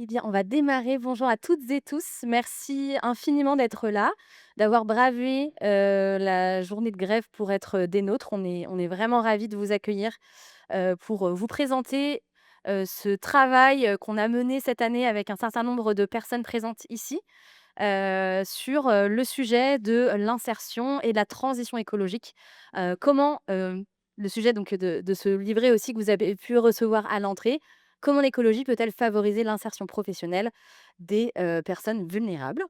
Eh bien, on va démarrer. Bonjour à toutes et tous. Merci infiniment d'être là, d'avoir bravé la journée de grève pour être des nôtres. On est vraiment ravis de vous accueillir pour vous présenter ce travail qu'on a mené cette année avec un certain nombre de personnes présentes ici sur le sujet de l'insertion et de la transition écologique. Comment le sujet donc de ce livret aussi que vous avez pu recevoir à l'entrée, comment l'écologie peut-elle favoriser l'insertion professionnelle des personnes vulnérables?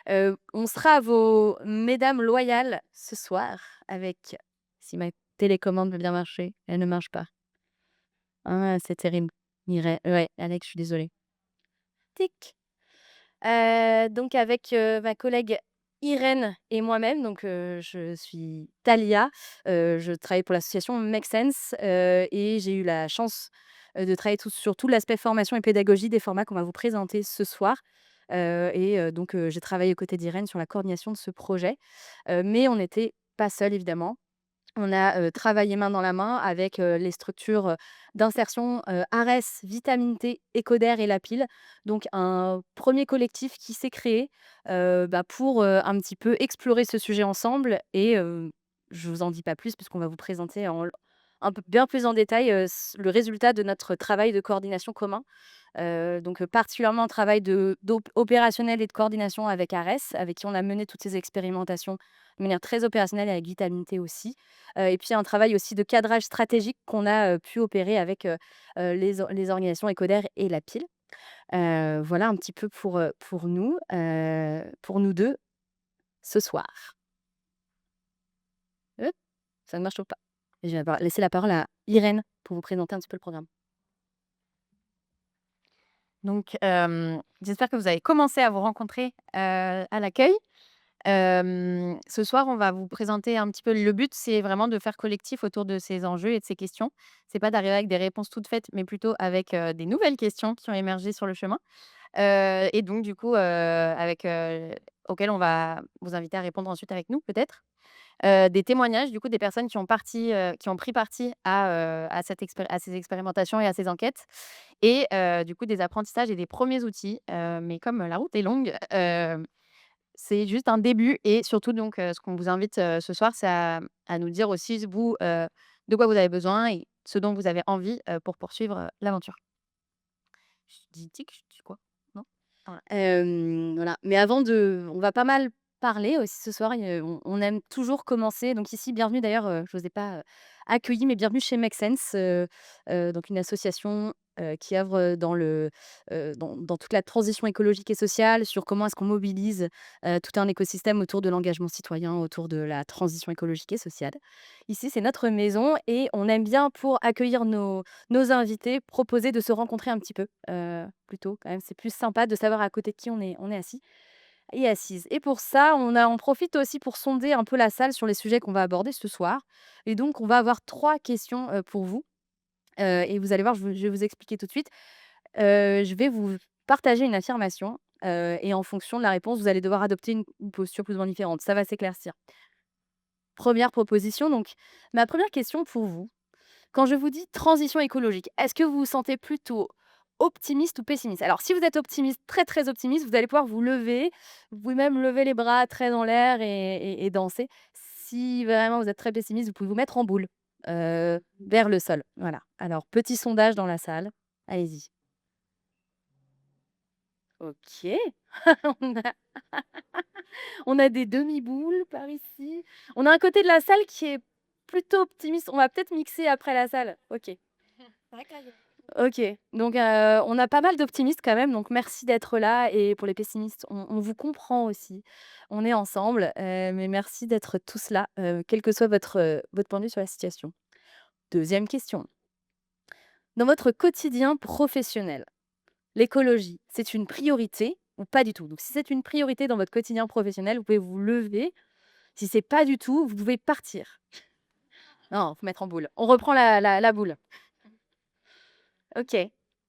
On sera vos mesdames loyales ce soir avec, si ma télécommande veut bien marcher, elle ne marche pas. Ah, c'est terrible. Mireille, ouais, Alex, je suis désolée. Tic. Donc avec, ma collègue Irène et moi-même, donc je suis Thalia, je travaille pour l'association Make Sense, et j'ai eu la chance, de travailler sur tout l'aspect formation et pédagogie des formats qu'on va vous présenter ce soir, donc j'ai travaillé aux côtés d'Irène sur la coordination de ce projet, mais on n'était pas seuls évidemment. On a, travaillé main dans la main avec, les structures, d'insertion, ARES, Vitamine T, Écoder et La Pile. Donc un premier collectif qui s'est créé, pour, un petit peu explorer ce sujet ensemble et je vous en dis pas plus puisqu'on va vous présenter un peu bien plus en détail, le résultat de notre travail de coordination commun. Particulièrement un travail opérationnel et de coordination avec ARES, avec qui on a mené toutes ces expérimentations de manière très opérationnelle et avec Vitamine T aussi. Et puis un travail aussi de cadrage stratégique qu'on a, pu opérer avec, les organisations Écoder et La Pile. Voilà un petit peu pour nous 2 ce soir. Hop, ça ne marche pas. Et je vais laisser la parole à Irène pour vous présenter un petit peu le programme. Donc, j'espère que vous avez commencé à vous rencontrer, à l'accueil. Ce soir, on va vous présenter un petit peu le but, c'est vraiment de faire collectif autour de ces enjeux et de ces questions. C'est pas d'arriver avec des réponses toutes faites, mais plutôt avec, des nouvelles questions qui ont émergé sur le chemin. Et donc du coup, auxquelles on va vous inviter à répondre ensuite avec nous peut-être. Des témoignages du coup des personnes qui ont pris parti à ces expérimentations et à ces enquêtes et du coup des apprentissages et des premiers outils, mais comme la route est longue, c'est juste un début et surtout donc ce qu'on vous invite, ce soir, c'est à nous dire aussi vous, de quoi vous avez besoin et ce dont vous avez envie, pour poursuivre, l'aventure. Je dis tic, je dis quoi? Non? Voilà. Voilà, mais avant de on va pas mal parler aussi ce soir et on aime toujours commencer donc ici bienvenue d'ailleurs, je vous ai pas, accueillis, mais bienvenue chez Make Sense, donc une association, qui œuvre dans toute la transition écologique et sociale, sur comment est-ce qu'on mobilise, tout un écosystème autour de l'engagement citoyen, autour de la transition écologique et sociale. Ici, c'est notre maison et on aime bien pour accueillir nos invités, proposer de se rencontrer un petit peu, plutôt quand même. C'est plus sympa de savoir à côté de qui on est assis et assise et pour ça, on profite aussi pour sonder un peu la salle sur les sujets qu'on va aborder ce soir et donc on va avoir 3 questions, pour vous, et vous allez voir, je vais vous expliquer tout de suite. Je vais vous partager une affirmation, et en fonction de la réponse, vous allez devoir adopter une posture plus ou moins différente. Ça va s'éclaircir. Première proposition donc, ma première question pour vous: quand je vous dis transition écologique, est-ce que vous vous sentez plutôt optimiste ou pessimiste? Alors si vous êtes optimiste, très, très optimiste, vous allez pouvoir vous lever. Vous pouvez même lever les bras très en l'air et danser. Si vraiment vous êtes très pessimiste, vous pouvez vous mettre en boule, vers le sol. Voilà. Alors petit sondage dans la salle. Allez-y. OK. On a on a des demi-boules par ici. On a un côté de la salle qui est plutôt optimiste. On va peut-être mixer après la salle. OK. OK, donc on a pas mal d'optimistes quand même, donc merci d'être là et pour les pessimistes, on vous comprend aussi. On est ensemble, mais merci d'être tous là, quel que soit votre point de vue sur la situation. Deuxième question, dans votre quotidien professionnel, l'écologie, c'est une priorité ou pas du tout? Donc si c'est une priorité dans votre quotidien professionnel, vous pouvez vous lever. Si c'est pas du tout, vous pouvez partir. Non, faut mettre en boule. On reprend la boule. OK,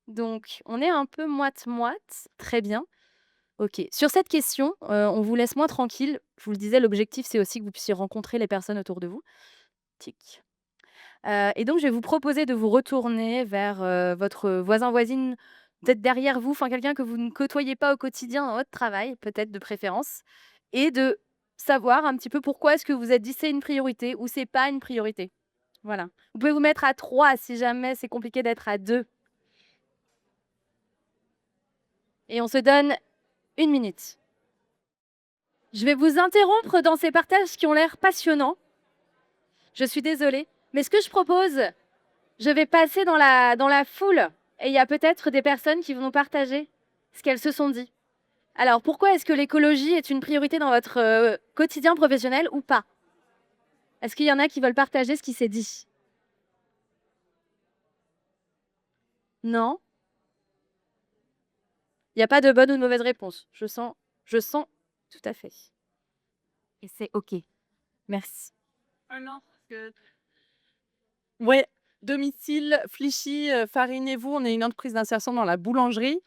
donc on est un peu moite-moite, très bien. OK. Sur cette question, on vous laisse moins tranquille. Je vous le disais, l'objectif, c'est aussi que vous puissiez rencontrer les personnes autour de vous. Tic. Et donc je vais vous proposer de vous retourner vers, votre voisin-voisine peut-être derrière vous, enfin quelqu'un que vous ne côtoyez pas au quotidien dans votre travail, peut-être de préférence, et de savoir un petit peu pourquoi est-ce que vous êtes dit: «C'est une priorité» ou «C'est pas une priorité». Voilà. Vous pouvez vous mettre à 3 si jamais c'est compliqué d'être à 2 et on se donne 1 minute. Je vais vous interrompre dans ces partages qui ont l'air passionnants. Je suis désolée, mais ce que je propose, je vais passer dans la foule et il y a peut-être des personnes qui vont nous partager ce qu'elles se sont dit. Alors, pourquoi est-ce que l'écologie est une priorité dans votre quotidien professionnel ou pas? Est-ce qu'il y en a qui veulent partager ce qui s'est dit? Non? Il n'y a pas de bonne ou de mauvaise réponse. Je sens tout à fait. Et c'est OK. Merci. Non, que ouais, domicile, Flichy, Farine et vous, on est une entreprise d'insertion dans la boulangerie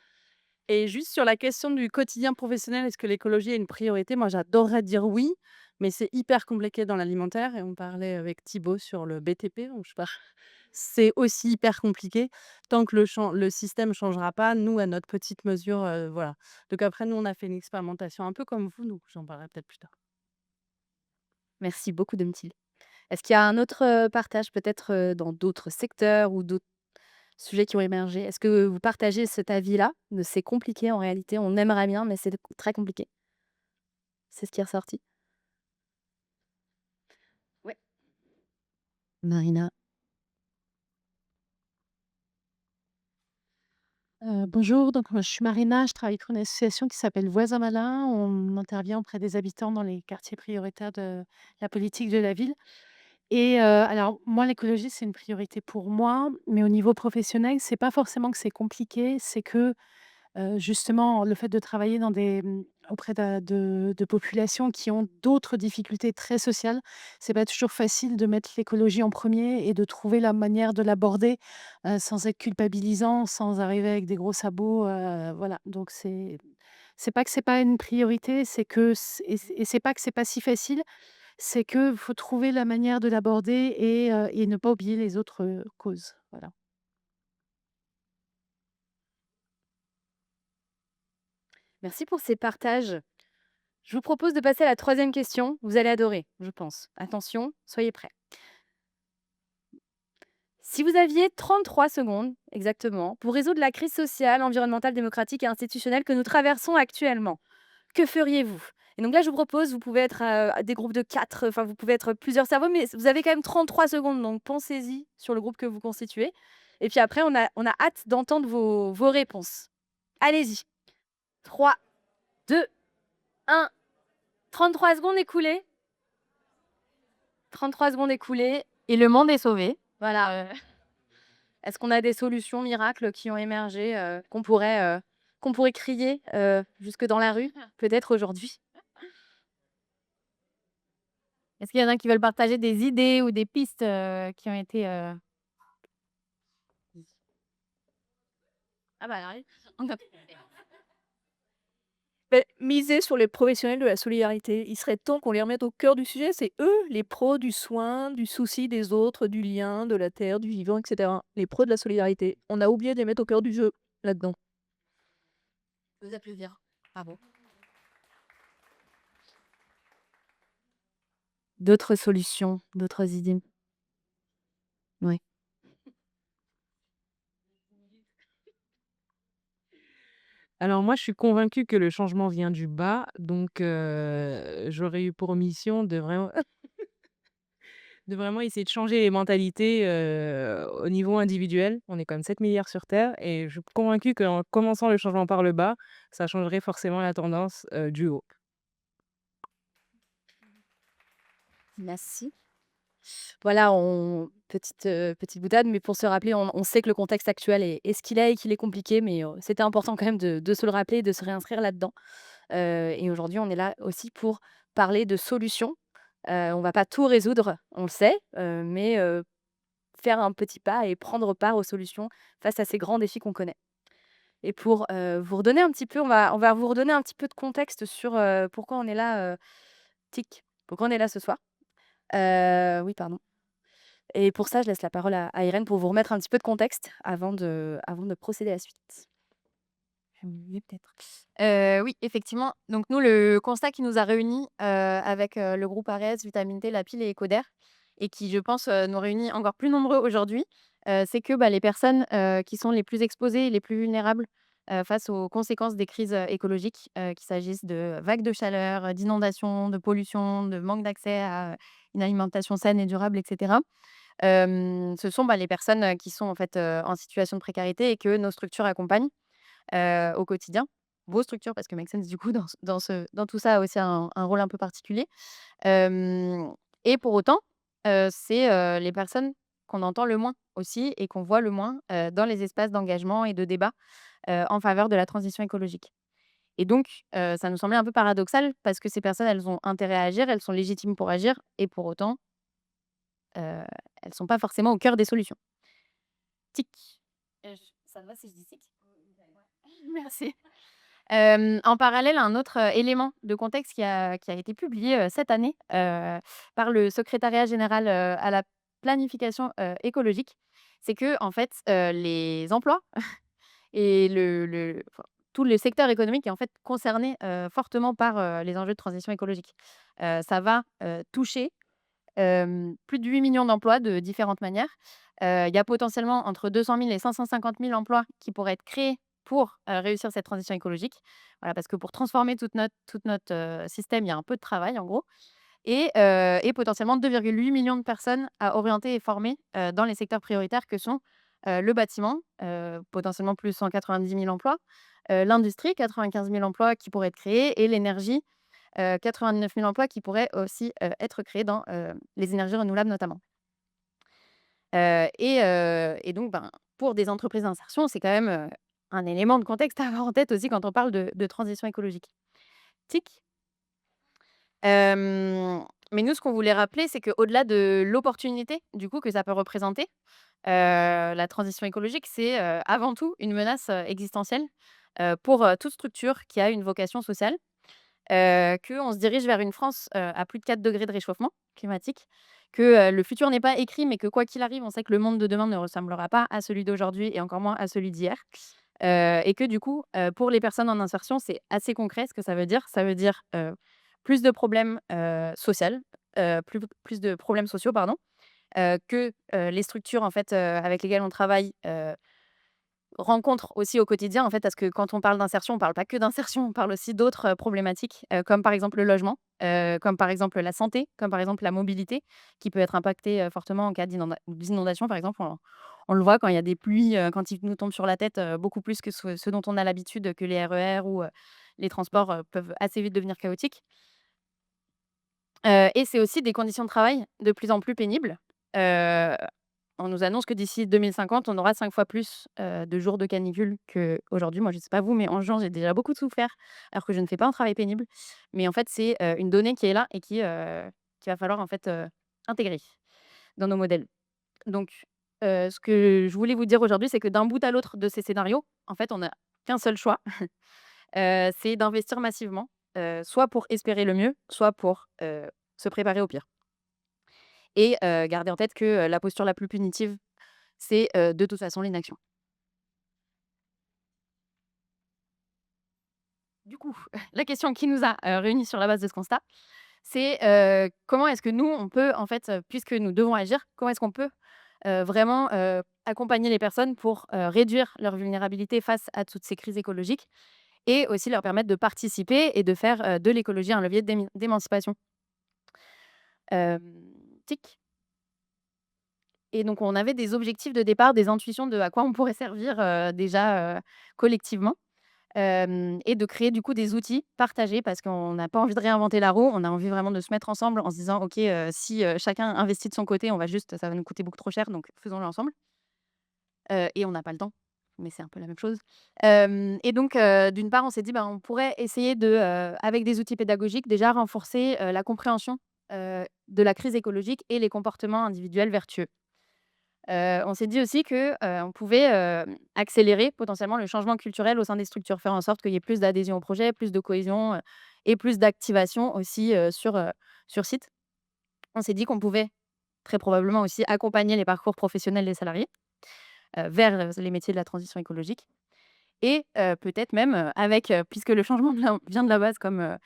et juste sur la question du quotidien professionnel, est-ce que l'écologie est une priorité? Moi, j'adorerais dire oui, mais c'est hyper compliqué dans l'alimentaire et on parlait avec Thibaut sur le BTP, donc je sais pas, c'est aussi hyper compliqué. Tant que le système changera pas, nous, à notre petite mesure, voilà. Donc après, nous, on a fait une expérimentation un peu comme vous, donc j'en parlerai peut-être plus tard. Merci beaucoup, Domtil. Est-ce qu'il y a un autre partage, peut-être dans d'autres secteurs ou d'autres sujets qui ont émergé? Est-ce que vous partagez cet avis-là? De c'est compliqué en réalité, on aimerait bien, mais c'est très compliqué. C'est ce qui est ressorti? Ouais. Marina. Bonjour, donc moi je suis Marina, je travaille pour une association qui s'appelle Voisins Malins. On intervient auprès des habitants dans les quartiers prioritaires de la politique de la ville et alors moi l'écologie c'est une priorité pour moi, mais au niveau professionnel, c'est pas forcément que c'est compliqué, c'est que justement, le fait de travailler auprès de populations qui ont d'autres difficultés très sociales, c'est pas toujours facile de mettre l'écologie en premier et de trouver la manière de l'aborder, sans être culpabilisant, sans arriver avec des gros sabots, voilà. Donc c'est pas que c'est pas une priorité, c'est que c'est pas que c'est pas si facile, c'est que faut trouver la manière de l'aborder et ne pas oublier les autres, causes. Voilà. Merci pour ces partages. Je vous propose de passer à la troisième question. Vous allez adorer, je pense. Attention, soyez prêts. Si vous aviez 33 secondes, exactement, pour résoudre la crise sociale, environnementale, démocratique et institutionnelle que nous traversons actuellement, que feriez-vous? Et donc là, je vous propose, vous pouvez être des groupes de 4, enfin, vous pouvez être plusieurs cerveaux, mais vous avez quand même 33 secondes, donc pensez-y sur le groupe que vous constituez. Et puis après, on a hâte d'entendre vos réponses. Allez-y. 3, 2, 1. 33 secondes écoulées. 33 secondes écoulées. Et le monde est sauvé. Voilà. Est-ce qu'on a des solutions miracles qui ont émergé, qu'on pourrait crier, jusque dans la rue, peut-être aujourd'hui? Est-ce qu'il y en a qui veulent partager des idées ou des pistes, qui ont été, Ah bah, allez. Miser sur les professionnels de la solidarité. Il serait temps qu'on les remette au cœur du sujet. C'est eux, les pros du soin, du souci des autres, du lien, de la terre, du vivant, et cetera. Les pros de la solidarité. On a oublié de les mettre au cœur du jeu, là-dedans. Vous applaudir. Bravo. D'autres solutions, d'autres idées? Oui. Alors moi, je suis convaincue que le changement vient du bas, donc j'aurais eu pour mission de vraiment de vraiment essayer de changer les mentalités, au niveau individuel. On est quand même 7 milliards sur terre et je suis convaincue qu'en commençant le changement par le bas, ça changerait forcément la tendance, du haut. Merci. Voilà, petite boutade, mais pour se rappeler, on sait que le contexte actuel est ce qu'il est et qu'il est compliqué, mais c'était important quand même de se le rappeler et de se réinscrire là-dedans. Et aujourd'hui, on est là aussi pour parler de solutions. On va pas tout résoudre, on le sait, mais faire un petit pas et prendre part aux solutions face à ces grands défis qu'on connaît. Et pour, vous redonner un petit peu on va vous redonner un petit peu de contexte sur, pourquoi on est là, pourquoi on est là ce soir. Oui, pardon. Et pour ça, je laisse la parole à Irène pour vous remettre un petit peu de contexte avant de procéder à la suite. peux me lever peut-être? Oui, effectivement. Donc nous, le constat qui nous a réunis, avec, le groupe ARES, Vitamine T, La Pile et Ecoder et qui, je pense, nous réunit encore plus nombreux aujourd'hui, c'est que, bah, les personnes, qui sont les plus exposées, les plus vulnérables, face aux conséquences des crises, écologiques, qu'il s'agisse de vagues de chaleur, d'inondations, de pollution, de manque d'accès à, une alimentation saine et durable et cetera. Ce sont, bah, les personnes, qui sont en fait, en situation de précarité et que nos structures accompagnent, au quotidien. Vos structures, parce que Make Sense, du coup, dans tout ça, a aussi un rôle un peu particulier. Hem et pour autant, c'est, les personnes qu'on entend le moins aussi et qu'on voit le moins, dans les espaces d'engagement et de débat, en faveur de la transition écologique. Et donc, ça nous semblait un peu paradoxal parce que ces personnes, elles ont intérêt à agir, elles sont légitimes pour agir et pour autant, elles sont pas forcément au cœur des solutions. Tic. Ça te va si je dis tic? Merci. En parallèle, un autre, élément de contexte qui a été publié, cette année, par le secrétariat général, à la planification, écologique, c'est que en fait, les emplois et enfin, tout le secteur économique est en fait concerné, fortement par, les enjeux de transition écologique. Ça va, toucher plus de 8 millions d'emplois de différentes manières. Il y a potentiellement entre 200 000 et 550 000 emplois qui pourraient être créés pour, réussir cette transition écologique. Voilà, parce que pour transformer toute notre, système, il y a un peu de travail, en gros et potentiellement 2,8 millions de personnes à orienter et former, dans les secteurs prioritaires que sont, le bâtiment, potentiellement plus 190 000 emplois, l'industrie, 95 000 emplois qui pourraient être créés et l'énergie, 89 000 emplois qui pourraient aussi, être créés dans, les énergies renouvelables notamment. Et donc, ben, pour des entreprises d'insertion, c'est quand même, un élément de contexte à avoir en tête aussi quand on parle de transition écologique. Tic. Mais nous, ce qu'on voulait rappeler, c'est qu'au-delà de l'opportunité, du coup, que ça peut représenter, la transition écologique, c'est, avant tout une menace, existentielle, pour, toute structure qui a une vocation sociale. Qu'on se dirige vers une France, à plus de 4 degrés de réchauffement climatique, que, le futur n'est pas écrit, mais que quoi qu'il arrive, on sait que le monde de demain ne ressemblera pas à celui d'aujourd'hui et encore moins à celui d'hier. Et que du coup, pour les personnes en insertion, c'est assez concret ce que ça veut dire. Ça veut dire, plus de problèmes, social, plus de problèmes sociaux, pardon, que, les structures en fait, avec lesquelles on travaille, rencontre aussi au quotidien, en fait, parce que quand on parle d'insertion, on parle pas que d'insertion, on parle aussi d'autres, problématiques, comme par exemple le logement, comme par exemple la santé, comme par exemple la mobilité qui peut être impactée, fortement en cas d'inondation, par exemple. On le voit quand il y a des pluies, quand il nous tombe sur la tête, beaucoup plus que ce dont on a l'habitude, que les RER ou, les transports, peuvent assez vite devenir chaotiques. Et c'est aussi des conditions de travail de plus en plus pénibles. Heu on nous annonce que d'ici 2050, on aura 5 fois plus, de jours de canicule qu'aujourd'hui. Moi, je ne sais pas vous, mais en juin, j'ai déjà beaucoup souffert, alors que je ne fais pas un travail pénible. Mais en fait, c'est, une donnée qui est là et qu'il va falloir en fait, intégrer dans nos modèles. Donc, ce que je voulais vous dire aujourd'hui, c'est que d'un bout à l'autre de ces scénarios, en fait, on n'a qu'un seul choix, c'est d'investir massivement, soit pour espérer le mieux, soit pour, se préparer au pire. Et garder en tête que, la posture la plus punitive, c'est, de toute façon l'inaction. Du coup, la question qui nous a, réunis sur la base de ce constat, c'est, comment est-ce que nous, on peut en fait, puisque nous devons agir, comment est-ce qu'on peut, vraiment, accompagner les personnes pour, réduire leur vulnérabilité face à toutes ces crises écologiques et aussi leur permettre de participer et de faire, de l'écologie un levier d'émancipation? Hem, tic. Et donc on avait des objectifs de départ, des intuitions de à quoi on pourrait servir, déjà, collectivement. Et de créer du coup des outils partagés parce qu'on n'a pas envie de réinventer la roue, on a envie vraiment de se mettre ensemble en se disant: «OK, si, chacun investit de son côté, ça va nous coûter beaucoup trop cher, donc faisons-le ensemble». Et on n'a pas le temps, mais c'est un peu la même chose. Et donc d'une part, on s'est dit: «Bah, on pourrait essayer de, avec des outils pédagogiques, déjà renforcer, la compréhension, de la crise écologique et les comportements individuels vertueux». On s'est dit aussi que, on pouvait, accélérer potentiellement le changement culturel au sein des structures, faire en sorte qu'il y ait plus d'adhésion au projet, plus de cohésion, et plus d'activation aussi, sur site. On s'est dit qu'on pouvait très probablement aussi accompagner les parcours professionnels des salariés, vers, les métiers de la transition écologique et peut-être même, avec, puisque le changement vient de la base comme,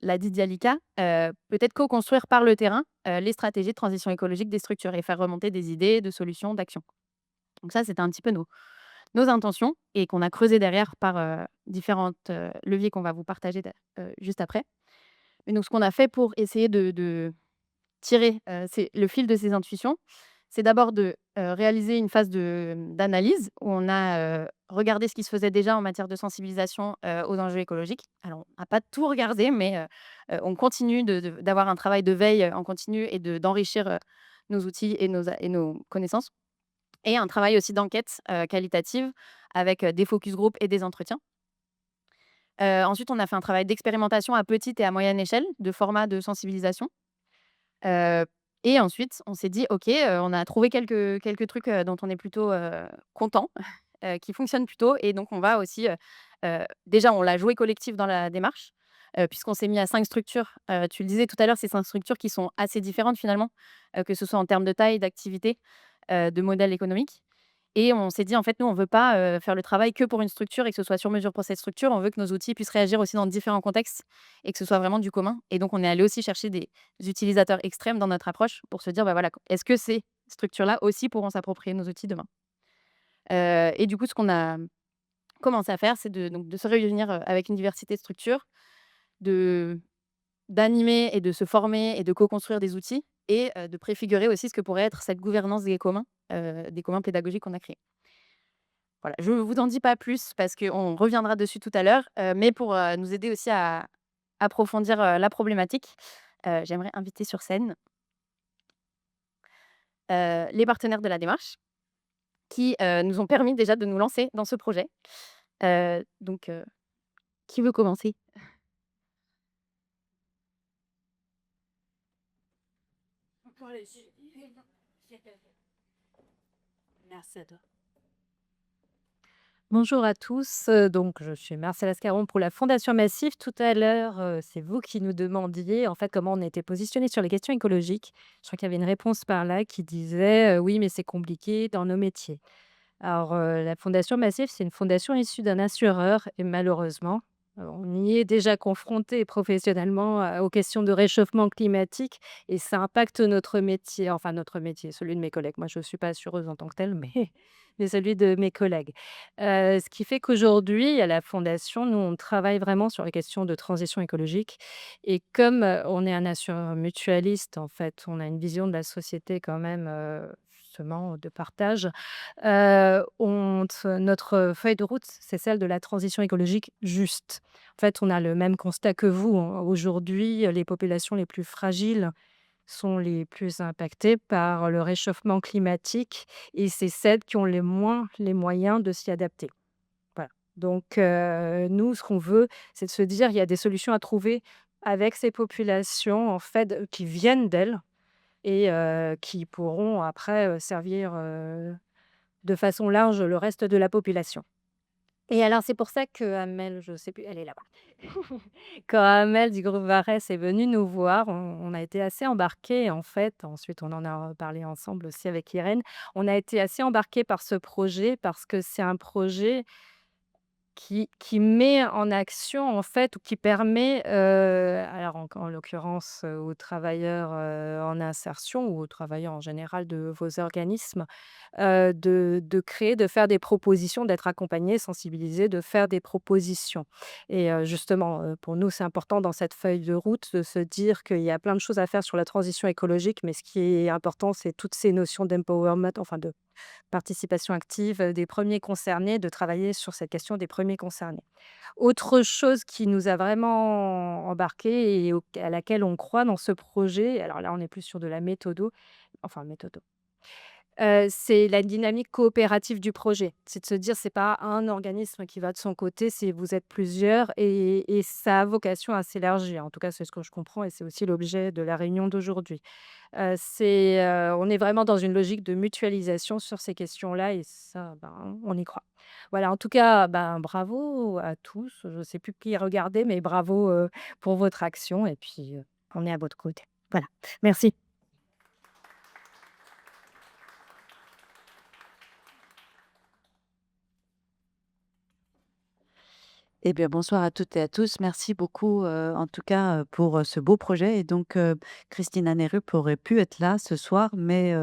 l'a dit Dialika, peut-être co-construire par le terrain, les stratégies de transition écologique des structures et faire remonter des idées de solutions, d'actions. Donc ça, c'était un petit peu nos intentions et qu'on a creusé derrière par, différentes, leviers qu'on va vous partager juste après. Et donc ce qu'on a fait pour essayer de tirer, c'est le fil de ces intuitions, c'est d'abord de, réaliser une phase d'analyse où on a, regardé ce qui se faisait déjà en matière de sensibilisation, aux enjeux écologiques. Alors on n'a pas tout regardé, mais on continue d'avoir un travail de veille, en continu et d'enrichir, nos outils et nos connaissances et un travail aussi d'enquête, qualitative avec, des focus group et des entretiens. Ensuite, on a fait un travail d'expérimentation à petite et à moyenne échelle, de format de sensibilisation. Heu et ensuite, on s'est dit: «OK, on a trouvé quelques trucs, dont on est plutôt, content, qui fonctionnent plutôt et donc on va aussi, déjà on l'a joué collectif dans la démarche, puisqu'on s'est mis à 5 structures. Tu le disais tout à l'heure, ces 5 structures qui sont assez différentes finalement, que ce soit en termes de taille, d'activité, de modèle économique et on s'est dit: «En fait, nous, on veut pas, faire le travail que pour une structure et que ce soit sur mesure pour cette structure. On veut que nos outils puissent réagir aussi dans différents contextes et que ce soit vraiment du commun» et donc on est allé aussi chercher des utilisateurs extrêmes dans notre approche pour se dire: «Bah, voilà, est-ce que ces structures-là aussi pourront s'approprier nos outils demain?» Et du coup, ce qu'on a commencé à faire, c'est de se réunir, avec une diversité de structures, de d'animer et de se former et de co-construire des outils et de préfigurer aussi ce que pourrait être cette gouvernance des communs pédagogiques qu'on a créés. Voilà, je ne vous en dis pas plus parce qu'on reviendra dessus tout à l'heure, mais pour, nous aider aussi à approfondir, la problématique, j'aimerais inviter sur scène, les partenaires de la démarche qui, nous ont permis déjà de nous lancer dans ce projet. Donc, qui veut commencer? Merci à toi. Bonjour à tous, donc je suis Marcel Ascaron pour la Fondation Massif. Tout à l'heure, c'est vous qui nous demandiez, en fait, comment on était positionné sur les questions écologiques. Je crois qu'il y avait une réponse par là qui disait: «Oui, mais c'est compliqué dans nos métiers». Alors, la Fondation Massif, c'est une fondation issue d'un assureur et malheureusement, on y est déjà confronté professionnellement, aux questions de réchauffement climatique et ça impacte notre métier, enfin notre métier, celui de mes collègues. Moi, je ne suis pas assureuse en tant que telle, mais mais celui de mes collègues. Ce qui fait qu'aujourd'hui, à la fondation, nous, on travaille vraiment sur les questions de transition écologique et comme, on est un assureur mutualiste, en fait, on a une vision de la société quand même, justement de partage. Notre feuille de route, c'est celle de la transition écologique juste. En fait, on a le même constat que vous, hein. Aujourd'hui, les populations les plus fragiles sont les plus impactées par le réchauffement climatique et c'est celles qui ont les moins les moyens de s'y adapter. Voilà. Donc, nous, ce qu'on veut, c'est de se dire: «Il y a des solutions à trouver avec ces populations, en fait, qui viennent d'elles et qui pourront après, servir, de façon large le reste de la population». Et alors c'est pour ça qu'Amel, je sais plus, elle est là-bas. Quand Amel du groupe Varès est venue nous voir, on a été assez embarqués en fait. Ensuite, on en a parlé ensemble aussi avec Irène. On a été assez embarqués par ce projet parce que c'est un projet qui met en action, en fait, ou qui permet, alors en l'occurrence, aux travailleurs, en insertion ou aux travailleurs en général de vos organismes, de créer, de faire des propositions, d'être accompagnés, sensibilisés, de faire des propositions et justement, pour nous, c'est important dans cette feuille de route de se dire qu'il y a plein de choses à faire sur la transition écologique, mais ce qui est important, c'est toutes ces notions d'empowerment, enfin de participation active, des premiers concernés, de travailler sur cette question des premiers concernés. Autre chose qui nous a vraiment embarqués et à laquelle on croit dans ce projet, alors là, on est plus sur de la méthodo, enfin méthodo, c'est la dynamique coopérative du projet. C'est de se dire, c'est pas un organisme qui va de son côté, c'est vous êtes plusieurs et ça a vocation à s'élargir. En tout cas, c'est ce que je comprends et c'est aussi l'objet de la réunion d'aujourd'hui. On est vraiment dans une logique de mutualisation sur ces questions-là et ça, ben, on y croit. Voilà, en tout cas, ben, bravo à tous. Je ne sais plus qui regardait, mais bravo, pour votre action et puis, on est à votre côté. Voilà, merci. Eh bien, bonsoir à toutes et à tous. Merci beaucoup, en tout cas, pour, ce beau projet et donc, Christina Nerup aurait pu être là ce soir, mais,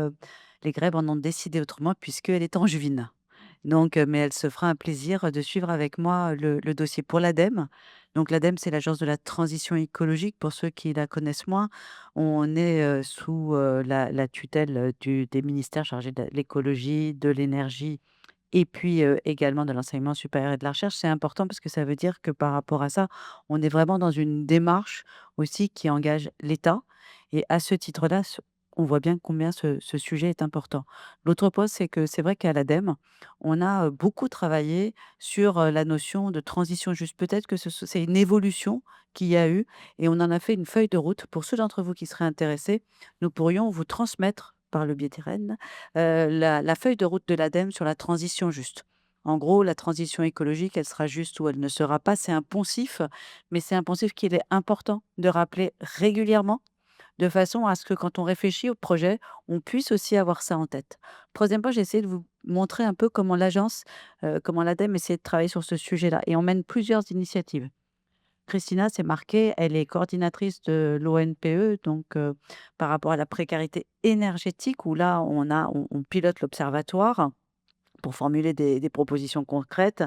les grèves en ont décidé autrement puisqu'elle est angevine. Donc, mais elle se fera un plaisir de suivre avec moi le dossier pour l'ADEME. Donc l'ADEME, c'est l'Agence de la transition écologique pour ceux qui la connaissent moins. On est, sous, la tutelle, des ministères chargés de l'écologie, de l'énergie et puis, également de l'enseignement supérieur et de la recherche. C'est important parce que ça veut dire que par rapport à ça, on est vraiment dans une démarche aussi qui engage l'État et à ce titre-là, on voit bien combien ce sujet est important. L'autre point, c'est que c'est vrai qu'à l'ADEME, on a, beaucoup travaillé sur, la notion de transition juste. Peut-être que c'est une évolution qu'il y a eu et on en a fait une feuille de route. Pour ceux d'entre vous qui seraient intéressés, nous pourrions vous transmettre par le biais d'Irène la feuille de route de l'ADEME sur la transition juste. En gros, la transition écologique, elle sera juste ou elle ne sera pas. C'est un poncif, mais c'est un poncif qu'il est important de rappeler régulièrement, de façon à ce que quand on réfléchit au projet, on puisse aussi avoir ça en tête. Troisième point, j'ai essayé de vous montrer un peu comment l'agence, comment l'ADEME essaie de travailler sur ce sujet-là. Et on mène plusieurs initiatives. Christina, c'est marqué, elle est coordinatrice de l'ONPE, donc par rapport à la précarité énergétique, où là, on pilote l'observatoire pour formuler des propositions concrètes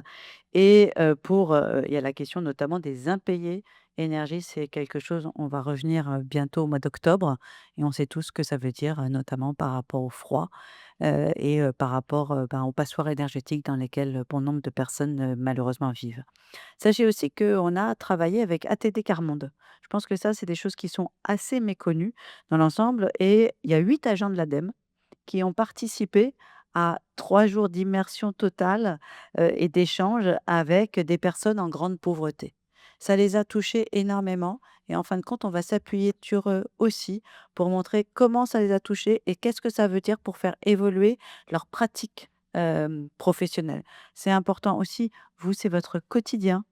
et il y a la question notamment des impayés énergie, c'est quelque chose on va revenir, bientôt au mois d'octobre et on sait tous ce que ça veut dire, notamment par rapport au froid, et par rapport, aux passoires énergétiques dans lesquelles, bon nombre de personnes, malheureusement vivent. Sachez aussi qu'on a travaillé avec ATD Carmonde. Je pense que ça, c'est des choses qui sont assez méconnues dans l'ensemble et il y a 8 agents de l'ADEME qui ont participé à 3 jours d'immersion totale, et d'échange avec des personnes en grande pauvreté. Ça les a touchés énormément et en fin de compte, on va s'appuyer sur eux aussi pour montrer comment ça les a touchés et qu'est-ce que ça veut dire pour faire évoluer leurs pratiques, professionnelles. C'est important aussi, vous, c'est votre quotidien.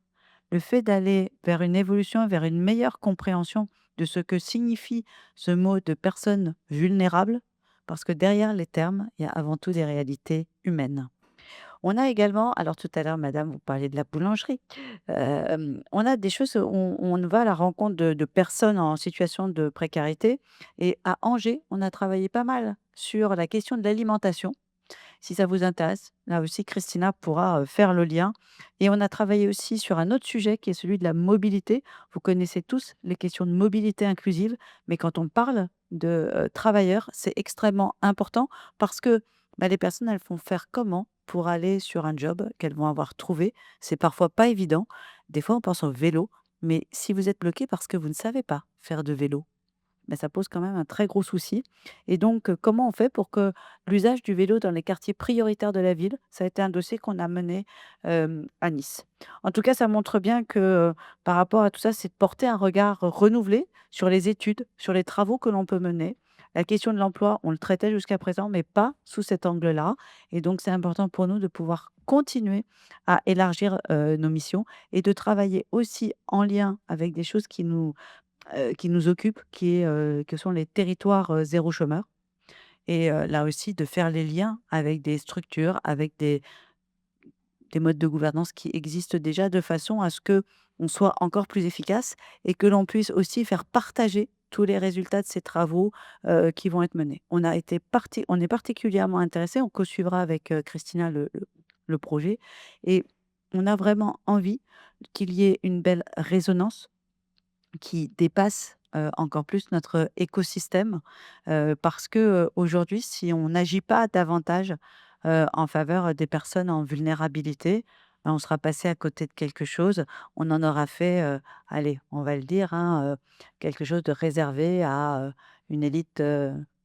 Le fait d'aller vers une évolution, vers une meilleure compréhension de ce que signifie ce mot de personne vulnérable, parce que derrière les termes, il y a avant tout des réalités humaines. On a également, alors tout à l'heure, madame, vous parliez de la boulangerie. On a des choses, on va à la rencontre de personnes en situation de précarité. Et à Angers, on a travaillé pas mal sur la question de l'alimentation. Si ça vous intéresse, là aussi, Christina pourra faire le lien. Et on a travaillé aussi sur un autre sujet qui est celui de la mobilité. Vous connaissez tous les questions de mobilité inclusive, mais quand on parle de travailleurs, c'est extrêmement important parce que les personnes, elles vont faire comment pour aller sur un job qu'elles vont avoir trouvé. C'est parfois pas évident. Des fois, on pense au vélo, mais si vous êtes bloqué parce que vous ne savez pas faire de vélo, ça pose quand même un très gros souci et donc comment on fait pour que l'usage du vélo dans les quartiers prioritaires de la ville? Ça a été un dossier qu'on a mené, à Nice. En tout cas, ça montre bien que, par rapport à tout ça, c'est de porter un regard renouvelé sur les études, sur les travaux que l'on peut mener. La question de l'emploi, on le traitait jusqu'à présent, mais pas sous cet angle-là et donc c'est important pour nous de pouvoir continuer à élargir, nos missions et de travailler aussi en lien avec des choses qui nous occupe, que sont les territoires, zéro chômeur et là aussi de faire les liens avec des structures, avec des modes de gouvernance qui existent déjà de façon à ce que on soit encore plus efficace et que l'on puisse aussi faire partager tous les résultats de ces travaux, qui vont être menés. On est particulièrement intéressés, on co-suivra avec, Christina le projet et on a vraiment envie qu'il y ait une belle résonance qui dépasse, encore plus notre écosystème, parce que, aujourd'hui, si on n'agit pas davantage, en faveur, des personnes en vulnérabilité, on sera passé à côté de quelque chose. On en aura fait, allez, on va le dire, hein, quelque chose de réservé à, une élite,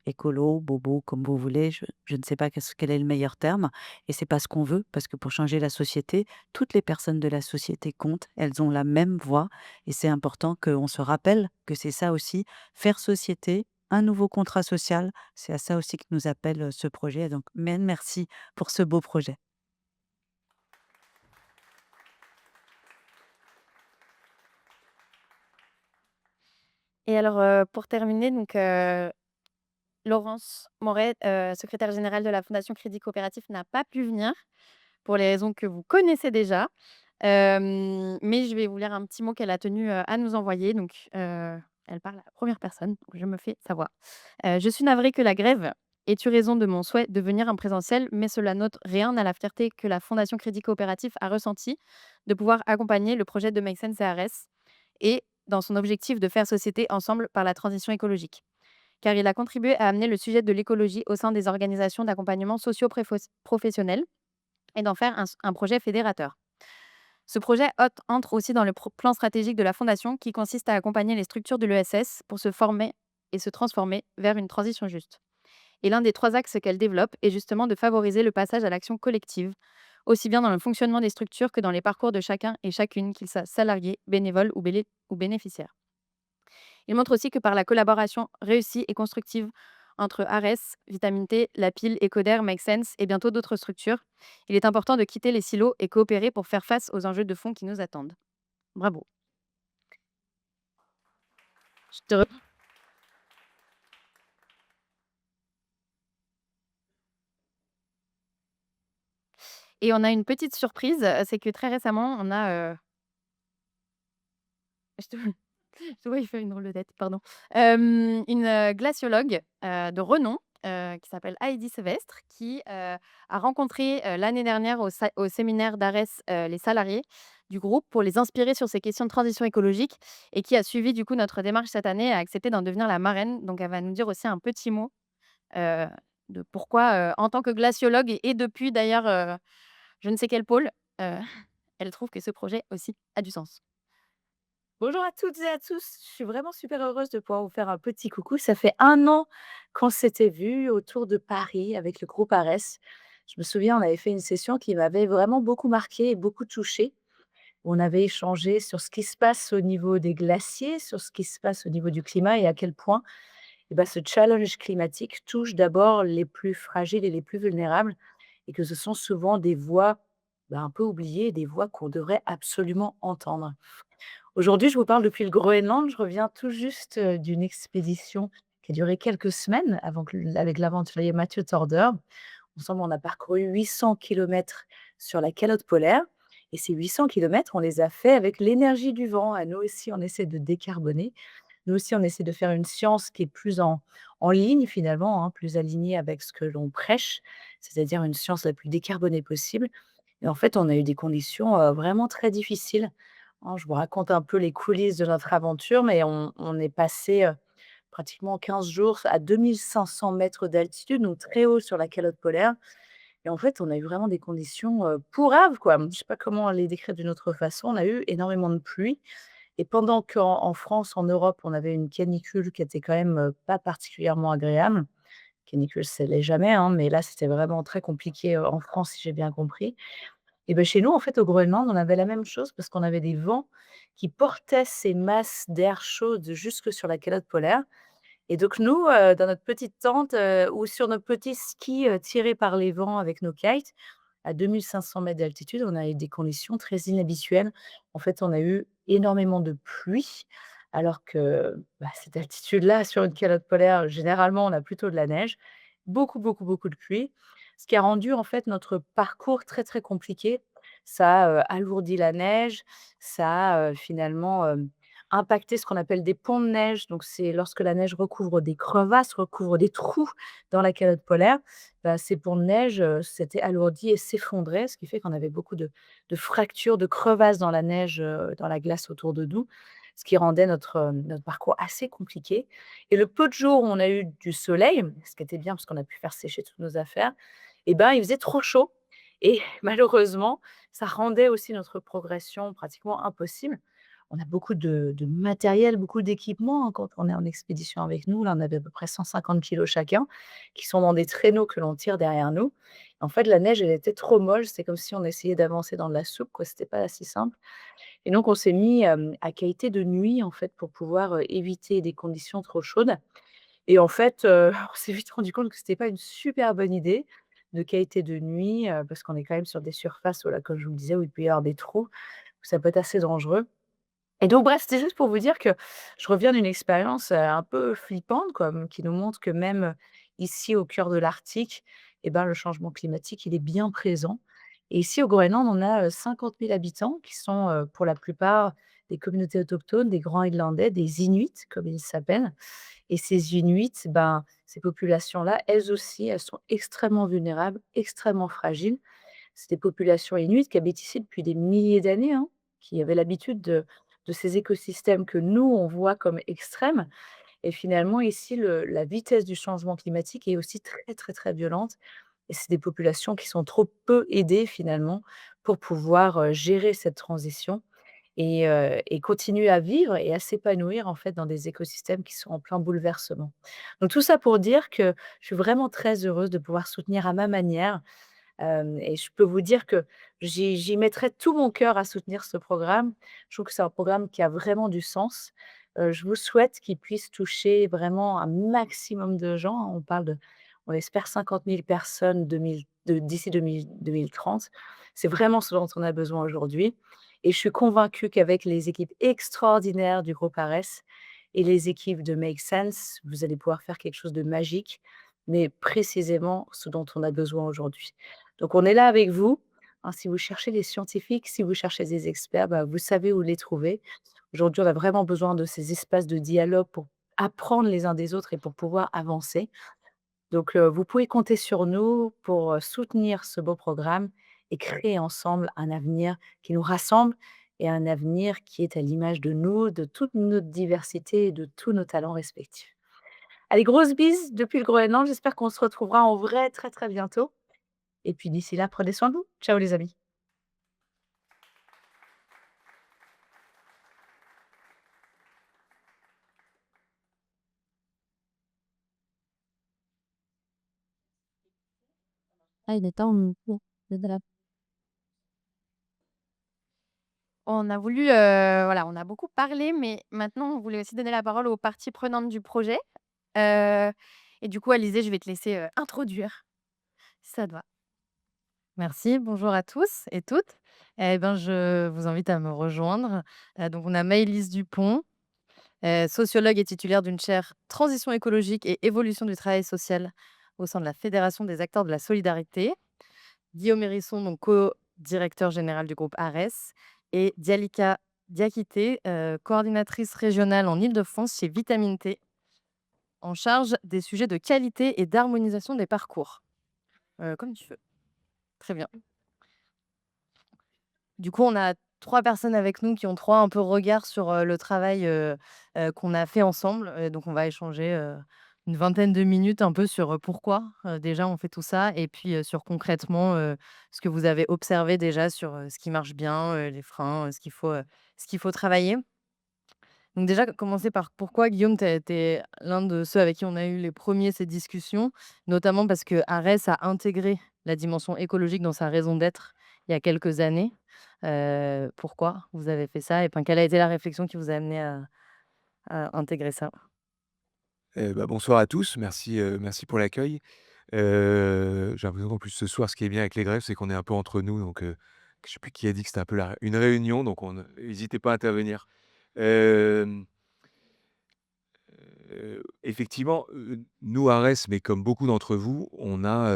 écolo, bobo, comme vous voulez. Je ne sais pas quel est le meilleur terme et c'est pas ce qu'on veut parce que pour changer la société, toutes les personnes de la société comptent, elles ont la même voix et c'est important qu'on se rappelle que c'est ça aussi, faire société, un nouveau contrat social, c'est à ça aussi que nous appelle, ce projet. Donc, merci pour ce beau projet. Et alors, pour terminer, donc, Laurence Moret, secrétaire générale de la Fondation Crédit Coopératif, n'a pas pu venir pour les raisons que vous connaissez déjà. Mais je vais vous lire un petit mot qu'elle a tenu, à nous envoyer. Donc, elle parle à la première personne, donc je me fais sa voix. «Je suis navrée que la grève ait eu raison de mon souhait de venir en présentiel, mais cela n'ôte rien à la fierté que la Fondation Crédit Coopératif a ressentie de pouvoir accompagner le projet de Make Sense CRS et dans son objectif de faire société ensemble par la transition écologique. Car il a contribué à amener le sujet de l'écologie au sein des organisations d'accompagnement socio-professionnel et d'en faire un projet fédérateur. Ce projet entre aussi dans le plan stratégique de la Fondation qui consiste à accompagner les structures de l'ESS pour se former et se transformer vers une transition juste. Et l'un des 3 axes qu'elle développe est justement de favoriser le passage à l'action collective, aussi bien dans le fonctionnement des structures que dans les parcours de chacun et chacune, qu'ils soient salariés, bénévoles ou bénéficiaires. Il montre aussi que par la collaboration réussie et constructive entre ARES, Vitamine T, La Pile, Ecoder, Make Sense et bientôt d'autres structures, il est important de quitter les silos et coopérer pour faire face aux enjeux de fond qui nous attendent. Bravo. Je te re- Et on a une petite surprise, c'est que très récemment, on a... je te... je te vois, il fait une drôle de tête, pardon. Une glaciologue de renom qui s'appelle Heidi Sevestre, qui a rencontré l'année dernière au séminaire d'ARES les salariés du groupe pour les inspirer sur ces questions de transition écologique et qui a suivi du coup notre démarche cette année et a accepté d'en devenir la marraine. Donc elle va nous dire aussi un petit mot euh, de pourquoi, en tant que glaciologue et depuis d'ailleurs je ne sais quel pôle, euh, elle trouve que ce projet aussi a du sens. Bonjour à toutes et à tous, je suis vraiment super heureuse de pouvoir vous faire un petit coucou. Ça fait 1 an qu'on s'était vus autour de Paris avec le groupe ARES. Je me souviens, on avait fait une session qui m'avait vraiment beaucoup marquée et beaucoup touchée. On avait échangé sur ce qui se passe au niveau des glaciers, sur ce qui se passe au niveau du climat et à quel point ce challenge climatique touche d'abord les plus fragiles et les plus vulnérables et que ce sont souvent des voix un peu oubliées, des voix qu'on devrait absolument entendre. Aujourd'hui, je vous parle depuis le Groenland. Je reviens tout juste, d'une expédition qui a duré quelques semaines avec l'aventurier Mathieu Torder. Ensemble, on a parcouru 800 kilomètres sur la calotte polaire et ces 800 kilomètres, on les a faits avec l'énergie du vent. À nous aussi, on essaie de décarboner. Nous aussi, on essaie de faire une science qui est plus en ligne finalement, hein, plus alignée avec ce que l'on prêche, c'est-à-dire une science la plus décarbonée possible. Et en fait, on a eu des conditions, vraiment très difficiles, hein. Je vous raconte un peu les coulisses de notre aventure, mais on est passé, pratiquement 15 jours à 2 500 mètres d'altitude, donc très haut sur la calotte polaire. Et en fait, on a eu vraiment des conditions, pourraves, quoi. Je ne sais pas comment les décrire d'une autre façon. On a eu énormément de pluie et pendant qu'en France, en Europe, on avait une canicule qui était quand même, pas particulièrement agréable. Canicule, ça l'est jamais, hein, mais là, c'était vraiment très compliqué, en France, si j'ai bien compris. Et chez nous, en fait, au Groenland, on avait la même chose parce qu'on avait des vents qui portaient ces masses d'air chaude jusque sur la calotte polaire. Et donc nous, dans notre petite tente, ou sur nos petits skis, tirés par les vents avec nos kites, à 2 500 mètres d'altitude, on a eu des conditions très inhabituelles. En fait, on a eu énormément de pluie, alors que, cette altitude-là, sur une calotte polaire, généralement, on a plutôt de la neige. Beaucoup, beaucoup, beaucoup de pluie, ce qui a rendu, en fait, notre parcours très, très compliqué. Ça a, alourdi la neige, ça a, finalement, impacté ce qu'on appelle des ponts de neige. Donc c'est lorsque la neige recouvre des crevasses, recouvre des trous dans la calotte polaire, ces ponts de neige, s'étaient alourdis et s'effondraient, ce qui fait qu'on avait beaucoup de fractures, de crevasses dans la neige, dans la glace autour de nous, ce qui rendait notre parcours assez compliqué. Et le peu de jours où on a eu du soleil, ce qui était bien parce qu'on a pu faire sécher toutes nos affaires, il faisait trop chaud et malheureusement, ça rendait aussi notre progression pratiquement impossible. On a beaucoup de matériel, beaucoup d'équipements, hein, quand on est en expédition avec nous. Là, on avait à peu près 150 kilos chacun, qui sont dans des traîneaux que l'on tire derrière nous. En fait, la neige, elle était trop molle. C'est comme si on essayait d'avancer dans de la soupe, quoi. C'était pas si simple. Et donc, on s'est mis à qualité de nuit, en fait, pour pouvoir éviter des conditions trop chaudes. Et en fait, on s'est vite rendu compte que c'était pas une super bonne idée de qualité de nuit, parce qu'on est quand même sur des surfaces, voilà, comme je vous le disais, où il peut y avoir des trous, où ça peut être assez dangereux. Et donc bref, c'était juste pour vous dire que je reviens d'une expérience, un peu flippante quoi, qui nous montre que même, ici au cœur de l'Arctique le changement climatique, il est bien présent Et ici, au Groenland, on a 50 000 habitants qui sont pour la plupart des communautés autochtones, des Grands Islandais, des Inuits, comme ils s'appellent. Et ces Inuits, ben, ces populations-là, elles aussi, elles sont extrêmement vulnérables, extrêmement fragiles. C'est des populations inuites qui habitent ici depuis des milliers d'années, hein, qui avaient l'habitude de ces écosystèmes que nous, on voit comme extrêmes. Et finalement, ici, la vitesse du changement climatique est aussi très, très, très violente. Et c'est des populations qui sont trop peu aidées, finalement, pour pouvoir gérer cette transition et continuer à vivre et à s'épanouir, en fait, dans des écosystèmes qui sont en plein bouleversement. Donc tout ça pour dire que je suis vraiment très heureuse de pouvoir soutenir à ma manière. Et je peux vous dire que j'y mettrai tout mon cœur à soutenir ce programme. Je trouve que c'est un programme qui a vraiment du sens. Je vous souhaite qu'il puisse toucher vraiment un maximum de gens. On espère 50 000 personnes d'ici 2030. C'est vraiment ce dont on a besoin aujourd'hui. Et je suis convaincue qu'avec les équipes extraordinaires du groupe ARES et les équipes de Make Sense, vous allez pouvoir faire quelque chose de magique, mais précisément ce dont on a besoin aujourd'hui. Donc on est là avec vous, hein, si vous cherchez des scientifiques, si vous cherchez des experts, bah, vous savez où les trouver. Aujourd'hui, on a vraiment besoin de ces espaces de dialogue pour apprendre les uns des autres et pour pouvoir avancer. Donc vous pouvez compter sur nous pour, soutenir ce beau programme et créer ensemble un avenir qui nous rassemble et un avenir qui est à l'image de nous, de toute notre diversité et de tous nos talents respectifs. Allez, grosse bise depuis le Groenland, j'espère qu'on se retrouvera en vrai très, très bientôt. Et puis d'ici là, prenez soin de vous. Ciao les amis. Ah, il est temps, de la On a voulu, voilà, on a beaucoup parlé, mais maintenant, on voulait aussi donner la parole aux parties prenantes du projet. Heu et du coup, Alizée, je vais te laisser, introduire, si ça te va. Merci, bonjour à tous et toutes. Eh ben, je vous invite à me rejoindre. Donc on a Maëlys Dupont, sociologue et titulaire d'une chaire Transition écologique et évolution du travail social au sein de la Fédération des acteurs de la solidarité. Guillaume Hérisson, donc co-directeur général du groupe ARES, et Dialika Diakité, coordinatrice régionale en Île-de-France chez Vitamine T, en charge des sujets de qualité et d'harmonisation des parcours. Comme tu veux. Très bien. Du coup, on a 3 personnes avec nous qui ont 3 un peu regards sur, le travail, qu'on a fait ensemble, donc on va échanger, une vingtaine de minutes un peu sur, pourquoi, déjà on fait tout ça et puis, sur concrètement, ce que vous avez observé déjà sur, ce qui marche bien, les freins, ce qu'il faut travailler. Donc déjà, commencer par pourquoi Guillaume, tu as l'un de ceux avec qui on a eu les premiers ces discussions, notamment parce que qu'Arès a intégré la dimension écologique dans sa raison d'être il y a quelques années. Pourquoi vous avez fait ça et enfin, quelle a été la réflexion qui vous a amené à intégrer ça? Bonsoir à tous, merci pour l'accueil. J'ai l'impression qu'en plus ce soir, ce qui est bien avec les grèves, c'est qu'on est un peu entre nous, donc je sais plus qui a dit que c'était un peu la une réunion, donc on hésitez pas à intervenir. Hem, Effectivement, nous, ARES, mais comme beaucoup d'entre vous, on a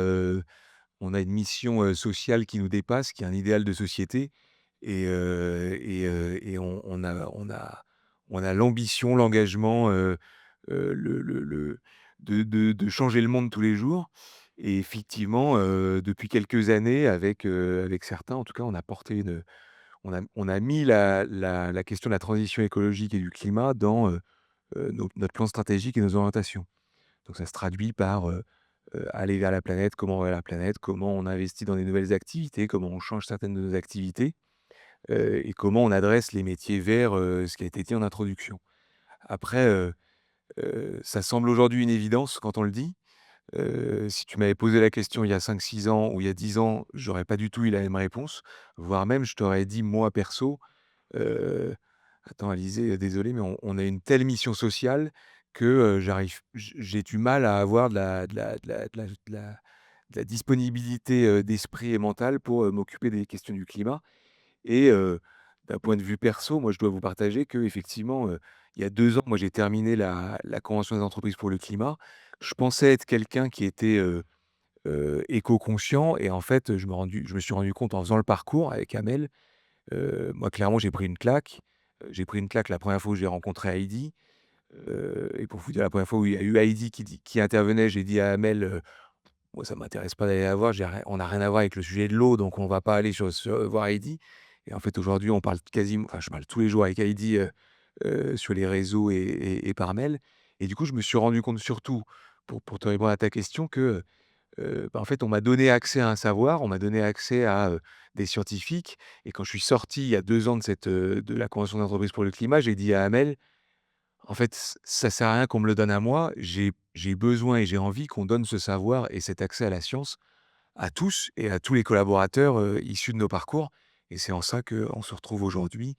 une mission, sociale qui nous dépasse, qui est un idéal de société et on a l'ambition, l'engagement, le de changer le monde tous les jours et effectivement, depuis quelques années avec certains, en tout cas, on a mis la question de la transition écologique et du climat dans, notre plan stratégique et nos orientations. Donc ça se traduit par, aller vers la planète, comment on va vers la planète, comment on investit dans des nouvelles activités, comment on change certaines de nos activités, et comment on adresse les métiers verts, ce qui a été dit en introduction. Après, ça semble aujourd'hui une évidence quand on le dit. Si tu m'avais posé la question il y a 5, 6 ans ou il y a 10 ans, j'aurais pas du tout eu la même réponse, voire même je t'aurais dit moi perso, heu: «Attends Alizé, désolé mais on a une telle mission sociale que, j'ai du mal à avoir de la disponibilité, d'esprit et mentale pour, m'occuper des questions du climat» et d'un point de vue perso, moi je dois vous partager qu'effectivement, il y a 2 ans, moi j'ai terminé la convention des entreprises pour le climat. Je pensais être quelqu'un qui était, éco-conscient et en fait, je me suis rendu compte en faisant le parcours avec Amel, moi clairement j'ai pris une claque. J'ai pris une claque la première fois où j'ai rencontré Heidi, et pour vous dire la première fois où il y a eu Heidi qui intervenait, j'ai dit à Amel, moi ça m'intéresse pas d'aller la voir, j'ai rien on n'a rien à voir avec le sujet de l'eau, donc on va pas aller voir Heidi et en fait aujourd'hui on parle quasiment enfin je parle tous les jours avec Heidi, sur les réseaux et par mail et du coup je me suis rendu compte surtout, pour te répondre à ta question que, en fait, on m'a donné accès à un savoir, on m'a donné accès à, des scientifiques et quand je suis sorti il y a 2 ans de la convention d'entreprise pour le climat, j'ai dit à Amel: «En fait, ça sert à rien qu'on me le donne à moi, j'ai besoin et j'ai envie qu'on donne ce savoir et cet accès à la science à tous et à tous les collaborateurs, issus de nos parcours» et c'est en ça qu'on se retrouve aujourd'hui,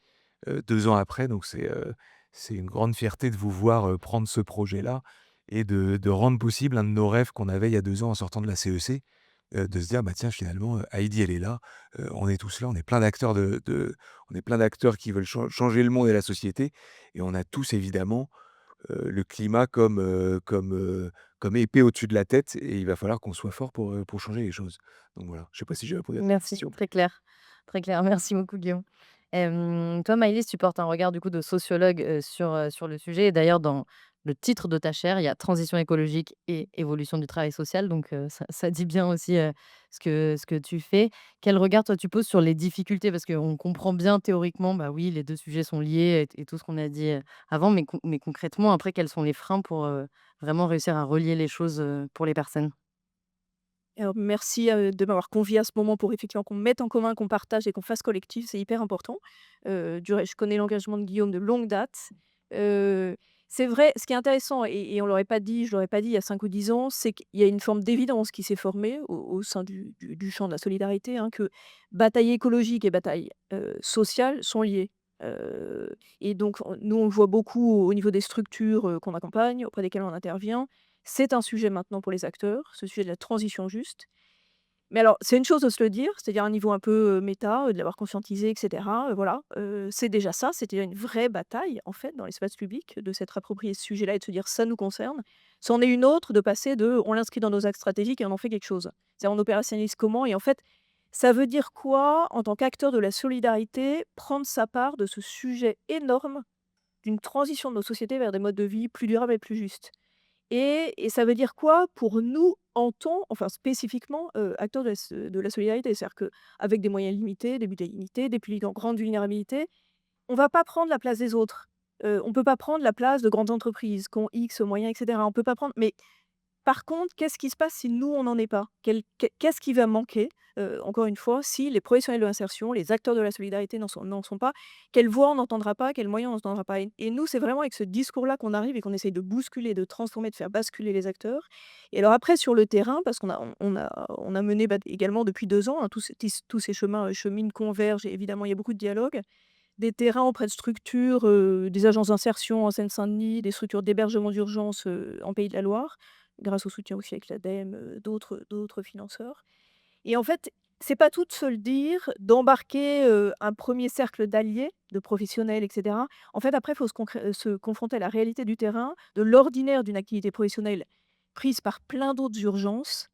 2 ans après donc c'est une grande fierté de vous voir, prendre ce projet-là et de rendre possible un de nos rêves qu'on avait il y a 2 ans en sortant de la CEC, de se dire: «Bah, tiens finalement, Heidi elle est là, on est tous là, on est plein d'acteurs on est plein d'acteurs qui veulent changer le monde et la société et on a tous évidemment, le climat comme épée au-dessus de la tête et il va falloir qu'on soit fort pour changer les choses. Donc voilà, je sais pas si j'ai répondu à ta Merci, question. très clair, très clair. Merci beaucoup, Guillaume. Toi, Maëlys, tu portes un regard du coup de sociologue, sur le sujet et d'ailleurs dans le titre de ta chaire, il y a transition écologique et évolution du travail social donc ça dit bien aussi, ce que tu fais. Quel regard toi tu poses sur les difficultés? Parce qu'on comprend bien théoriquement, bah oui, les 2 sujets sont liés et tout ce qu'on a dit, avant, mais concrètement après quels sont les freins pour, vraiment réussir à relier les choses, pour les personnes? Alors merci, de m'avoir conviée à ce moment pour effectivement qu'on mette en commun, qu'on partage et qu'on fasse collectif, c'est hyper important. Du reste, je connais l'engagement de Guillaume de longue date. Heu, c'est vrai, ce qui est intéressant et on l'aurait pas dit, je l'aurais pas dit il y a 5 ou 10 ans, c'est qu'il y a une forme d'évidence qui s'est formée au sein du champ de la solidarité, hein, que bataille écologique et bataille, sociale sont liées. Heu et donc nous, on le voit beaucoup au niveau des structures, qu'on accompagne, auprès desquelles on intervient. C'est un sujet maintenant pour les acteurs, ce sujet de la transition juste. Mais alors, c'est une chose de se le dire, c'est-à-dire à un niveau un peu, méta, de l'avoir conscientisé et cetera, voilà, c'est déjà ça, c'est déjà une vraie bataille, en fait, dans l'espace public, de s'être approprié ce sujet-là et de se dire: «Ça nous concerne». C'en est une autre de passer de: «On l'inscrit dans nos axes stratégiques et on en fait quelque chose». C'est-à-dire on opérationnalise comment et en fait, ça veut dire quoi, en tant qu'acteur de la solidarité, prendre sa part de ce sujet énorme d'une transition de nos sociétés vers des modes de vie plus durables et plus justes? Et ça veut dire quoi pour nous en tant enfin spécifiquement, acteurs de la solidarité? C'est-à-dire qu'avec des moyens limités, des budgets limités, des publics en grande vulnérabilité, on va pas prendre la place des autres. On peut pas prendre la place de grandes entreprises qui ont X moyens et cetera. On peut pas prendre mais par contre, qu'est-ce qui se passe si nous, on n'en est pas? Qu'est-ce qui va manquer, encore une fois, si les professionnels de l'insertion, les acteurs de la solidarité n'en sont pas? Quelle voix on n'entendra pas? Quels moyens on n'entendra pas? Et nous, c'est vraiment avec ce discours-là qu'on arrive et qu'on essaye de bousculer, de transformer, de faire basculer les acteurs. Et alors après sur le terrain, parce qu'on a mené, bah, également depuis 2 ans, hein, tous ces chemins, cheminent, convergent et évidemment il y a beaucoup de dialogue. Des terrains auprès de structures, des agences d'insertion en Seine-Saint-Denis, des structures d'hébergement d'urgence, en Pays de la Loire, grâce au soutien aussi avec l'ADEME, d'autres financeurs. Et en fait, c'est pas tout de se le dire, d'embarquer, un premier cercle d'alliés, de professionnels et cetera. En fait, après, il faut se confronter à la réalité du terrain, de l'ordinaire d'une activité professionnelle prise par plein d'autres urgences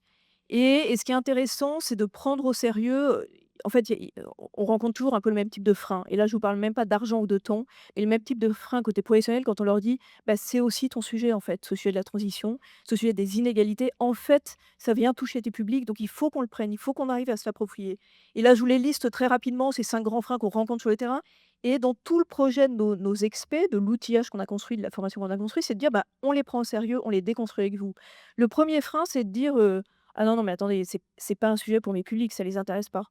et ce qui est intéressant, c'est de prendre au sérieux, en fait, il y a on rencontre toujours un peu le même type de frein et là, je vous parle même pas d'argent ou de temps, mais le même type de frein côté professionnel quand on leur dit: «Bah, c'est aussi ton sujet, en fait, ce sujet de la transition, ce sujet des inégalités. En fait, ça vient toucher tes publics, donc il faut qu'on le prenne, il faut qu'on arrive à se l'approprier». Et là, je vous les liste très rapidement, ces 5 grands freins qu'on rencontre sur le terrain et dans tout le projet de nos experts, de l'outillage qu'on a construit, de la formation qu'on a construit, c'est de dire: «Bah, on les prend au sérieux, on les déconstruit avec vous». Le premier frein, c'est de dire, ah non, non, mais attendez, c'est pas un sujet pour mes publics, ça les intéresse pas.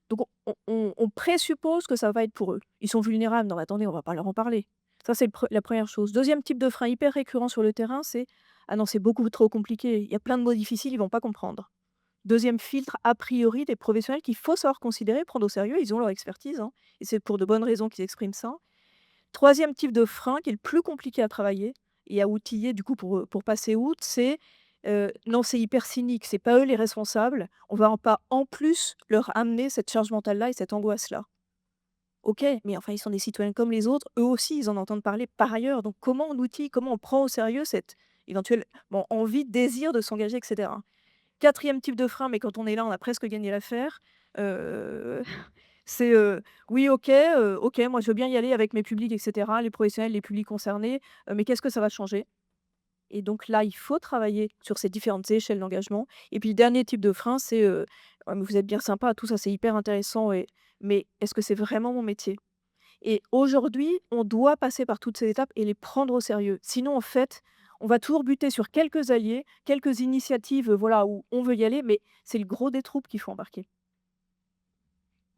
Donc on présuppose que ça va être pour eux. Ils sont vulnérables, non mais attendez, on va pas leur en parler. Ça, c'est la première chose. Deuxième type de frein hyper récurrent sur le terrain, c'est: «Ah non, c'est beaucoup trop compliqué, il y a plein de mots difficiles, ils vont pas comprendre». Deuxième filtre, a priori, des professionnels qu'il faut savoir considérer, prendre au sérieux, ils ont leur expertise, hein, et c'est pour de bonnes raisons qu'ils expriment ça. Troisième type de frein qui est le plus compliqué à travailler et à outiller du coup pour passer outre, c'est, non, c'est hyper cynique, c'est pas eux les responsables, on va pas en plus leur amener cette charge mentale-là et cette angoisse-là. OK, mais enfin ils sont des citoyens comme les autres, eux aussi ils en entendent parler par ailleurs, donc comment on outille, comment on prend au sérieux cette éventuelle, bon, envie, désir de s'engager et cetera? 4e type de frein, mais quand on est là, on a presque gagné l'affaire, heu, c'est, «Oui, OK, moi je veux bien y aller avec mes publics et cetera, les professionnels, les publics concernés, mais qu'est-ce que ça va changer?» Et donc là, il faut travailler sur ces différentes échelles d'engagement. Et puis le dernier type de frein, c'est, «Ouais, mais vous êtes bien sympa, tout ça, c'est hyper intéressant mais est-ce que c'est vraiment mon métier?» Et aujourd'hui, on doit passer par toutes ces étapes et les prendre au sérieux. Sinon, en fait, on va toujours buter sur quelques alliés, quelques initiatives, voilà, où on veut y aller, mais c'est le gros des troupes qu'il faut embarquer.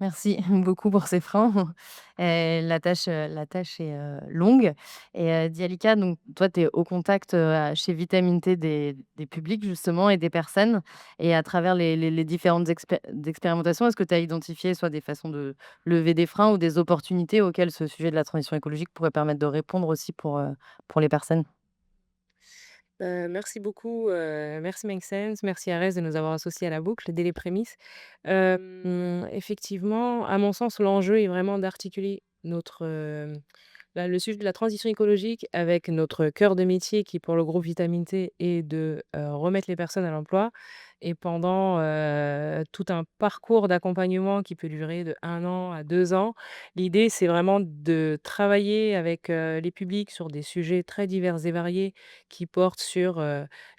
Merci beaucoup pour ces freins. La tâche est, longue et Dialika, donc toi, tu es au contact, chez Vitamine T des publics justement et des personnes et à travers les différentes expérimentations, est-ce que tu as identifié soit des façons de lever des freins ou des opportunités auxquelles ce sujet de la transition écologique pourrait permettre de répondre aussi pour les personnes? Merci beaucoup, merci Make Sense, merci Arès de nous avoir associés à la boucle dès les prémices. Effectivement, à mon sens, l'enjeu est vraiment d'articuler le sujet de la transition écologique avec notre cœur de métier qui, pour le groupe Vitamine T, est de, remettre les personnes à l'emploi et pendant, tout un parcours d'accompagnement qui peut durer de 1 an à 2 ans, l'idée, c'est vraiment de travailler avec, les publics sur des sujets très divers et variés qui portent sur,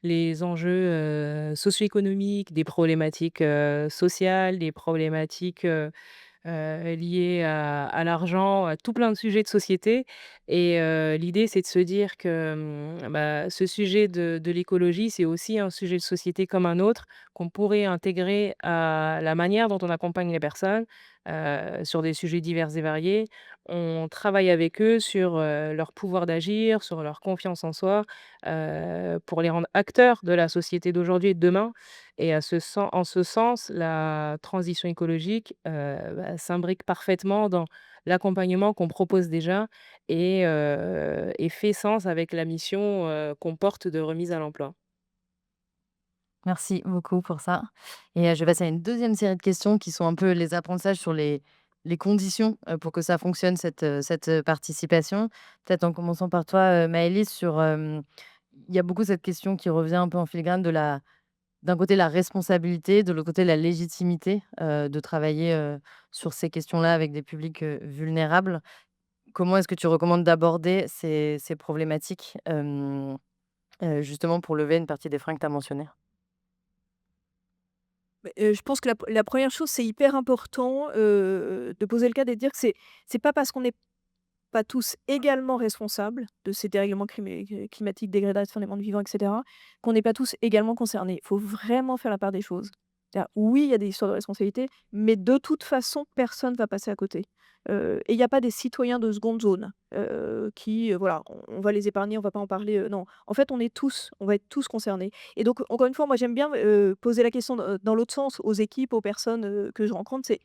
les enjeux, socio-économiques, des problématiques, sociales, des problématiques, liées à l'argent, à tout plein de sujets de société et l'idée, c'est de se dire que, bah, ce sujet de l'écologie, c'est aussi un sujet de société comme un autre, qu'on pourrait intégrer à la manière dont on accompagne les personnes, sur des sujets divers et variés. On travaille avec eux sur, leur pouvoir d'agir, sur leur confiance en soi, pour les rendre acteurs de la société d'aujourd'hui et de demain et en ce sens, la transition écologique, bah, s'imbrique parfaitement dans l'accompagnement qu'on propose déjà et fait sens avec la mission, qu'on porte de remise à l'emploi. Merci beaucoup pour ça et je vais passer à une deuxième série de questions qui sont un peu les apprentissages sur les conditions, pour que ça fonctionne cette participation. Peut-être en commençant par toi, Maëlys sur, il y a beaucoup cette question qui revient un peu en filigrane de la d'un côté la responsabilité, de l'autre côté la légitimité, de travailler, sur ces questions-là avec des publics, vulnérables. Comment est-ce que tu recommandes d'aborder ces problématiques, justement pour lever une partie des freins que tu as mentionnés? Beh, je pense que la 1re chose, c'est hyper important, de poser le cadre et de dire que c'est pas parce qu'on n'est pas tous également responsables de ces dérèglements climatiques, dégradation des mondes vivants et cetera, qu'on n'est pas tous également concernés. Il faut vraiment faire la part des choses. C'est-à-dire, oui, il y a des histoires de responsabilité, mais de toute façon, personne va passer à côté. Et il y a pas des citoyens de seconde zone, qui, voilà, on va les épargner, on va pas en parler, non. En fait, on va être tous concernés. Et donc, encore une fois, moi, j'aime bien, poser la question dans l'autre sens aux équipes, aux personnes, que je rencontre, c'est: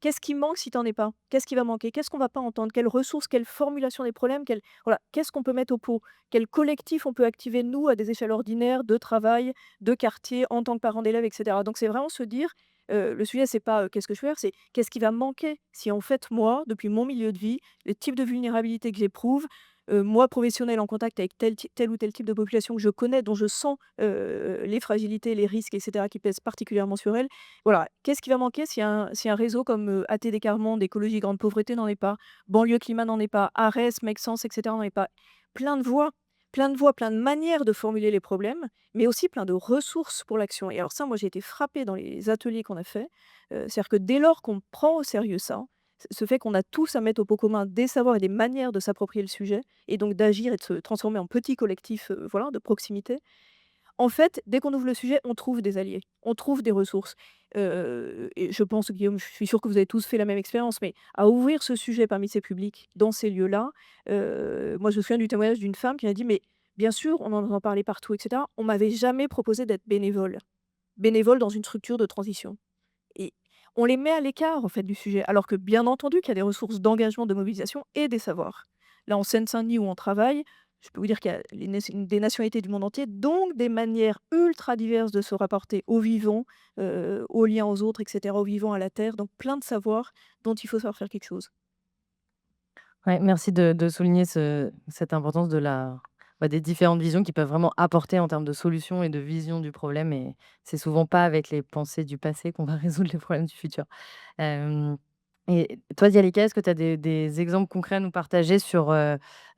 «Qu'est-ce qui manque si tu en es pas? Qu'est-ce qui va manquer? Qu'est-ce qu'on va pas entendre? Quelles ressources, quelle formulation des problèmes, voilà, qu'est-ce qu'on peut mettre au pot? Quel collectif on peut activer, nous, à des échelles ordinaires de travail, de quartier, en tant que parents d'élèves et cetera?» Donc c'est vraiment se dire, le sujet c'est pas, «Qu'est-ce que je peux faire?» c'est: «Qu'est-ce qui va manquer si en fait moi, depuis mon milieu de vie, les types de vulnérabilité que j'éprouve, moi professionnelle en contact avec tel ou tel type de population que je connais, dont je sens, les fragilités, les risques et cetera qui pèsent particulièrement sur elles, voilà, qu'est-ce qui va manquer si un réseau comme, ATD Quart Monde, Écologie Grande Pauvreté n'en est pas, Banlieue Climat n'en est pas, ARES, Make Sense et cetera n'en est pas?» Plein de voix, plein de voix, plein de manières de formuler les problèmes, mais aussi plein de ressources pour l'action. Et alors ça, moi, j'ai été frappée dans les ateliers qu'on a faits, c'est-à-dire que dès lors qu'on prend au sérieux ça, ce fait qu'on a tous à mettre au pot commun des savoirs et des manières de s'approprier le sujet et donc d'agir et de se transformer en petits collectifs, voilà, de proximité. En fait, dès qu'on ouvre le sujet, on trouve des alliés, on trouve des ressources. Et je pense, Guillaume, je suis sûre que vous avez tous fait la même expérience, mais à ouvrir ce sujet parmi ces publics, dans ces lieux-là, moi je me souviens du témoignage d'une femme qui m'a dit: «Mais bien sûr, on en entend parler partout et cetera, on m'avait jamais proposé d'être bénévole. Bénévole dans une structure de transition». Et on les met à l'écart, en fait, du sujet, alors que bien entendu qu'il y a des ressources d'engagement, de mobilisation et des savoirs. Là, en Seine-Saint-Denis où on travaille, je peux vous dire qu'il y a des nationalités du monde entier, donc des manières ultra diverses de se rapporter au vivant, aux liens aux autres et cetera, au vivant, à la terre, donc plein de savoirs dont il faut savoir faire quelque chose. Ouais, merci de souligner cette importance des différentes visions qui peuvent vraiment apporter en termes de solutions et de vision du problème et c'est souvent pas avec les pensées du passé qu'on va résoudre les problèmes du futur. Hem et toi, Dialika, est-ce que tu as des exemples concrets à nous partager sur,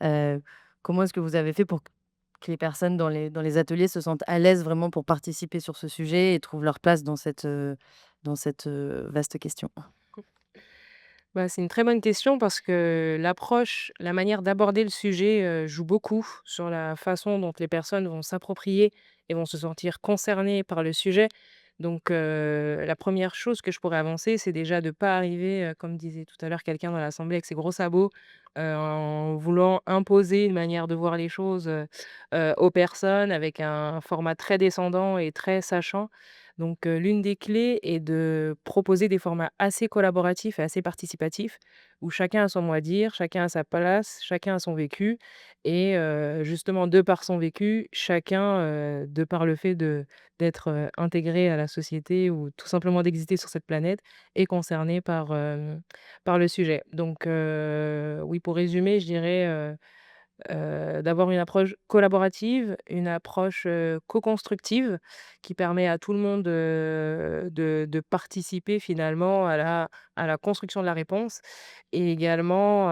comment est-ce que vous avez fait pour que les personnes dans les ateliers se sentent à l'aise vraiment pour participer sur ce sujet et trouvent leur place dans cette vaste question? Bah, c'est une très bonne question parce que la manière d'aborder le sujet, joue beaucoup sur la façon dont les personnes vont s'approprier et vont se sentir concernées par le sujet. Donc, la première chose que je pourrais avancer, c'est déjà de pas arriver, comme disait tout à l'heure quelqu'un dans l'assemblée avec ses gros sabots, en voulant imposer une manière de voir les choses, aux personnes avec un format très descendant et très sachant. Donc, l'une des clés est de proposer des formats assez collaboratifs et assez participatifs, où chacun a son mot à dire, chacun a sa place, chacun a son vécu et justement de par son vécu, chacun, de par le fait d'être, intégré à la société ou tout simplement d'exister sur cette planète, est concerné par le sujet. Donc, oui, pour résumer, je dirais, d'avoir une approche collaborative, une approche, co-constructive qui permet à tout le monde, de participer finalement à la construction de la réponse et également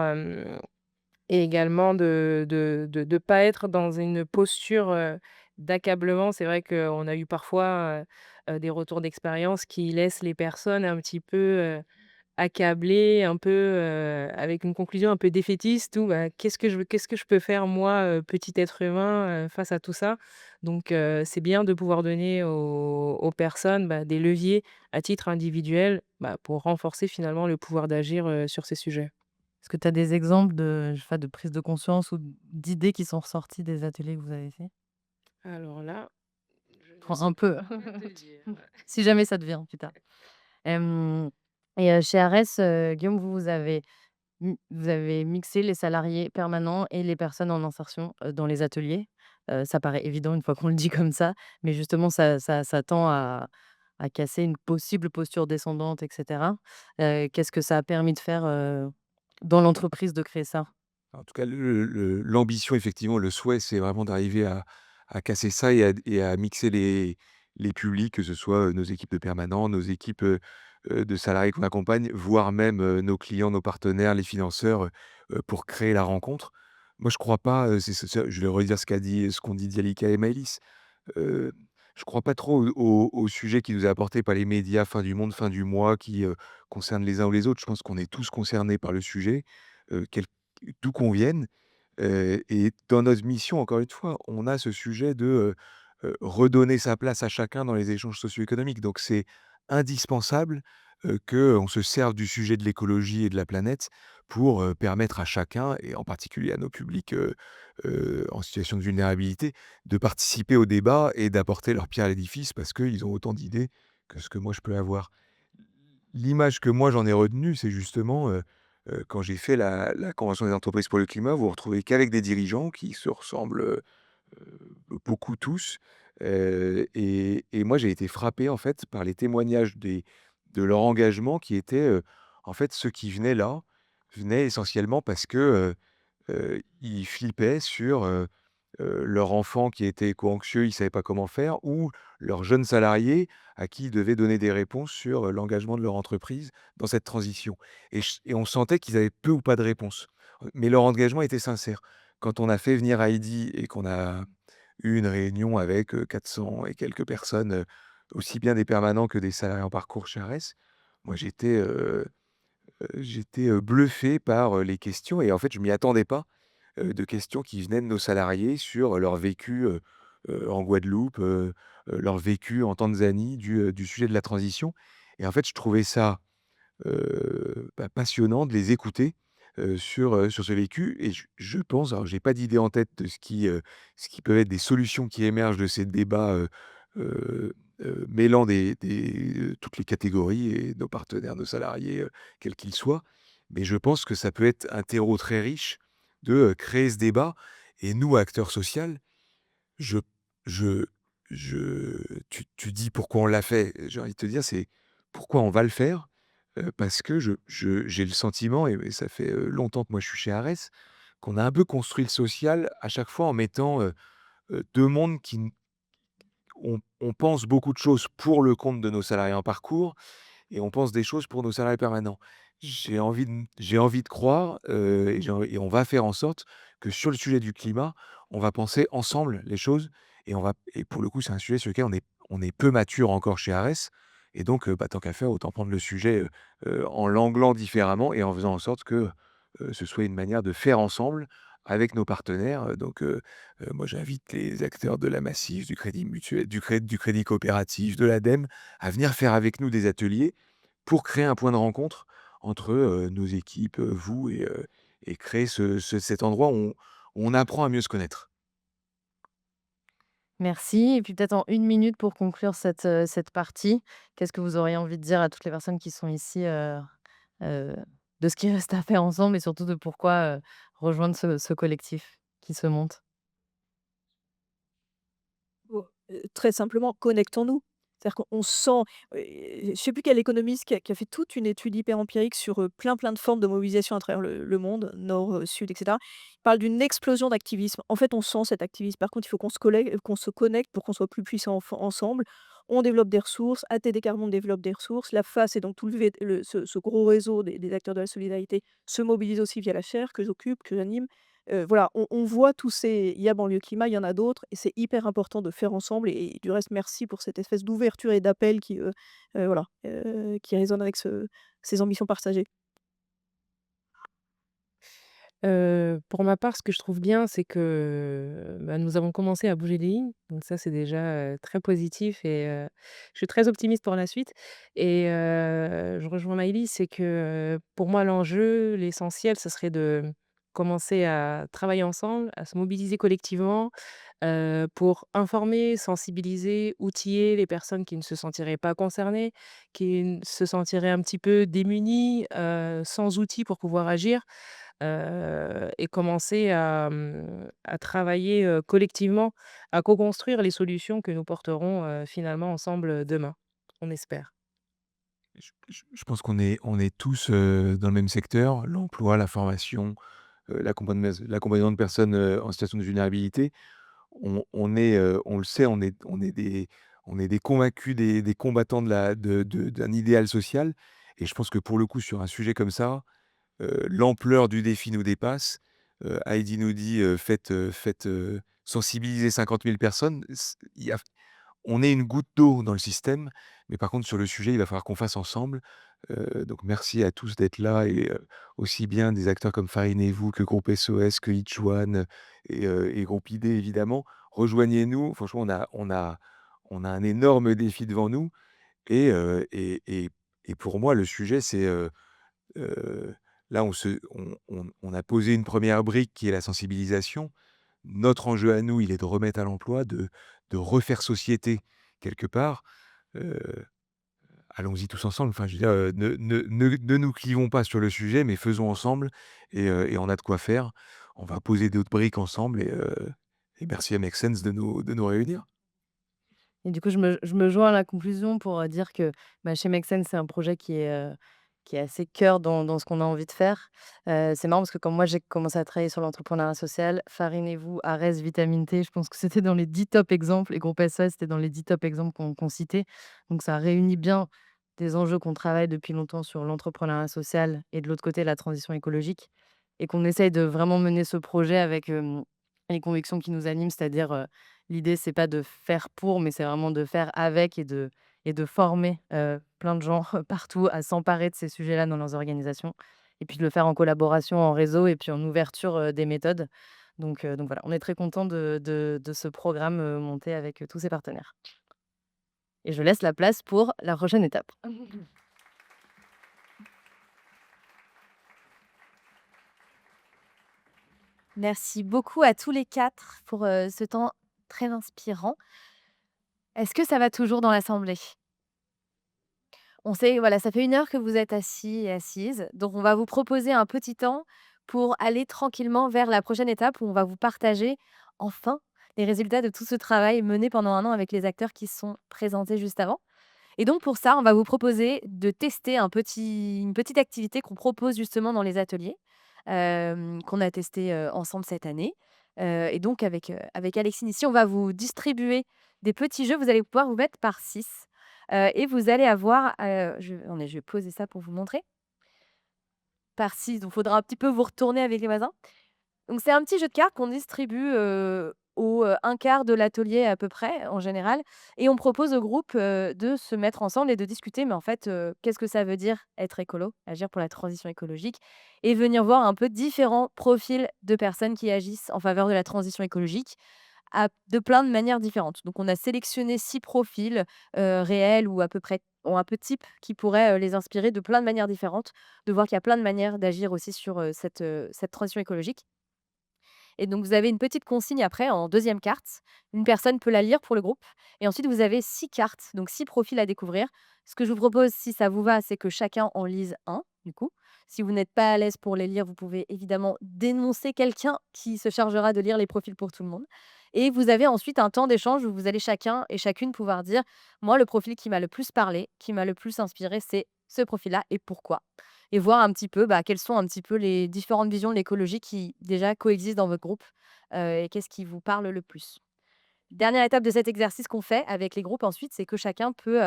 de pas être dans une posture, d'accablement. C'est vrai qu'on a eu parfois, des retours d'expérience qui laissent les personnes un petit peu, accablé, un peu, avec une conclusion un peu défaitiste où, bah, qu'est-ce que je peux faire moi, petit être humain, face à tout ça? Donc, c'est bien de pouvoir donner aux personnes, bah, des leviers à titre individuel, bah, pour renforcer finalement le pouvoir d'agir, sur ces sujets. Est-ce que tu as des exemples de je sais pas, de prise de conscience ou d'idées qui sont ressorties des ateliers que vous avez fait? Alors là, je ne Enfin un saurais peu, plus te dire. si jamais ça devient plus tard. Hem et chez Arès, Guillaume, vous avez mixé les salariés permanents et les personnes en insertion, dans les ateliers. Ça paraît évident une fois qu'on le dit comme ça, mais justement ça tend à casser une possible posture descendante et cetera. Qu'est-ce que ça a permis de faire, dans l'entreprise de créer ça? En tout cas, l'ambition, effectivement, le souhait, c'est vraiment d'arriver à casser ça et à mixer les publics, que ce soit, nos équipes de permanents, nos équipes, de salariés qu'on accompagne, voire même, nos clients, nos partenaires, les financeurs, pour créer la rencontre. Moi, je crois pas, c'est je vais redire ce qu'ont dit Dialika et Maëlys. Heu, je crois pas trop au sujet qui nous est apporté par les médias, fin du monde, fin du mois, qui, concerne les uns ou les autres. Je pense qu'on est tous concernés par le sujet, quel d'où qu'on vienne, et dans notre mission, encore une fois, on a ce sujet de, redonner sa place à chacun dans les échanges socio-économiques. Donc c'est indispensable, qu'on se serve du sujet de l'écologie et de la planète pour, permettre à chacun et en particulier à nos publics, en situation de vulnérabilité, de participer au débat et d'apporter leur pierre à l'édifice parce qu'ils ont autant d'idées que ce que moi je peux avoir. L'image que moi j'en ai retenue, c'est justement, quand j'ai fait la convention des entreprises pour le climat, vous vous retrouvez qu'avec des dirigeants qui se ressemblent, beaucoup tous, et moi j'ai été frappé en fait par les témoignages de leur engagement qui étaient, en fait ceux qui venaient là, venaient essentiellement parce que, ils flippaient sur, leur enfant qui était éco-anxieux, ils ne savaient pas comment faire ou leurs jeunes salariés à qui ils devaient donner des réponses sur, l'engagement de leur entreprise dans cette transition et on sentait qu'ils avaient peu ou pas de réponses, mais leur engagement était sincère. Quand on a fait venir Heidi et qu'on a eu une réunion avec, 400 et quelques personnes, aussi bien des permanents que des salariés en parcours chez Arès, moi j'étais, bluffé par, les questions et en fait je m'y attendais pas, de questions qui venaient de nos salariés sur leur vécu, en Guadeloupe, leur vécu en Tanzanie du sujet de la transition et en fait, je trouvais ça, passionnant de les écouter, sur ce vécu et je pense, alors j'ai pas d'idée en tête de ce qui peuvent être des solutions qui émergent de ces débats, heu mêlant toutes les catégories et nos partenaires, nos salariés, quels qu'ils soient. Mais je pense que ça peut être un terreau très riche de, créer ce débat et nous, acteurs social, je je tu dis pourquoi on l'a fait. J'ai envie de te dire, c'est pourquoi on va le faire, parce que j'ai le sentiment et ça fait, longtemps que moi je suis chez Arès, qu'on a un peu construit le social à chaque fois en mettant, 2 mondes qui n on pense beaucoup de choses pour le compte de nos salariés en parcours et on pense des choses pour nos salariés permanents. J'ai envie de croire, et on va faire en sorte que sur le sujet du climat, on va penser ensemble les choses et pour le coup, c'est un sujet sur lequel on est peu mature encore chez Arès et donc bah, tant qu'à faire, autant prendre le sujet, en l'anglant différemment et en faisant en sorte que, ce soit une manière de faire ensemble avec nos partenaires, moi j'invite les acteurs de la Massif, du Crédit Mutuel, du Crédit Coopératif, de l'ADEME à venir faire avec nous des ateliers pour créer un point de rencontre entre, nos équipes, vous et créer cet endroit où on apprend à mieux se connaître. Merci et puis peut-être en 1 minute pour conclure cette partie, qu'est-ce que vous auriez envie de dire à toutes les personnes qui sont ici, heu, de ce qu'il reste à faire ensemble et surtout de pourquoi, rejoindre ce collectif qui se monte? Oh, très simplement, connectons-nous. C'est-à-dire qu'on sent, je sais plus quel économiste qui a fait toute une étude hyper empirique sur, plein de formes de mobilisation à travers le monde, nord, sud et cetera. Il parle d'une explosion d'activisme. En fait, on sent cet activisme. Par contre, il faut qu'on se connecte pour qu'on soit plus puissants ensemble. On développe des ressources, ATD Carbone développe des ressources. La FAS et donc tout ce gros réseau des acteurs de la solidarité se mobilise aussi via la chaire que j'occupe, que j'anime. Voilà, on voit tous ces il y a Banlieue Climat, il y en a d'autres et c'est hyper important de faire ensemble et du reste merci pour cette espèce d'ouverture et d'appel voilà, qui résonne avec ces ambitions partagées. Pour ma part, ce que je trouve bien, c'est que, bah, nous avons commencé à bouger les lignes, donc ça, c'est déjà, très positif et je suis très optimiste pour la suite et je rejoins Maïli, c'est que, pour moi, l'enjeu, l'essentiel, ce serait de commencer à travailler ensemble, à se mobiliser collectivement, pour informer, sensibiliser, outiller les personnes qui ne se sentiraient pas concernées, qui se sentiraient un petit peu démunies, sans outils pour pouvoir agir. Et commencer à travailler, collectivement, à co-construire les solutions que nous porterons, finalement ensemble, demain. On espère. Je pense qu'on est tous, dans le même secteur, l'emploi, la formation, l'accompagnement de personnes, en situation de vulnérabilité. On le sait, on est des convaincus, des combattants d'un idéal social et je pense que pour le coup, sur un sujet comme ça, l'ampleur du défi nous dépasse. Heidi nous dit, faites sensibiliser 50 000 personnes. On est une goutte d'eau dans le système, mais par contre sur le sujet, il va falloir qu'on fasse ensemble. Donc merci à tous d'être là et aussi bien des acteurs comme Farinez-vous que Groupe SOS, que Each One et Groupe ID évidemment. Rejoignez-nous, franchement on a un énorme défi devant nous et pour moi le sujet c'est, Heu, là, on a posé une première brique qui est la sensibilisation. Notre enjeu à nous, il est de remettre à l'emploi, de refaire société quelque part. Heu, Allons-y tous ensemble. Enfin, je veux dire, ne nous clivons pas sur le sujet, mais faisons ensemble et on a de quoi faire. On va poser d'autres briques ensemble et merci à Make Sense de nous réunir. Et du coup, je me joins à la conclusion pour, dire que, bah, chez Make Sense, c'est un projet qui est assez cœur dans ce qu'on a envie de faire. C'est marrant parce que quand moi j'ai commencé à travailler sur l'entrepreneuriat social, Farinez-vous, Arès, Vitamine T, je pense que c'était dans les 10 top exemples et Groupe SOS, c'était dans les 10 top exemples qu'on citait. Donc ça réunit bien des enjeux qu'on travaille depuis longtemps sur l'entrepreneuriat social et de l'autre côté la transition écologique et qu'on essaye de vraiment mener ce projet avec, les convictions qui nous animent. C'est-à-dire, l'idée c'est pas de faire pour, mais c'est vraiment de faire avec et de former, plein de gens partout à s'emparer de ces sujets-là dans leurs organisations et puis de le faire en collaboration, en réseau et puis en ouverture, des méthodes. Donc voilà, on est très content de ce programme, monté avec, tous ces partenaires et je laisse la place pour la prochaine étape. Merci beaucoup à tous les 4 pour, ce temps très inspirant. Est-ce que ça va toujours dans l'assemblée? On sait, voilà, ça fait 1 heure que vous êtes assis et assises, donc on va vous proposer un petit temps pour aller tranquillement vers la prochaine étape où on va vous partager enfin les résultats de tout ce travail mené pendant 1 an avec les acteurs qui se sont présentés juste avant. Et donc pour ça, on va vous proposer de tester une petite activité qu'on propose justement dans les ateliers. qu'on a testé, ensemble cette année. Et donc avec Alexine ici, on va vous distribuer des petits jeux. Vous allez pouvoir vous mettre par 6, et vous allez avoir, je vais poser ça pour vous montrer. Par 6, donc il faudra un petit peu vous retourner avec les voisins. Donc c'est un petit jeu de cartes qu'on distribue, aux, 1/4 de l'atelier à peu près, en général, et on propose au groupe, de se mettre ensemble et de discuter, mais en fait, qu'est-ce que ça veut dire être écolo? Agir pour la transition écologique, et venir voir un peu différents profils de personnes qui agissent en faveur de la transition écologique de plein de manières différentes. Donc on a sélectionné 6 profils, réels ou à peu près ou un peu types qui pourraient, les inspirer de plein de manières différentes, de voir qu'il y a plein de manières d'agir aussi sur, cette transition écologique. Et donc vous avez une petite consigne après en deuxième carte. Une personne peut la lire pour le groupe, et ensuite vous avez 6 cartes, donc 6 profils à découvrir. Ce que je vous propose, si ça vous va, c'est que chacun en lise un, du coup. Si vous n'êtes pas à l'aise pour les lire, vous pouvez évidemment dénoncer quelqu'un qui se chargera de lire les profils pour tout le monde. Et vous avez ensuite un temps d'échange où vous allez chacun et chacune pouvoir dire: «Moi, le profil qui m'a le plus parlé, qui m'a le plus inspiré, c'est ce profil-là et pourquoi?» Et voir un petit peu, quelles sont un petit peu les différentes visions de l'écologie qui déjà coexistent dans votre groupe, et qu'est-ce qui vous parle le plus. Dernière étape de cet exercice qu'on fait avec les groupes ensuite, c'est que chacun peut,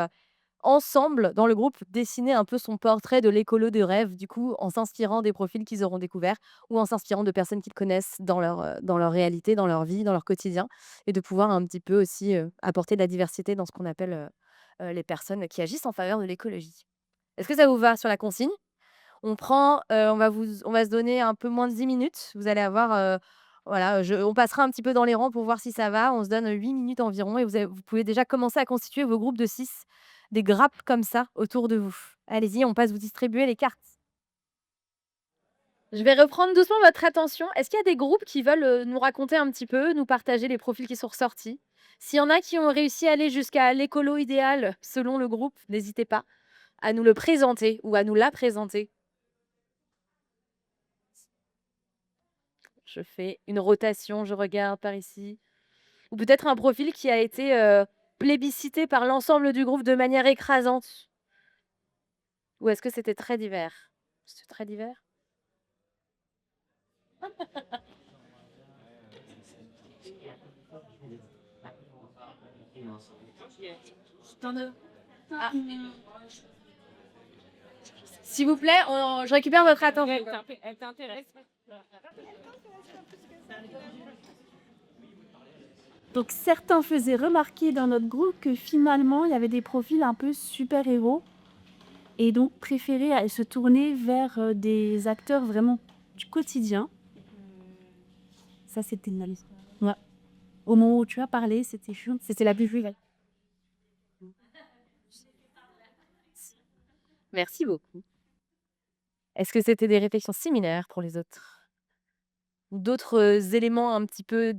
ensemble, dans le groupe, dessiner un peu son portrait de l'écolo de rêve, du coup, en s'inspirant des profils qu'ils auront découverts ou en s'inspirant de personnes qu'ils connaissent dans leur réalité, dans leur vie, dans leur quotidien, et de pouvoir un petit peu aussi, apporter de la diversité dans ce qu'on appelle, les personnes qui agissent en faveur de l'écologie. Est-ce que ça vous va sur la consigne? On va se donner un peu moins de 10 minutes. Vous allez avoir, voilà, on passera un petit peu dans les rangs pour voir si ça va. On se donne 8 minutes environ, et vous pouvez déjà commencer à constituer vos groupes de 6, des grappes comme ça autour de vous. Allez-y, on passe vous distribuer les cartes. Je vais reprendre doucement votre attention. Est-ce qu'il y a des groupes qui veulent, nous raconter un petit peu, nous partager les profils qui sont ressortis? S'il y en a qui ont réussi à aller jusqu'à l'écolo idéal selon le groupe, n'hésitez pas à nous le présenter ou à nous la présenter. Je fais une rotation, je regarde par ici. Ou peut-être un profil qui a été, plébiscité par l'ensemble du groupe de manière écrasante? Ou est-ce que c'était très divers? C'était très divers? Ah, s'il vous plaît, je récupère votre attention. Elle t'intéresse? Donc certains faisaient remarquer dans notre groupe que finalement, il y avait des profils un peu super-héros et donc préféraient se tourner vers des acteurs vraiment du quotidien. Ça, c'était une analyse. Ouais. Au moment où tu as parlé, c'était chiant. C'était la plus visuelle. Merci beaucoup. Est-ce que c'était des réflexions similaires pour les autres? Ou d'autres, éléments un petit peu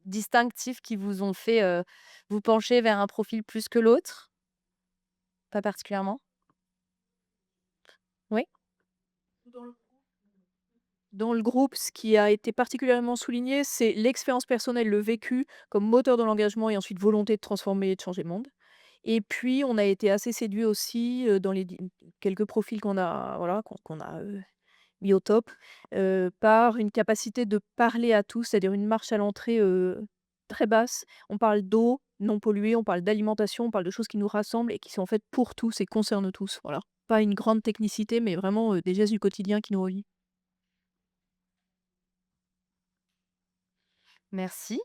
distinctifs qui vous ont fait, vous pencher vers un profil plus que l'autre? Pas particulièrement? Oui? Dans le groupe, ce qui a été particulièrement souligné, c'est l'expérience personnelle, le vécu comme moteur de l'engagement et ensuite volonté de transformer et de changer le monde. Et puis, on a été assez séduits aussi, dans les quelques profils qu'on a, voilà, qu'on a, mis au top, par une capacité de parler à tous, c'est-à-dire une marche à l'entrée, très basse. On parle d'eau non polluée, on parle d'alimentation, on parle de choses qui nous rassemblent et qui sont en fait pour tous et concernent tous, voilà. Pas une grande technicité, mais vraiment, des gestes du quotidien qui nous relient. Merci.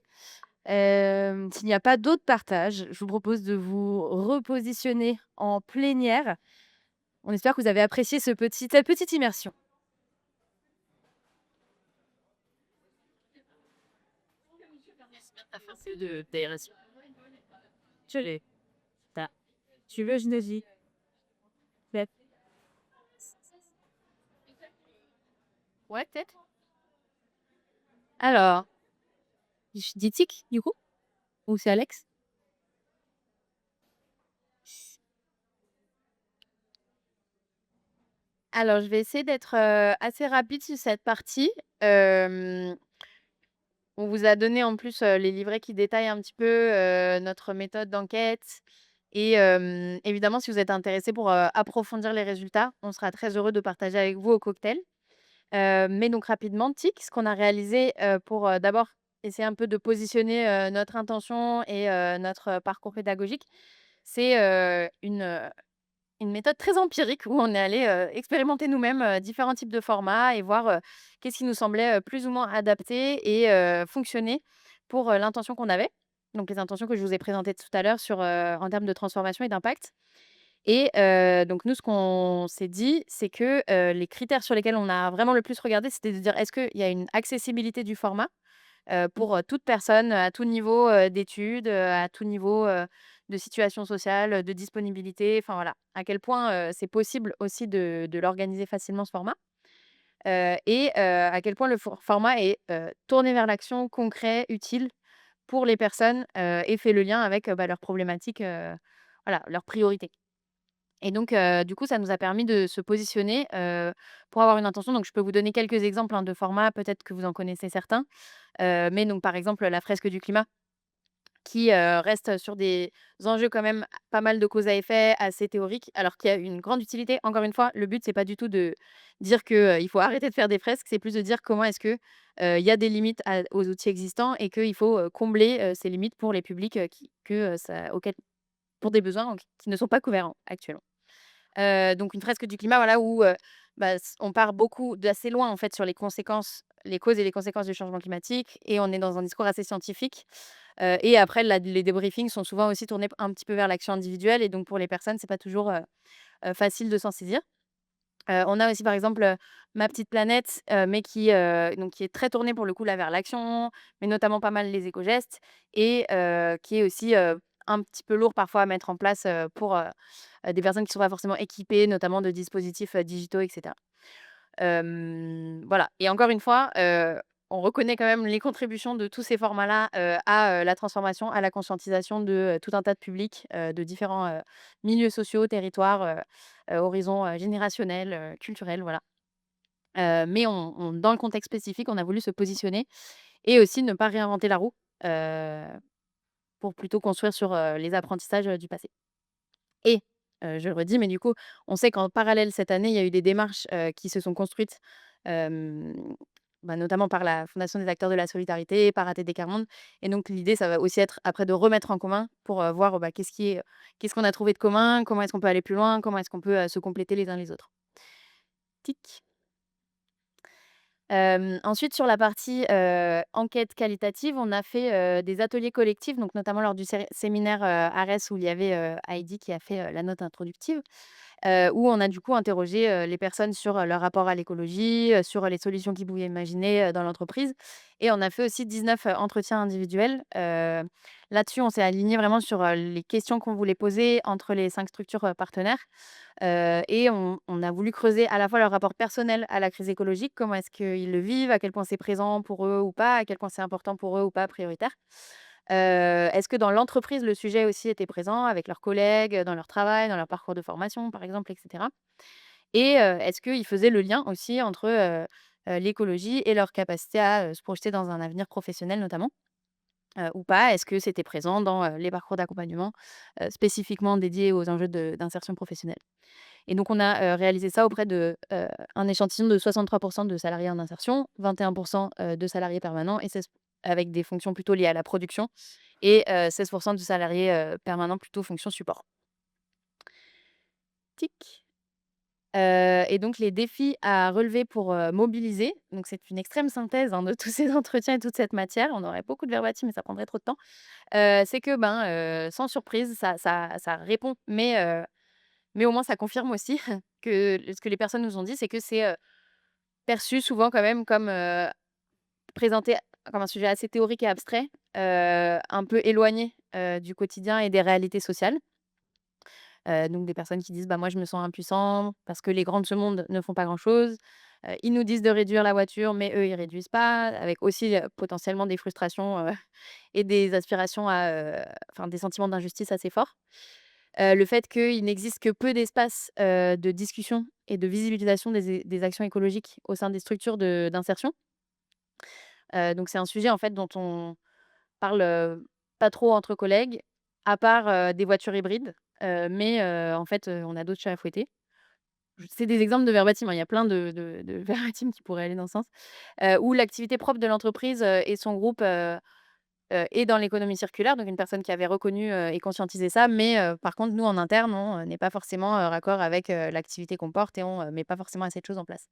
S'il n'y a pas d'autres partages, je vous propose de vous repositionner en plénière. On espère que vous avez apprécié cette petite immersion. D'aération. Je l'ai. Tu veux, je le dis. Ouais, peut-être. Alors, Ditik, du coup? Ou c'est Alex? Alors, je vais essayer d'être, assez rapide sur cette partie. Hem, on vous a donné en plus, les livrets qui détaillent un petit peu, notre méthode d'enquête, et évidemment, si vous êtes intéressés pour, approfondir les résultats, on sera très heureux de partager avec vous au cocktail. Mais donc rapidement, tic, ce qu'on a réalisé, pour, d'abord essayer un peu de positionner, notre intention et notre, parcours pédagogique, c'est, une méthode très empirique où on est allé, expérimenter nous-mêmes, différents types de formats et voir, qu'est-ce qui nous semblait, plus ou moins adapté et fonctionner pour, l'intention qu'on avait. Donc les intentions que je vous ai présentées tout à l'heure sur, en termes de transformation et d'impact. Et donc nous, ce qu'on s'est dit, c'est que, les critères sur lesquels on a vraiment le plus regardé, c'était de dire: «Est-ce qu'il y a une accessibilité du format?» pour, toute personne, à tout niveau, d'études, à tout niveau, de situation sociale, de disponibilité, enfin voilà. À quel point, c'est possible aussi de l'organiser facilement ce format, et à quel point le format est, tourné vers l'action, concret, utile pour les personnes, et fait le lien avec, bah, leurs problématiques, voilà, leurs priorités. Et donc, du coup, ça nous a permis de se positionner, pour avoir une intention. Donc je peux vous donner quelques exemples, hein, de formats, peut-être que vous en connaissez certains. Mais donc par exemple, la fresque du climat qui, reste sur des enjeux quand même pas mal de cause à effet, assez théoriques, alors qu'il y a une grande utilité. Encore une fois, le but, c'est pas du tout de dire que, il faut arrêter de faire des fresques, c'est plus de dire comment est-ce que, il y a des limites aux outils existants et qu'il faut, combler, ces limites pour les publics, pour des besoins qui ne sont pas couverts actuellement. Donc une fresque du climat, voilà, où, bah, on part beaucoup d'assez loin, en fait, sur les conséquences, les causes et les conséquences du changement climatique et on est dans un discours assez scientifique. Et après les débriefings sont souvent aussi tournés un petit peu vers l'action individuelle et donc pour les personnes, c'est pas toujours, facile de s'en saisir. On a aussi, par exemple, Ma petite planète, mais qui est très tournée pour le coup là vers l'action, mais notamment pas mal les éco-gestes et qui est aussi, un petit peu lourd parfois à mettre en place, pour, des personnes qui ne sont pas forcément équipées, notamment de dispositifs, digitaux et cetera. Voilà et encore une fois, on reconnaît quand même les contributions de tous ces formats-là, à, la transformation, à la conscientisation de, tout un tas de publics, de différents, milieux sociaux, territoires, horizons, générationnels, culturels, voilà. Mais dans le contexte spécifique, on a voulu se positionner et aussi ne pas réinventer la roue, heu, pour plutôt construire sur, les apprentissages, du passé. Et je le redis, mais du coup, on sait qu'en parallèle, cette année, il y a eu des démarches, qui se sont construites, hem, bah, notamment par la Fondation des acteurs de la solidarité, par ATD Quart Monde et donc l'idée, ça va aussi être après de remettre en commun pour, voir, bah, qu'est-ce qu'on a trouvé de commun? Comment est-ce qu'on peut aller plus loin? Comment est-ce qu'on peut, se compléter les uns les autres? Tic. Ensuite sur la partie, enquête qualitative, on a fait, des ateliers collectifs, donc notamment lors du séminaire, ARES où il y avait, Heidi qui a fait, la note introductive. Où on a du coup interrogé, les personnes sur, leur rapport à l'écologie, sur les solutions qu'ils pouvaient imaginer, dans l'entreprise et on a fait aussi 19 entretiens individuels. Là-dessus, on s'est aligné vraiment sur, les questions qu'on voulait poser entre les 5 structures, partenaires, et on a voulu creuser à la fois leur rapport personnel à la crise écologique, comment est-ce qu'ils le vivent, à quel point c'est présent pour eux ou pas, à quel point c'est important pour eux ou pas, prioritaire. Est-ce que dans l'entreprise, le sujet aussi était présent avec leurs collègues, dans leur travail, dans leur parcours de formation, par exemple, et cetera? Et est-ce qu'ils faisaient le lien aussi entre, l'écologie et leur capacité à, se projeter dans un avenir professionnel notamment, ou pas? Est-ce que c'était présent dans, les parcours d'accompagnement, spécifiquement dédiés aux enjeux d'insertion professionnelle? Et donc on a, réalisé ça auprès de, un échantillon de 63 de salariés en insertion, 21 de salariés permanents et 16 avec des fonctions plutôt liées à la production et 16 de salariés, permanents plutôt fonction support. Tic. Et donc les défis à relever pour, mobiliser, donc c'est une extrême synthèse, hein, de tous ces entretiens et toute cette matière. On aurait beaucoup de verbatim, mais ça prendrait trop de temps. C'est que, ben, sans surprise, ça répond, mais au moins ça confirme aussi que ce que les personnes nous ont dit, c'est que c'est, perçu souvent quand même comme, présenté comme un sujet assez théorique et abstrait, un peu éloigné, du quotidien et des réalités sociales. Donc des personnes qui disent: «Bah, moi, je me sens impuissant parce que les grands de ce monde ne font pas grand-chose». Ils nous disent de réduire la voiture, mais eux, ils réduisent pas, avec aussi, potentiellement des frustrations, et des aspirations à, enfin des sentiments d'injustice assez forts. Le fait qu'il n'existe que peu d'espace, de discussion et de visibilisation des actions écologiques au sein des structures d'insertion. Donc c'est un sujet en fait dont on parle, pas trop entre collègues, à part, des voitures hybrides, mais en fait, on a d'autres chats à fouetter. c'est des exemples de verbatim, hein, il y a plein de verbatim qui pourraient aller dans ce sens, où l'activité propre de l'entreprise, et son groupe, est dans l'économie circulaire, donc une personne qui avait reconnu, et conscientisé ça, mais par contre, nous, en interne, on, n'est pas forcément, raccord avec, l'activité qu'on porte et on, met pas forcément assez de choses en place.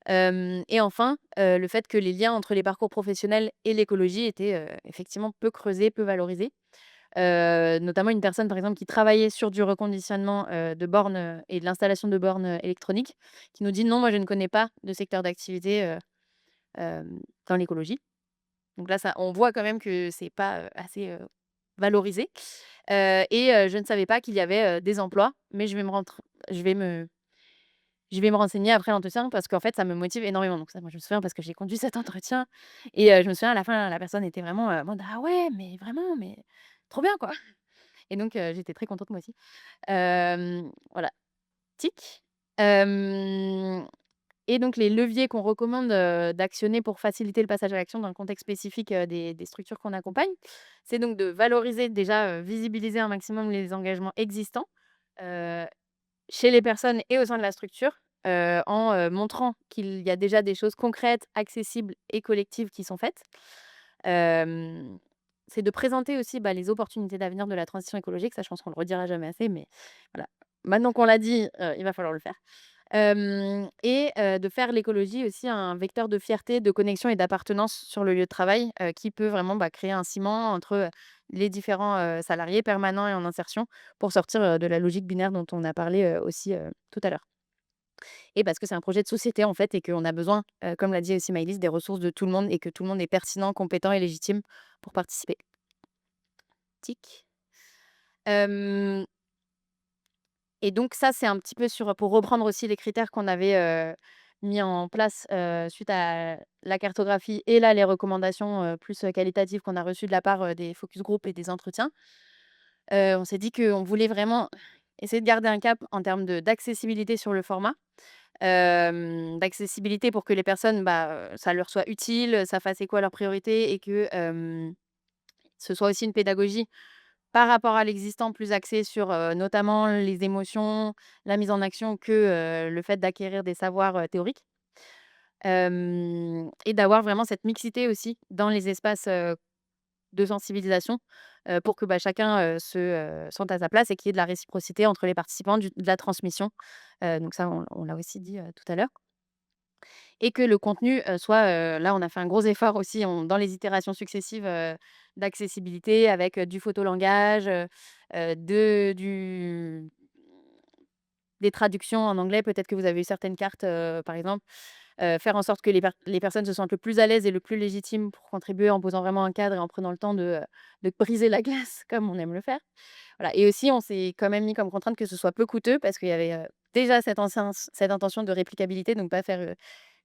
Et enfin, le fait que les liens entre les parcours professionnels et l'écologie étaient, effectivement peu creusés, peu valorisés. Notamment une personne, par exemple, qui travaillait sur du reconditionnement, de bornes, et de l'installation de bornes, électroniques, qui nous dit: «Non, moi je ne connais pas de secteur d'activité, dans l'écologie». Donc là, ça on voit quand même que c'est pas, assez, valorisé. Je ne savais pas qu'il y avait, des emplois, mais je vais me je vais me renseigner après l'entretien parce qu'en fait, ça me motive énormément. Donc ça, moi, je me souviens parce que j'ai conduit cet entretien et je me souviens à la fin, la personne était vraiment, en mode: «Ah ouais, mais vraiment, mais trop bien, quoi!» Et donc j'étais très contente moi aussi. Voilà, tic. Hem Et donc les leviers qu'on recommande, d'actionner pour faciliter le passage à l'action dans le contexte spécifique, des structures qu'on accompagne, c'est donc de valoriser déjà, visibiliser un maximum les engagements existants, heu, chez les personnes et au sein de la structure, en, montrant qu'il y a déjà des choses concrètes, accessibles et collectives qui sont faites. Hem, c'est de présenter aussi, bah, les opportunités d'avenir de la transition écologique. Ça, je pense qu'on le redira jamais assez, mais voilà. Maintenant qu'on l'a dit, il va falloir le faire. De faire l'écologie aussi un vecteur de fierté, de connexion et d'appartenance sur le lieu de travail, qui peut vraiment, bah, créer un ciment entre, les différents, salariés permanents et en insertion pour sortir, de la logique binaire dont on a parlé, aussi, tout à l'heure. Et parce que c'est un projet de société, en fait, et qu'on a besoin, comme l'a dit aussi Maëlys, des ressources de tout le monde et que tout le monde est pertinent, compétent et légitime pour participer. Tic. Hem Et donc ça, c'est un petit peu sur pour reprendre aussi les critères qu'on avait, mis en place, suite à la cartographie et là, les recommandations, plus, qualitatives qu'on a reçues de la part, des focus group et des entretiens. On s'est dit qu'on voulait vraiment essayer de garder un cap en termes d'accessibilité sur le format. D'accessibilité pour que les personnes, bah, ça leur soit utile, ça fasse écho à leurs priorités et que, ce soit aussi une pédagogie par rapport à l'existant, plus axé sur, notamment les émotions, la mise en action que, le fait d'acquérir des savoirs, théoriques. Et d'avoir vraiment cette mixité aussi dans les espaces, de sensibilisation, pour que, bah, chacun, se sente à sa place et qu'il y ait de la réciprocité entre les participants, de la transmission. Donc ça, on l'a aussi dit, tout à l'heure. Et que le contenu, soit, là, on a fait un gros effort aussi dans les itérations successives, d'accessibilité avec, du photolangage, de du des traductions en anglais. Peut-être que vous avez eu certaines cartes, par exemple. Faire en sorte que les personnes se sentent le plus à l'aise et le plus légitimes pour contribuer en posant vraiment un cadre et en prenant le temps de briser la glace comme on aime le faire. Voilà, et aussi on s'est quand même mis comme contrainte que ce soit peu coûteux parce qu'il y avait, déjà cette intention de réplicabilité, donc pas faire,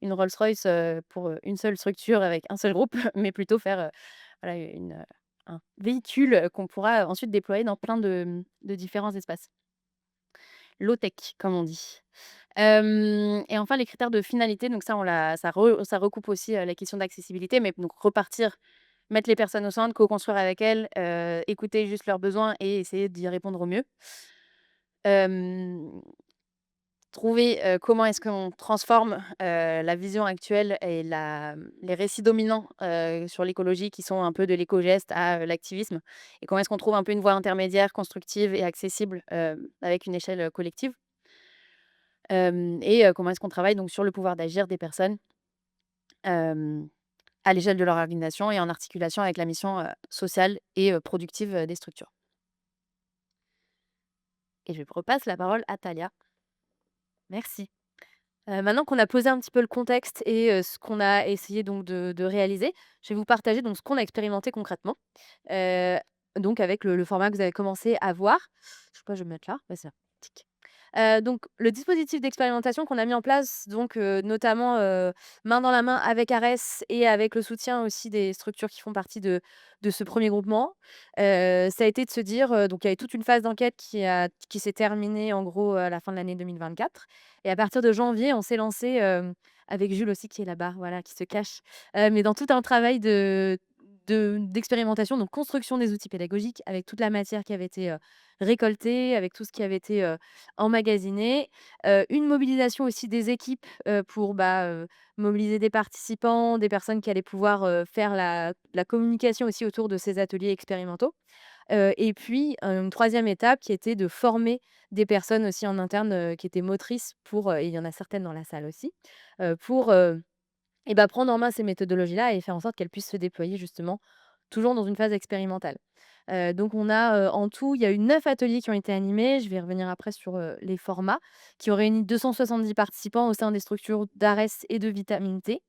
une Rolls-Royce, pour, une seule structure avec un seul groupe, mais plutôt faire, voilà un véhicule, qu'on pourra ensuite déployer dans plein de différents espaces. Low tech comme on dit. Et enfin les critères de finalité, donc ça on l'a ça recoupe aussi, la question d'accessibilité, mais donc repartir, mettre les personnes au centre, co-construire avec elles, écouter juste leurs besoins et essayer d'y répondre au mieux. Hem, trouver, comment est-ce qu'on transforme, la vision actuelle et les récits dominants, sur l'écologie qui sont un peu de l'éco-geste à, l'activisme, et comment est-ce qu'on trouve un peu une voie intermédiaire constructive et accessible, avec une échelle, collective. Comment est-ce qu'on travaille donc sur le pouvoir d'agir des personnes, hem, à l'échelle de leur organisation et en articulation avec la mission, sociale et productive, des structures. Et je repasse la parole à Talia. Merci. Maintenant qu'on a posé un petit peu le contexte et ce qu'on a essayé donc de réaliser, je vais vous partager donc ce qu'on a expérimenté concrètement, heu, donc avec le format que vous avez commencé à voir. Je sais pas, je vais me mettre là, ouais, c'est là, tic. Donc le dispositif d'expérimentation qu'on a mis en place, donc notamment, main dans la main avec Ares et avec le soutien aussi des structures qui font partie de ce premier groupement, ça a été de se dire, donc il y avait toute une phase d'enquête qui s'est terminée en gros à la fin de l'année 2024, et à partir de janvier, on s'est lancé, avec Jules aussi qui est là-bas, voilà, qui se cache, mais dans tout un travail d'expérimentation, donc construction des outils pédagogiques avec toute la matière qui avait été récoltée, avec tout ce qui avait été emmagasiné. Une mobilisation aussi des équipes pour mobiliser des participants, des personnes qui allaient pouvoir faire la communication aussi autour de ces ateliers expérimentaux. Et puis, une troisième étape qui était de former des personnes aussi en interne qui étaient motrices et il y en a certaines dans la salle aussi, pour prendre en main ces méthodologies-là et faire en sorte qu'elles puissent se déployer justement, toujours dans une phase expérimentale. Donc on a, en tout, il y a eu 9 ateliers qui ont été animés. Je vais revenir après sur, les formats, qui ont réuni 270 participants au sein des structures d'ARES et de Vitamine T.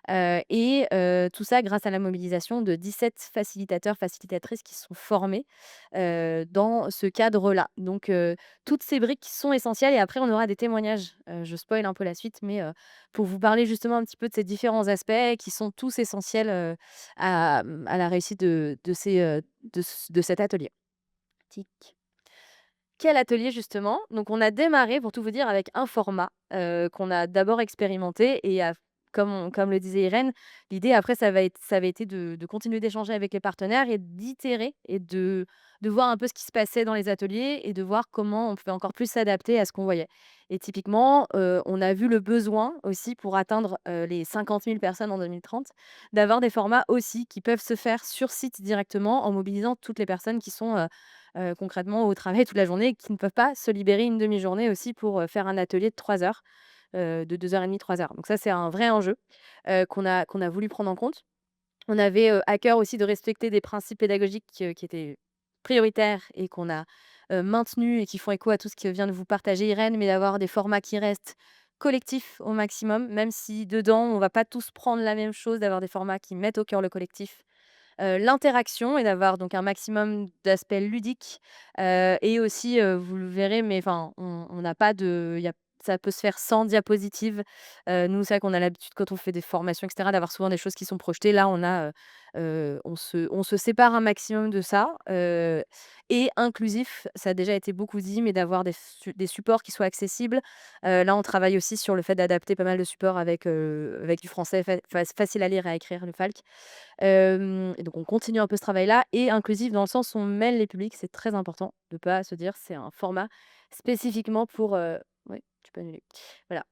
Tout ça grâce à la mobilisation de 17 facilitateurs, facilitatrices qui sont formés, dans ce cadre-là. Donc toutes ces briques qui sont essentielles et après on aura des témoignages. Je spoil un peu la suite, mais pour vous parler justement un petit peu de ces différents aspects qui sont tous essentiels, à la réussite de cet atelier. Tic. Quel atelier justement? Donc on a démarré, pour tout vous dire, avec un format, qu'on a d'abord expérimenté et comme le disait Irène, l'idée après ça avait été de continuer d'échanger avec les partenaires et d'itérer et de voir un peu ce qui se passait dans les ateliers et de voir comment on pouvait encore plus s'adapter à ce qu'on voyait. Et typiquement, on a vu le besoin aussi pour atteindre, les 50 000 personnes en 2030, d'avoir des formats aussi qui peuvent se faire sur site directement en mobilisant toutes les personnes qui sont, concrètement au travail toute la journée et qui ne peuvent pas se libérer une demi-journée aussi pour, faire un atelier de 3 heures, de 2h30, 3 heures. Donc ça, c'est un vrai enjeu, qu'on a voulu prendre en compte. On avait, à cœur aussi de respecter des principes pédagogiques, qui étaient prioritaires et qu'on a, maintenus et qui font écho à tout ce que vient de vous partager Irène, mais d'avoir des formats qui restent collectifs au maximum, même si dedans on va pas tous prendre la même chose, d'avoir des formats qui mettent au cœur le collectif. L'interaction et d'avoir donc un maximum d'aspects ludiques, et aussi, vous le verrez, mais enfin, on n'a pas de il y a ça peut se faire sans diapositive. Nous, c'est vrai qu'on a l'habitude quand on fait des formations et cetera, d'avoir souvent des choses qui sont projetées. Là, on se sépare un maximum de ça, et inclusif, ça a déjà été beaucoup dit, mais d'avoir des supports qui soient accessibles. Là, on travaille aussi sur le fait d'adapter pas mal de supports avec du français facile à lire et à écrire, le FALC. Et donc on continue un peu ce travail-là et inclusif dans le sens où on mêle les publics, c'est très important de pas se dire: «C'est un format spécifiquement pour» oui, tu peux annuler. Voilà.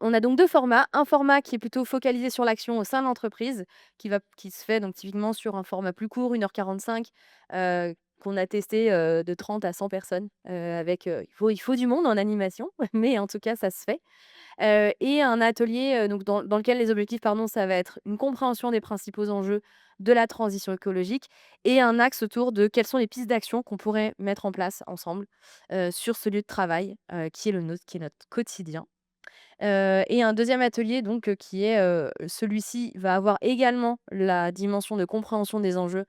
On a donc 2 formats. Un format qui est plutôt focalisé sur l'action au sein de l'entreprise, qui se fait donc typiquement sur un format plus court, 1h45, qu'on a testé, de 30 à 100 personnes, avec, il faut du monde en animation, mais en tout cas ça se fait. Et un atelier, donc dans lequel les objectifs, pardon, ça va être une compréhension des principaux enjeux de la transition écologique et un axe autour de quelles sont les pistes d'action qu'on pourrait mettre en place ensemble, sur ce lieu de travail, qui est le nôtre, qui est notre quotidien. Et un deuxième atelier donc, qui est, celui-ci va avoir également la dimension de compréhension des enjeux,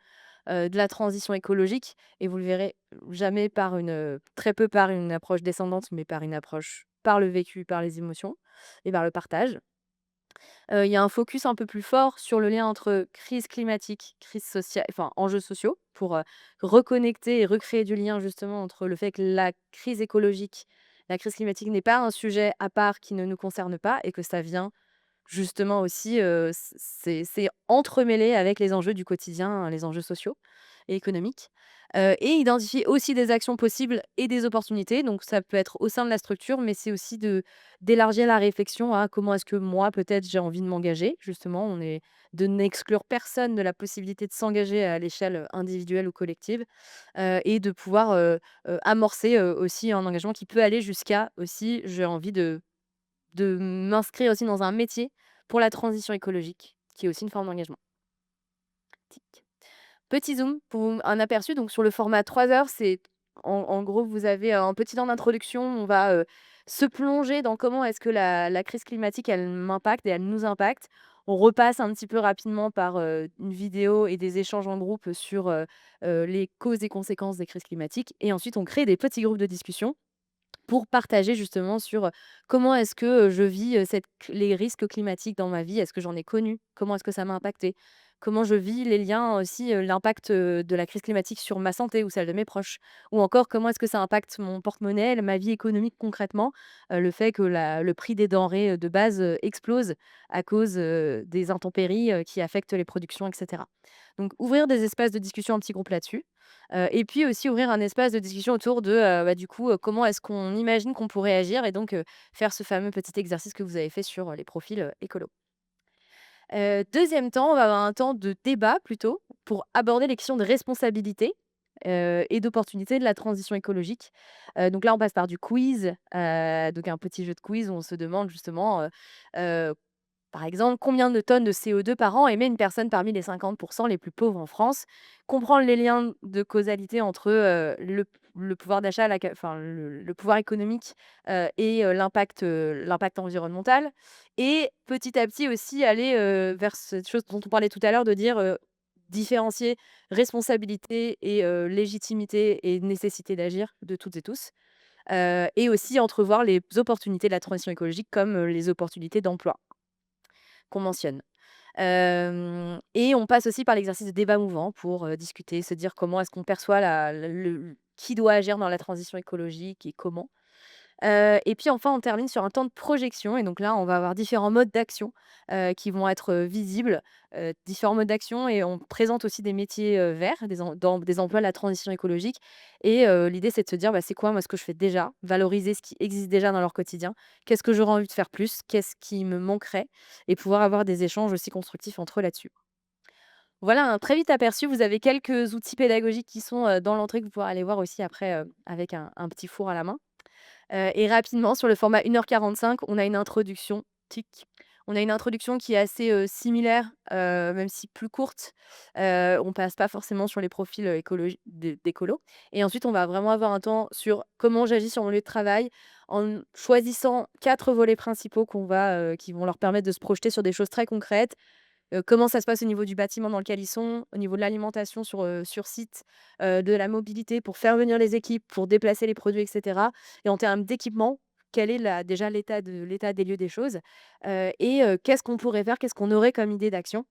de la transition écologique et vous le verrez, jamais très peu par une approche descendante, mais par une approche par le vécu, par les émotions et par le partage. Il y a un focus un peu plus fort sur le lien entre crise climatique, crise sociale, enfin, enjeux sociaux pour, reconnecter et recréer du lien justement entre le fait que la crise climatique n'est pas un sujet à part qui ne nous concerne pas et que ça vient justement aussi, c'est entremêlé avec les enjeux du quotidien, hein, les enjeux sociaux et économiques, et identifier aussi des actions possibles et des opportunités. Donc ça peut être au sein de la structure, mais c'est aussi d'élargir la réflexion à comment est-ce que moi, peut-être, j'ai envie de m'engager. Justement, de n'exclure personne de la possibilité de s'engager à l'échelle, individuelle ou collective, et de pouvoir, amorcer, aussi un engagement qui peut aller jusqu'à aussi, j'ai envie de m'inscrire aussi dans un métier pour la transition écologique, qui est aussi une forme d'engagement. Tic. Petit zoom pour un aperçu, donc sur le format 3 heures, c'est en gros, vous avez un petit temps d'introduction. On va, se plonger dans comment est-ce que la crise climatique, elle m'impacte et elle nous impacte. On repasse un petit peu rapidement par, une vidéo et des échanges en groupe sur, les causes et conséquences des crises climatiques et ensuite on crée des petits groupes de discussion pour partager justement sur, comment est-ce que, je vis, les risques climatiques dans ma vie? Est-ce que j'en ai connu? Comment est-ce que ça m'a impacté? Comment je vis les liens aussi, l'impact, de la crise climatique sur ma santé ou celle de mes proches? Ou encore comment est-ce que ça impacte mon porte-monnaie, ma vie économique concrètement? Le fait que le prix des denrées, de base, explose à cause, des intempéries, qui affectent les productions et cetera. Donc ouvrir des espaces de discussion en petits groupes là-dessus. Et puis aussi ouvrir un espace de discussion autour de, du coup, comment est-ce qu'on imagine qu'on pourrait agir et donc faire ce fameux petit exercice que vous avez fait sur, les profils, écolos. 2e temps, on va avoir un temps de débat plutôt pour aborder les questions de responsabilité, et d'opportunité de la transition écologique. Donc là, on passe par du quiz, donc un petit jeu de quiz où on se demande justement, heu, par exemple, combien de tonnes de CO2 par an émet une personne parmi les 50 les plus pauvres en France? Comprendre les liens de causalité entre, le pouvoir d'achat, enfin le pouvoir économique, et l'impact environnemental et petit à petit aussi aller, vers cette chose dont on parlait tout à l'heure de dire, différencier responsabilité et légitimité et nécessité d'agir de toutes et tous, et aussi entrevoir les opportunités de la transition écologique comme, les opportunités d'emploi qu'on mentionne. Et on passe aussi par l'exercice de débat mouvant pour, discuter, se dire comment est-ce qu'on perçoit qui doit agir dans la transition écologique et comment. Et puis enfin, on termine sur un temps de projection et donc là, on va avoir différents modes d'action, qui vont être, visibles, différents modes d'action et on présente aussi des métiers, verts, des emplois de la transition écologique et l'idée, c'est de se dire: «Bah, c'est quoi moi ce que je fais déjà?» valoriser ce qui existe déjà dans leur quotidien. Qu'est-ce que j'aurais envie de faire plus? Qu'est-ce qui me manquerait? Et pouvoir avoir des échanges aussi constructifs entre eux là-dessus. Voilà un très vite aperçu. Vous avez quelques outils pédagogiques qui sont, dans l'entrée que vous pourrez aller voir aussi après, avec un petit four à la main. Et rapidement, sur le format 1h45, on a une introduction, tic. On a une introduction qui est assez, similaire, même si plus courte. On passe pas forcément sur les profils, d'écolos et ensuite on va vraiment avoir un temps sur comment j'agis sur mon lieu de travail en choisissant 4 volets principaux qui vont leur permettre de se projeter sur des choses très concrètes. Comment ça se passe au niveau du bâtiment dans lequel ils sont, au niveau de l'alimentation sur site, de la mobilité pour faire venir les équipes, pour déplacer les produits et cetera et en termes d'équipement, quel est déjà l'état des lieux des choses, et qu'est-ce qu'on pourrait faire? Qu'est-ce qu'on aurait comme idée d'action?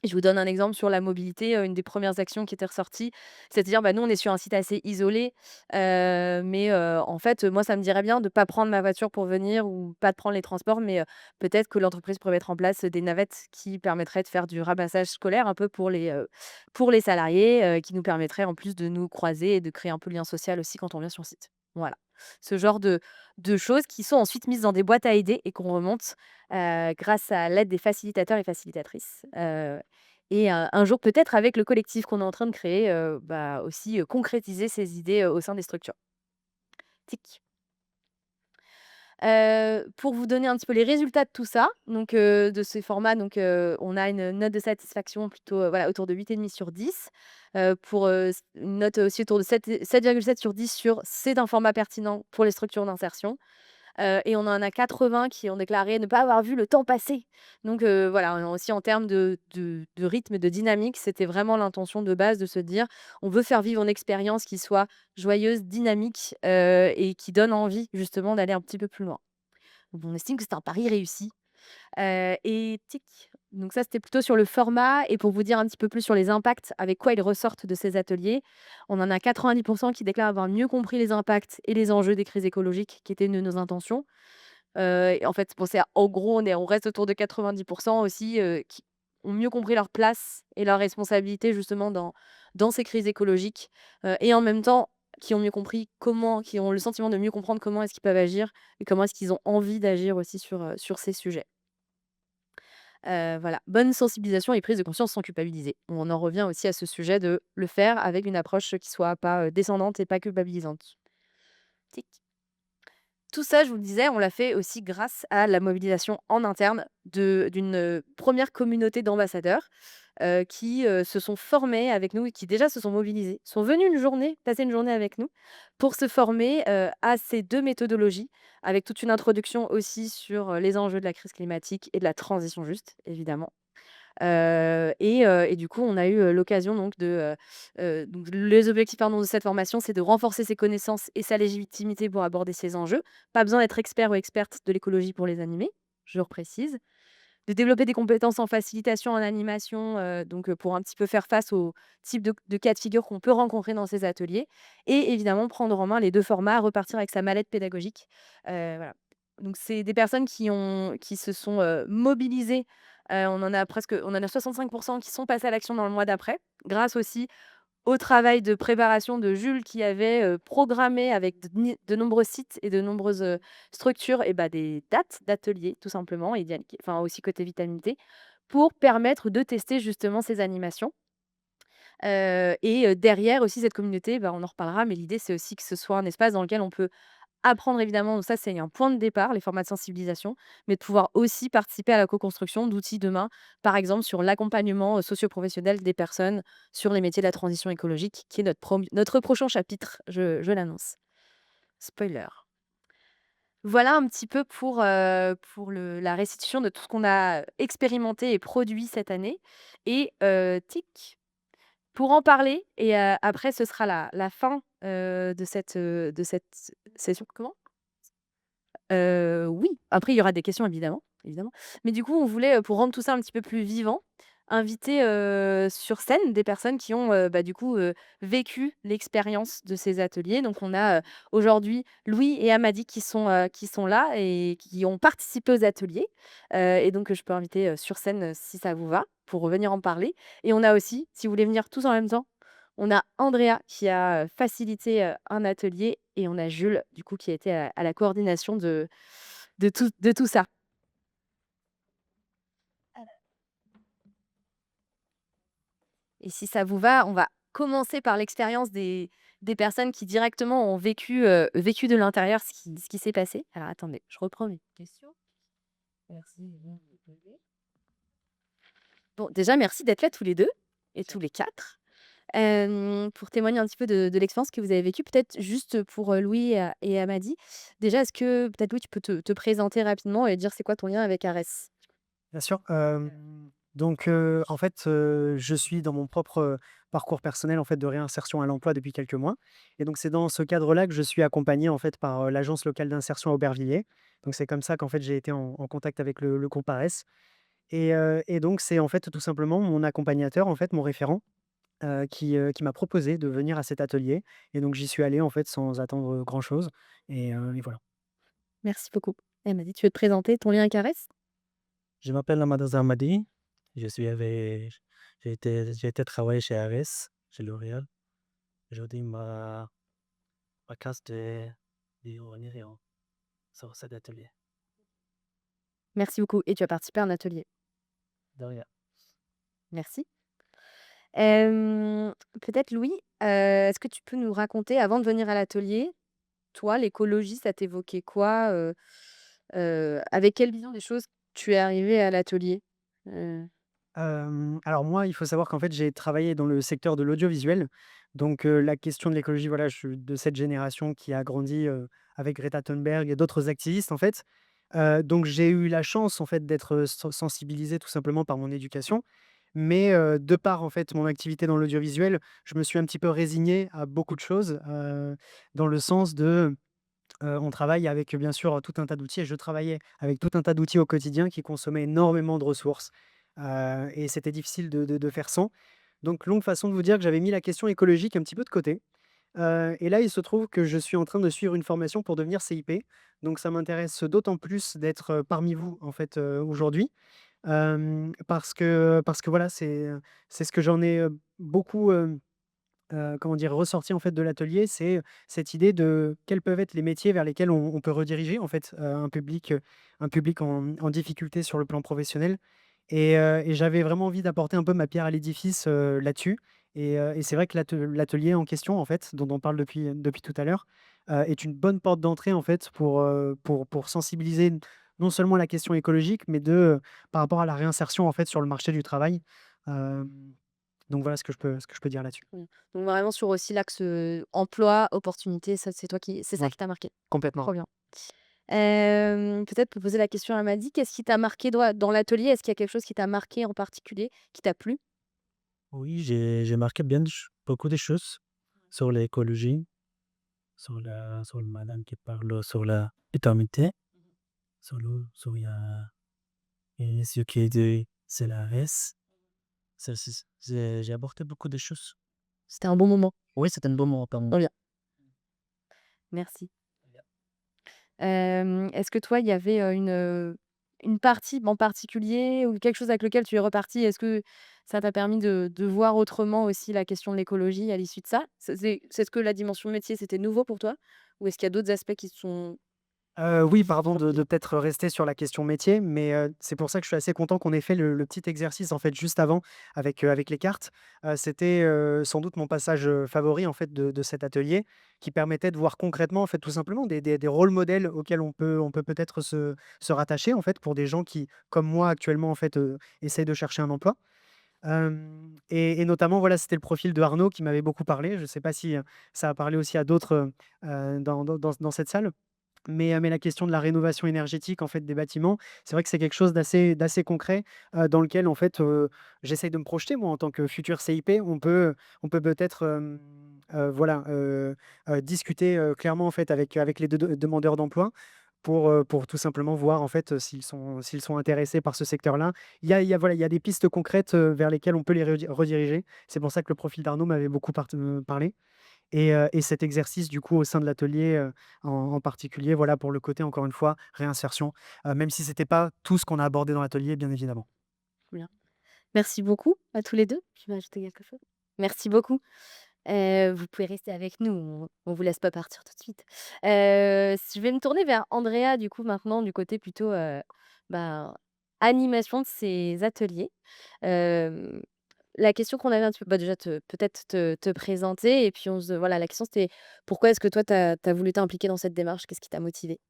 Je vous donne un exemple sur la mobilité, une des premières actions qui était ressortie, c'est de dire: «Bah, nous, on est sur un site assez isolé, mais en fait, moi, ça me dirait bien de pas prendre ma voiture pour venir ou pas de prendre les transports, mais peut-être que l'entreprise pourrait mettre en place des navettes qui permettraient de faire du ramassage scolaire un peu pour les salariés, qui nous permettraient en plus de nous croiser et de créer un peu le lien social aussi quand on vient sur site». Voilà. Ce genre de choses qui sont ensuite mises dans des boîtes à idées et qu'on remonte, grâce à l'aide des facilitateurs et facilitatrices, et un jour peut-être avec le collectif qu'on est en train de créer, bah, aussi, concrétiser ces idées, au sein des structures. Tic. Pour vous donner un petit peu les résultats de tout ça, donc de ces formats, donc on a une note de satisfaction plutôt, voilà, autour de 8,5 sur 10, pour, une note aussi autour de 7,7 sur 10 sur «C'est un format pertinent pour les structures d'insertion». Et on en a 80 qui ont déclaré ne pas avoir vu le temps passer. Donc voilà, aussi en termes de rythme, de dynamique, c'était vraiment l'intention de base de se dire: «On veut faire vivre une expérience qui soit joyeuse, dynamique, et qui donne envie justement d'aller un petit peu plus loin». Donc on estime que c'est un pari réussi. Et tic, donc ça, c'était plutôt sur le format et pour vous dire un petit peu plus sur les impacts, avec quoi ils ressortent de ces ateliers, on en a 90 qui déclarent avoir mieux compris les impacts et les enjeux des crises écologiques qui étaient une de nos intentions. Et en fait, bon, c'est en gros, on reste autour de 90 aussi, qui ont mieux compris leur place et leur responsabilité justement dans ces crises écologiques, et en même temps, qui ont le sentiment de mieux comprendre comment est-ce qu'ils peuvent agir et comment est-ce qu'ils ont envie d'agir aussi sur ces sujets. Voilà, bonne sensibilisation et prise de conscience sans culpabiliser. On en revient aussi à ce sujet de le faire avec une approche qui soit pas, descendante et pas culpabilisante. Tic. Tout ça, je vous le disais, on l'a fait aussi grâce à la mobilisation en interne d'une, 1 communauté d'ambassadeurs, qui, se sont formés avec nous et qui déjà se sont mobilisés, sont venus passer une journée avec nous pour se former, à ces 2 méthodologies, avec toute une introduction aussi sur, les enjeux de la crise climatique et de la transition juste, évidemment. Et du coup, on a eu, l'occasion donc les objectifs, pardon, de cette formation, c'est de renforcer ses connaissances et sa légitimité pour aborder ces enjeux. Pas besoin d'être expert ou experte de l'écologie pour les animer, je reprécise. De développer des compétences en facilitation, en animation, pour un petit peu faire face au type de cas de figure qu'on peut rencontrer dans ces ateliers et évidemment prendre en main les 2 formats, repartir avec sa mallette pédagogique. Voilà. Donc c'est des personnes qui se sont, mobilisées, on en a 65 qui sont passés à l'action dans le mois d'après, grâce aussi au travail de préparation de Jules qui avait, programmé avec de nombreux sites et de nombreuses, structures et bah, des dates d'ateliers tout simplement et Diane qui enfin aussi côté Vitamine T, pour permettre de tester justement ces animations. Derrière aussi cette communauté, bah, on en reparlera, mais l'idée c'est aussi que ce soit un espace dans lequel on peut apprendre évidemment, donc ça c'est un point de départ, les formats de sensibilisation, mais de pouvoir aussi participer à la co-construction d'outils demain, par exemple sur l'accompagnement, socio-professionnel des personnes sur les métiers de la transition écologique, qui est notre prochain chapitre, je l'annonce. Spoiler. Voilà un petit peu pour la restitution de tout ce qu'on a expérimenté et produit cette année pour en parler après ce sera la fin, de cette session. Comment? Oui, après il y aura des questions évidemment, évidemment. Mais du coup, on voulait, pour rendre tout ça un petit peu plus vivant, inviter, sur scène des personnes qui ont, vécu l'expérience de ces ateliers. Donc on a, aujourd'hui Louis et Amady qui sont là et qui ont participé aux ateliers, et donc je peux inviter, sur scène, si ça vous va, pour revenir en parler et on a aussi, si vous voulez venir tous en même temps, on a Andrea qui a, facilité, un atelier et on a Jules, du coup, qui a été à la coordination de tout ça. Et si ça vous va, on va commencer par l'expérience des personnes qui directement ont vécu de l'intérieur ce qui s'est passé. Alors attendez, je reprends mes questions. Merci. Bon, déjà merci d'être là tous les 2 et tous les 4. Pour témoigner un petit peu de l'expérience que vous avez vécue. Peut-être juste pour, Louis et Amady. Déjà, est-ce que peut-être Louis, tu peux te présenter rapidement et dire c'est quoi ton lien avec Arès? Bien sûr, en fait, je suis dans mon propre, parcours personnel, en fait, de réinsertion à l'emploi depuis quelques mois et donc c'est dans ce cadre-là que je suis accompagné, en fait, par, l'agence locale d'insertion à Aubervilliers. Donc c'est comme ça qu'en fait, j'ai été en contact avec le groupe ARES et donc c'est, en fait, tout simplement mon accompagnateur, en fait, mon référent, qui m'a proposé de venir à cet atelier et donc j'y suis allé, en fait, sans attendre, grand-chose et voilà. Merci beaucoup. Et Amady, tu veux te présenter ton lien avec Arès? Je m'appelle Amadou Zamadi. Je suis avec, j'ai été travailler chez Ares, chez L'Oréal. Aujourd'hui, ma classe de revenir sur cet atelier. Merci beaucoup et tu as participé à un atelier. De rien. Merci. Peut-être Louis, est-ce que tu peux nous raconter avant de venir à l'atelier, toi, l'écologie, ça t'évoquait quoi? Avec quelle vision des choses tu es arrivé à l'atelier? Heu Alors moi, il faut savoir qu'en fait, j'ai travaillé dans le secteur de l'audiovisuel. Donc, la question de l'écologie, voilà, je suis de cette génération qui a grandi, avec Greta Thunberg et d'autres activistes, en fait. Donc j'ai eu la chance, en fait, d'être, sensibilisé tout simplement par mon éducation. Mais, de par, en fait, mon activité dans l'audiovisuel, je me suis un petit peu résigné à beaucoup de choses, dans le sens de, on travaille avec, bien sûr, tout un tas d'outils et je travaillais avec tout un tas d'outils au quotidien qui consommaient énormément de ressources, et c'était difficile de faire sans. Donc longue façon de vous dire que j'avais mis la question écologique un petit peu de côté, et là, il se trouve que je suis en train de suivre une formation pour devenir CIP. Donc ça m'intéresse d'autant plus d'être, parmi vous, en fait, aujourd'hui, parce que voilà, c'est ce que j'en ai, beaucoup, comment dire? Ressorti en fait de l'atelier, c'est cette idée de quels peuvent être les métiers vers lesquels on peut rediriger en fait, un public en difficulté sur le plan professionnel et j'avais vraiment envie d'apporter un peu ma pierre à l'édifice, là-dessus et c'est vrai que l'atelier en question en fait, dont on parle depuis tout à l'heure, est une bonne porte d'entrée en fait pour sensibiliser non seulement à la question écologique, mais par rapport à la réinsertion en fait sur le marché du travail. Hem, donc voilà ce que je peux dire là-dessus. Mmh. Donc vraiment sur aussi l'axe, emploi, opportunité, ça c'est ça Ouais, qui t'a marqué? complètement. Trop bien. Peut-être pour poser la question à Madi, qu'est-ce qui t'a marqué dans l'atelier? Est-ce qu'il y a quelque chose qui t'a marqué en particulier, qui t'a plu? Oui, j'ai marqué beaucoup de choses sur l'écologie, sur le madame qui parle sur la éternité, sur l'eau, sur ce qui est de c'est la res. J'ai abordé beaucoup de choses. C'était un bon moment. Oui, c'était un bon moment pour moi. Trop bien, merci. Est-ce que toi, il y avait, une partie en particulier ou quelque chose avec lequel tu es reparti? Est-ce que ça t'a permis de voir autrement aussi la question de l'écologie à l'issue de ça? C'est ce que la dimension métier, c'était nouveau pour toi? Ou est-ce qu'il y a d'autres aspects qui se sont Oui, pardon de sortis? peut-être rester sur la question métier, mais c'est pour ça que je suis assez content qu'on ait fait le petit exercice, en fait, juste avant avec les cartes. C'était, sans doute mon passage, favori, en fait, de cet atelier qui permettait de voir concrètement, en fait, tout simplement des rôles modèles auxquels on peut peut-être se rattacher, en fait, pour des gens qui, comme moi, actuellement, en fait, essayent de chercher un emploi. Et notamment, voilà, c'était le profil de Arnaud qui m'avait beaucoup parlé. Je ne sais pas si, ça a parlé aussi à d'autres, dans cette salle. Mais la question de la rénovation énergétique, en fait, des bâtiments, c'est vrai que c'est quelque chose d'assez concret, dans lequel, en fait, j'essaye de me projeter, moi, en tant que futur CIP. On peut peut-être, voilà, discuter, clairement, en fait, avec les demandeurs d'emploi pour tout simplement voir, en fait, s'ils sont intéressés par ce secteur-là. Voilà, il y a des pistes concrètes, vers lesquelles on peut les rediriger. C'est pour ça que le profil d'Arnaud m'avait beaucoup parlé. Et cet exercice du coup au sein de l'atelier, en particulier, voilà pour le côté encore une fois réinsertion, même si c'était pas tout ce qu'on a abordé dans l'atelier bien évidemment. Bien. Merci beaucoup à tous les 2. Tu veux ajouter quelque chose? Merci beaucoup. Vous pouvez rester avec nous, on vous laisse pas partir tout de suite. Je vais me tourner vers Andrea du coup maintenant du côté plutôt, ben, animation de ces ateliers. Hem, la question qu'on avait un petit peu déjà peut-être te présenter et puis voilà, la question c'était: pourquoi est-ce que toi tu as voulu t'impliquer dans cette démarche? Qu'est-ce qui t'a motivé?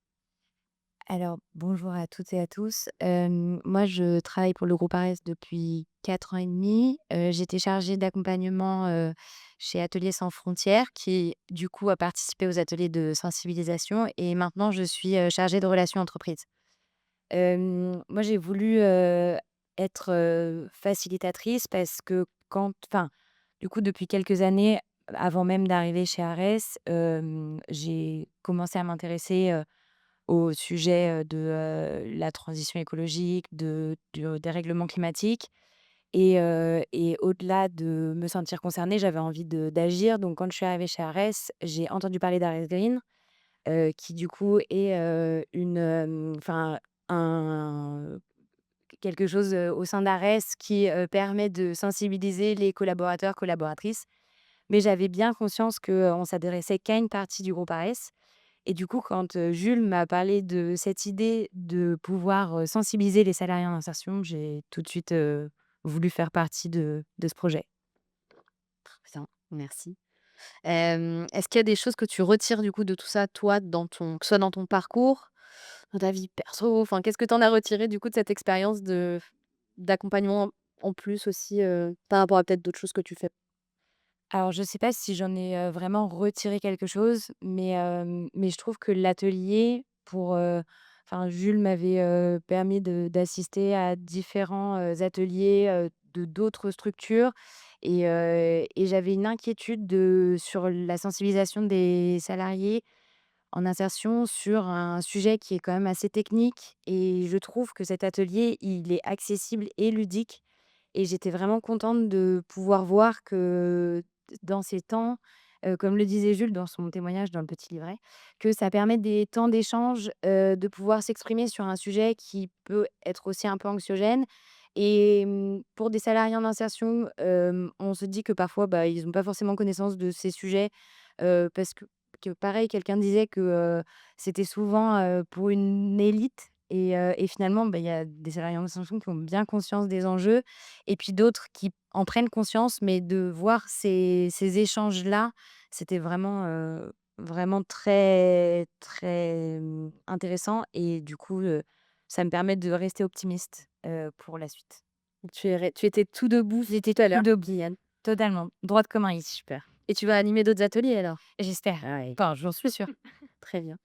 Alors, bonjour à toutes et à tous. Moi, je travaille pour le groupe ARES depuis 4 ans et demi. J'étais chargée d'accompagnement, chez Ateliers sans frontières qui, du coup, a participé aux ateliers de sensibilisation et maintenant je suis, chargée de relations entreprises. Moi, j'ai voulu, être, facilitatrice parce que du coup, depuis quelques années, avant même d'arriver chez ARES, j'ai commencé à m'intéresser, au sujet, de, la transition écologique, du dérèglement climatique et au-delà de me sentir concernée, j'avais envie d'agir. Donc quand je suis arrivée chez ARES, j'ai entendu parler d'ARES Green, qui du coup est, un quelque chose, au sein d'ARES qui, permet de sensibiliser les collaborateurs, collaboratrices. Mais j'avais bien conscience qu'on s'adressait qu'à une partie du groupe ARES et du coup, quand, Jules m'a parlé de cette idée de pouvoir, sensibiliser les salariés en insertion, j'ai tout de suite, voulu faire partie de ce projet. Bien, merci. Est-ce qu'il y a des choses que tu retires du coup de tout ça, toi, que ce soit dans ton parcours, dans ta vie perso? Enfin, qu'est-ce que tu en as retiré du coup de cette expérience d'accompagnement en plus aussi, par rapport à peut-être d'autres choses que tu fais? Alors je sais pas si j'en ai, vraiment retiré quelque chose, mais je trouve que l'atelier Jules m'avait, permis d'assister à différents, ateliers, de d'autres structures et j'avais une inquiétude sur la sensibilisation des salariés en insertion sur un sujet qui est quand même assez technique et je trouve que cet atelier, il est accessible et ludique et j'étais vraiment contente de pouvoir voir que dans ces temps, comme le disait Jules dans son témoignage dans le petit livret, que ça permet des temps d'échange, de pouvoir s'exprimer sur un sujet qui peut être aussi un peu anxiogène et pour des salariés en insertion, on se dit que parfois, bah, ils n'ont pas forcément connaissance de ces sujets, parce que pareil, quelqu'un disait que, c'était souvent, pour une élite et finalement, bah, il y a des salariés en insertion qui ont bien conscience des enjeux et puis d'autres qui en prennent conscience, mais de voir ces échanges-là, c'était vraiment très, très, intéressant et du coup, ça me permet de rester optimiste, pour la suite. Tu étais tout debout J'étais tout à tout l'heure, debout, Liliane, totalement, droite comme un i. super et tu vas animer d'autres ateliers alors? J'espère. Ah oui, Enfin, j'en suis sûre. très bien.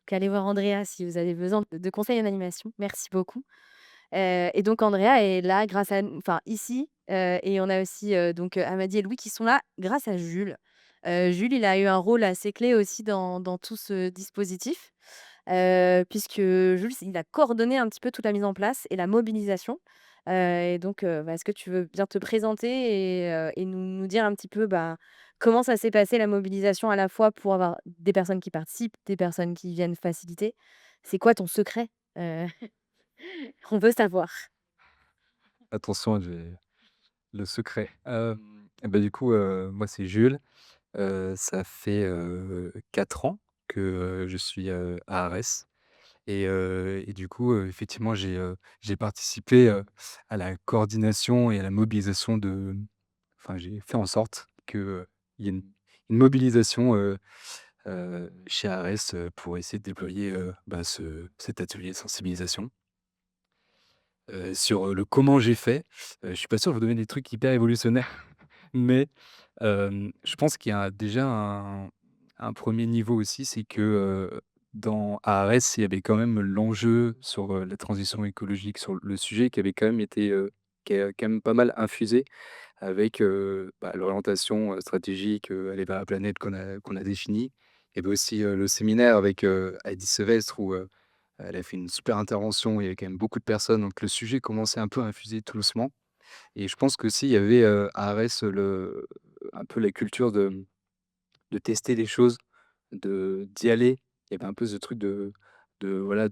qu'allez voir Andrea si vous avez besoin de conseils en animation. Merci beaucoup. Et donc Andrea est là grâce à enfin ici, et on a aussi, donc Amady et Louis qui sont là grâce à Jules. Jules, il a eu un rôle assez clé aussi dans tout ce dispositif, puisque Jules, il a coordonné un petit peu toute la mise en place et la mobilisation. Et donc, est-ce que tu veux bien te présenter et nous dire un petit peu, bah, comment ça s'est passé la mobilisation à la fois pour avoir des personnes qui participent, des personnes qui viennent faciliter? C'est quoi ton secret? On veut savoir. Attention, j'ai le secret. Et bah, du coup, moi, c'est Jules. Ça fait, 4 ans que, je suis, à Arès et du coup, effectivement, j'ai participé, à la coordination et à la mobilisation enfin, j'ai fait en sorte que, il y ait une mobilisation, chez Arès, pour essayer de déployer, bah, cet atelier de sensibilisation. Sur, le comment j'ai fait, je suis pas sûr de vous donner des trucs hyper révolutionnaires, mais je pense qu'il y a déjà un 1er niveau aussi, c'est que, dans ARS, il y avait quand même l'enjeu sur, la transition écologique, sur le sujet qui avait quand même été, qui a quand même pas mal infusé avec, bah, l'orientation, stratégique, aller vers la planète qu'on a définie. Il y avait aussi, le séminaire avec, Heidi Sevestre où, elle a fait une super intervention, il y avait quand même beaucoup de personnes, donc le sujet commençait un peu à infuser tout doucement et je pense qu'aussi il y avait, à Arès, un peu la culture de tester les choses, d'y aller. Il y avait un peu ce truc voilà,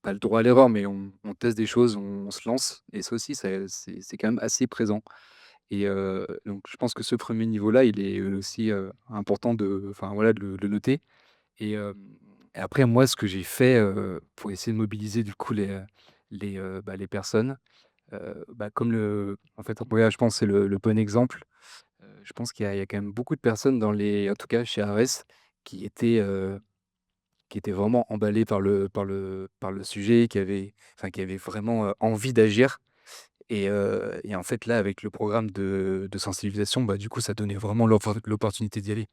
pas le droit à l'erreur, mais on teste des choses, on se lance et ça aussi, c'est quand même assez présent et donc je pense que ce 1er niveau-là, il est aussi, important enfin voilà, de le noter et et après moi, ce que j'ai fait, pour essayer de mobiliser du coup bah, les personnes, bah, comme en fait, Andrea, je pense, c'est le bon exemple. Je pense qu'il y a quand même beaucoup de personnes en tout cas chez Ares, qui étaient, heu, qui étaient vraiment emballées par le sujet, qui avaient vraiment, envie d'agir et en fait, là, avec le programme de sensibilisation, bah, du coup, ça donnait vraiment l'opportunité d'y aller.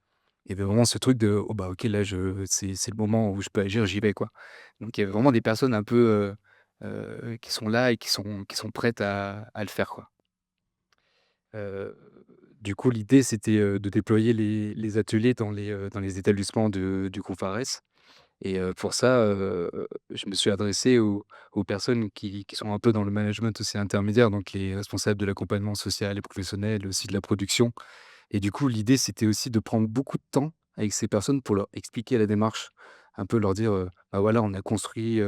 Il y avait vraiment ce truc de: «Oh bah, OK, là, c'est le moment où je peux agir, j'y vais, quoi». Donc il y avait vraiment des personnes un peu, qui sont là et qui sont prêtes à le faire, quoi. Heu, du coup, l'idée, c'était, de déployer les ateliers dans les établissements du groupe Fares et pour ça, je me suis adressé aux personnes qui sont un peu dans le management aussi intermédiaire, donc les responsables de l'accompagnement social et professionnel, aussi de la production et du coup, l'idée, c'était aussi de prendre beaucoup de temps avec ces personnes pour leur expliquer la démarche. Un peu leur dire, «Bah, voilà, on a construit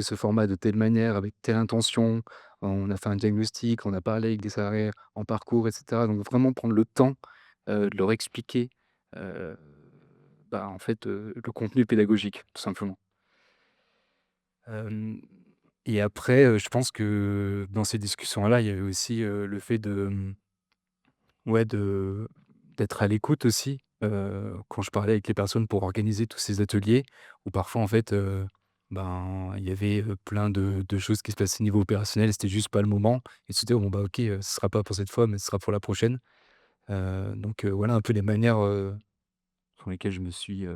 ce format de telle manière, avec telle intention, on a fait un diagnostic, on a parlé avec des salariés en parcours» et cetera. Donc vraiment prendre le temps, de leur expliquer, heu, bah, en fait, le contenu pédagogique, tout simplement. Hem et après, je pense que dans ces discussions-là, il y avait aussi, le fait ouais, d'être à l'écoute aussi, quand je parlais avec les personnes pour organiser tous ces ateliers où parfois, en fait, ben, il y avait, plein de choses qui se passaient au niveau opérationnel, c'était juste pas le moment et de se dire: «Bon, bah, OK, ce sera pas pour cette fois, mais ce sera pour la prochaine». Donc voilà un peu les manières, sur lesquelles je me suis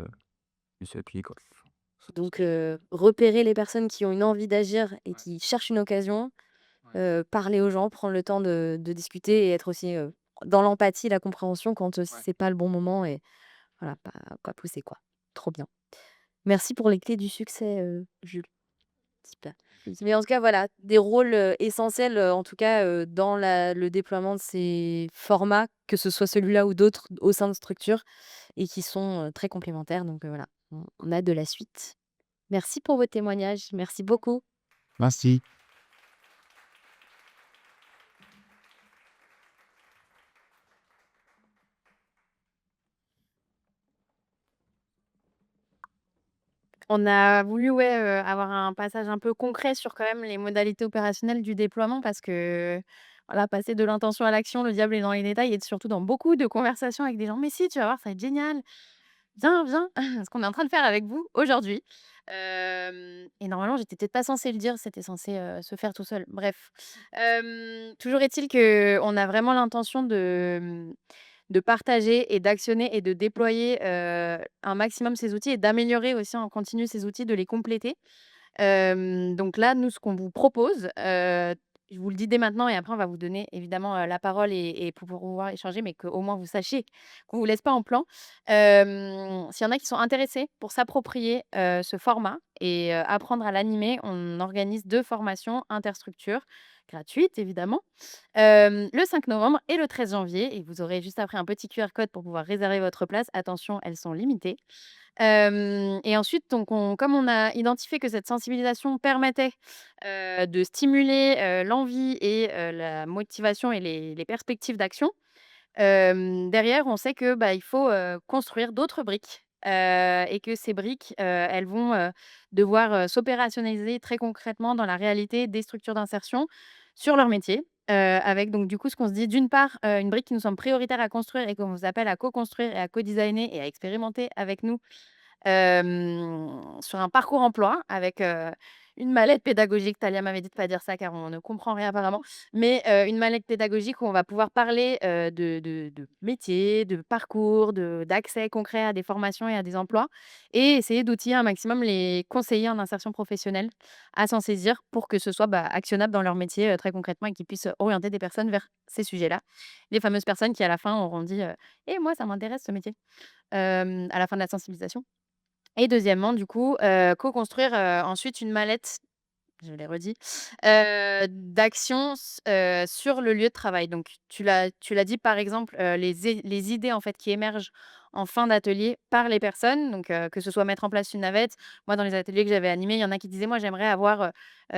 appuyé, quoi. Donc, repérer les personnes qui ont une envie d'agir et qui cherchent une occasion, parler aux gens, prendre le temps de discuter et être aussi, dans l'empathie, la compréhension quand, si c'est pas le bon moment et voilà, pas pousser, quoi. Trop bien. Merci pour les clés du succès, Jules. Super. Mais en tout cas, voilà, des rôles, essentiels, en tout cas, dans le déploiement de ces formats, que ce soit celui-là ou d'autres au sein de structures et qui sont, très complémentaires donc, voilà, on a de la suite. Merci pour vos témoignages. Merci beaucoup. Merci. On a voulu, ouais, avoir un passage un peu concret sur quand même les modalités opérationnelles du déploiement parce que, voilà, passer de l'intention à l'action, le diable est dans les détails et surtout dans beaucoup de conversations avec des gens: «Mais si, tu vas voir, ça va être génial. Viens, viens!» ce qu'on est en train de faire avec vous aujourd'hui. Et normalement, j'étais peut-être pas censée le dire, c'était censé, se faire tout seul. Bref, toujours est-il qu'on a vraiment l'intention de partager et d'actionner et de déployer un maximum ces outils et d'améliorer aussi en continu ces outils, de les compléter. Donc là, nous, ce qu'on vous propose, je vous le dis dès maintenant et après on va vous donner évidemment, la parole et pour pouvoir échanger, mais qu'au moins vous sachiez qu'on vous laisse pas en plan. S'il y en a qui sont intéressés pour s'approprier, ce format et apprendre à l'animer, on organise 2 formations interstructures, gratuites évidemment, le 5 novembre et le 13 janvier et vous aurez juste après un petit QR code pour pouvoir réserver votre place. Attention, elles sont limitées. Et ensuite, donc comme on a identifié que cette sensibilisation permettait, de stimuler, l'envie et la motivation et les perspectives d'action, derrière, on sait que, bah, il faut, construire d'autres briques, et que ces briques, elles vont, devoir, s'opérationnaliser très concrètement dans la réalité des structures d'insertion sur leur métier. Avec donc du coup, ce qu'on se dit, d'une part, une brique qui nous semble prioritaire à construire et qu'on vous appelle à co-construire et à co-designer et à expérimenter avec nous, sur un parcours emploi avec, une mallette pédagogique. Talia m'avait dit de pas dire ça car on ne comprend rien apparemment, mais une mallette pédagogique où on va pouvoir parler, de métiers, de parcours, d'accès concret à des formations et à des emplois et essayer d'outiller un maximum les conseillers en insertion professionnelle à s'en saisir pour que ce soit, bah, actionnable dans leur métier, très concrètement et qu'ils puissent orienter des personnes vers ces sujets-là. Les fameuses personnes qui à la fin auront dit, «Eh moi ça m'intéresse ce métier», à la fin de la sensibilisation. Et deuxièmement, du coup, co-construire, ensuite une mallette, je l'ai redit, d'actions sur le lieu de travail. Donc tu l'as dit, par exemple, les idées, en fait, qui émergent en fin d'atelier par les personnes, donc que ce soit mettre en place une navette. Moi, dans les ateliers que j'avais animés, il y en a qui disaient: «Moi, j'aimerais avoir,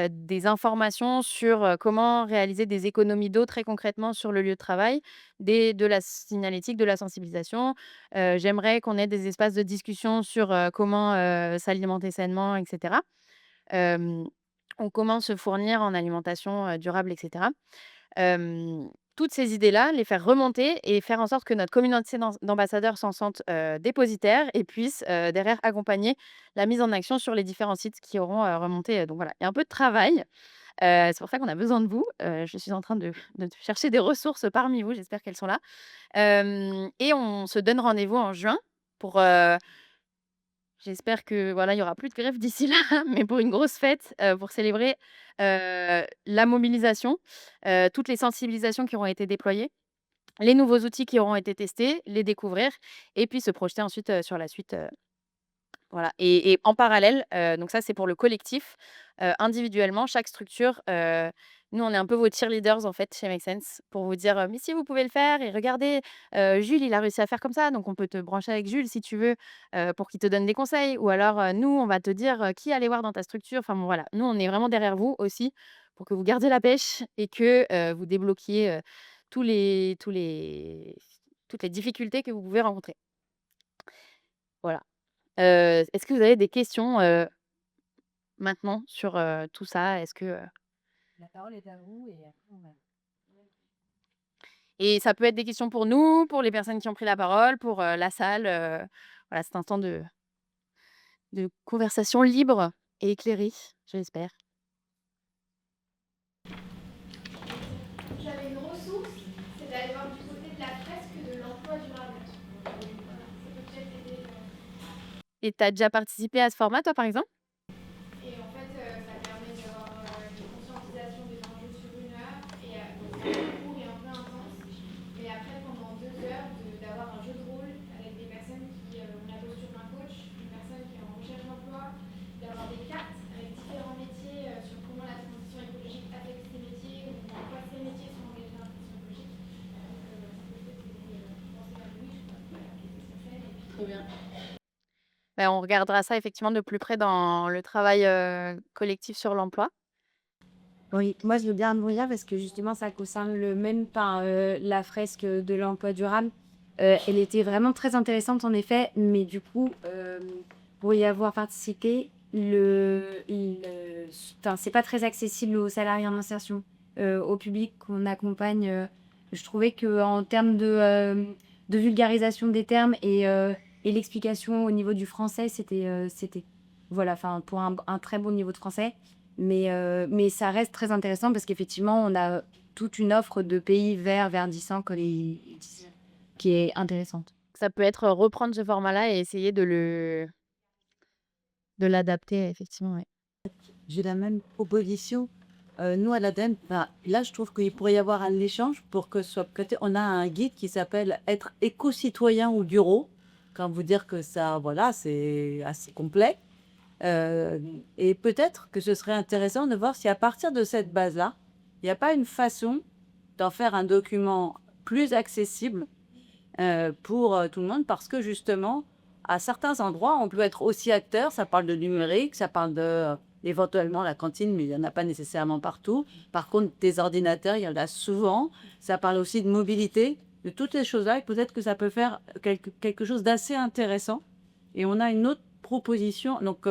des informations sur, comment réaliser des économies d'eau très concrètement sur le lieu de travail, de la signalétique, de la sensibilisation. J'aimerais qu'on ait des espaces de discussion sur, comment, s'alimenter sainement» et cetera. Hem ou comment se fournir en alimentation, durable et cetera. Toutes ces idées-là, les faire remonter et faire en sorte que notre communauté d'ambassadeurs s'en sente, dépositaire et puisse, derrière accompagner la mise en action sur les différents sites qui auront, remonté, donc voilà, il y a un peu de travail, c'est pour ça qu'on a besoin de vous. Je suis en train de chercher des ressources parmi vous, j'espère qu'elles sont là. Et on se donne rendez-vous en juin pour, j'espère que voilà, il y aura plus de grève d'ici là, mais pour une grosse fête, pour célébrer, la mobilisation, toutes les sensibilisations qui auront été déployées, les nouveaux outils qui auront été testés, les découvrir et puis se projeter ensuite, sur la suite, voilà et en parallèle, donc ça, c'est pour le collectif. Individuellement, chaque structure, nous, on est un peu vos cheerleaders, en fait, chez Make Sense, pour vous dire: «Mais si, vous pouvez le faire et regardez, Jules, il a réussi à faire comme ça, donc on peut te brancher avec Jules si tu veux, pour qu'il te donne des conseils» ou alors, «Nous, on va te dire, qui aller voir dans ta structure». Enfin bon, voilà. Nous, on est vraiment derrière vous aussi pour que vous gardiez la pêche et que, vous débloquiez, toutes les difficultés que vous pouvez rencontrer. Voilà. Est-ce que vous avez des questions, maintenant sur, tout ça? Est-ce que, La parole est à vous et après on va et ça peut être des questions pour nous, pour les personnes qui ont pris la parole, pour, la salle, voilà, c'est un temps de conversation libre et éclairée, je l'espère. J'avais une ressource, c'est d'aller voir du côté de la fresque de l'emploi durable. Voilà, ça peut peut-être aider. Et tu as déjà participé à ce format, toi, par exemple? Et en fait, ça permet d'avoir une conscientisation des enjeux sur 1 heure. Et donc c'est un peu court et un peu intense. Mais après, pendant 2 heures, d'avoir un jeu de rôle avec des personnes qui ont la posture d'un coach, une personne qui est en recherche d'emploi, d'avoir des cartes avec différents métiers sur comment la transition écologique affecte ces métiers ou en quoi ces métiers sont engagés dans la transition écologique. Donc ça peut peut-être aider penser à Louis, je crois, voilà, qu'est-ce que ça fait. Et puis, Trop bien. Bah, on regardera ça effectivement de plus près dans le travail, collectif sur l'emploi. Oui, moi je veux bien rebondir parce que justement ça concerne le même, enfin, la fresque de l'emploi durable. Elle était vraiment très intéressante en effet, mais du coup, pour y avoir participé, enfin, c'est pas très accessible aux salariés en insertion, au public qu'on accompagne. Je trouvais qu'en termes de vulgarisation des termes et l'explication au niveau du français, c'était voilà, enfin, pour un très bon niveau de français. Mais ça reste très intéressant parce qu'effectivement, on a toute une offre de pays verts, verdissants, comme ils disent. qui est intéressante. Ça peut être reprendre ce format-là et essayer de l'adapter, effectivement, ouais. J'ai la même proposition. Nous, à l'ADEME, là, je trouve qu'il pourrait y avoir un échange pour que ce soit on a un guide qui s'appelle Être éco-citoyen au bureau. Quand vous dire que ça, voilà, c'est assez complet. Et peut-être que ce serait intéressant de voir si à partir de cette base-là, il n'y a pas une façon d'en faire un document plus accessible pour tout le monde, parce que justement, à certains endroits, on peut être aussi acteur. Ça parle de numérique, ça parle de éventuellement la cantine, mais il n'y en a pas nécessairement partout. Par contre, des ordinateurs, il y en a souvent. Ça parle aussi de mobilité, de toutes ces choses-là, et peut-être que ça peut faire quelque chose d'assez intéressant. Et on a une autre proposition, donc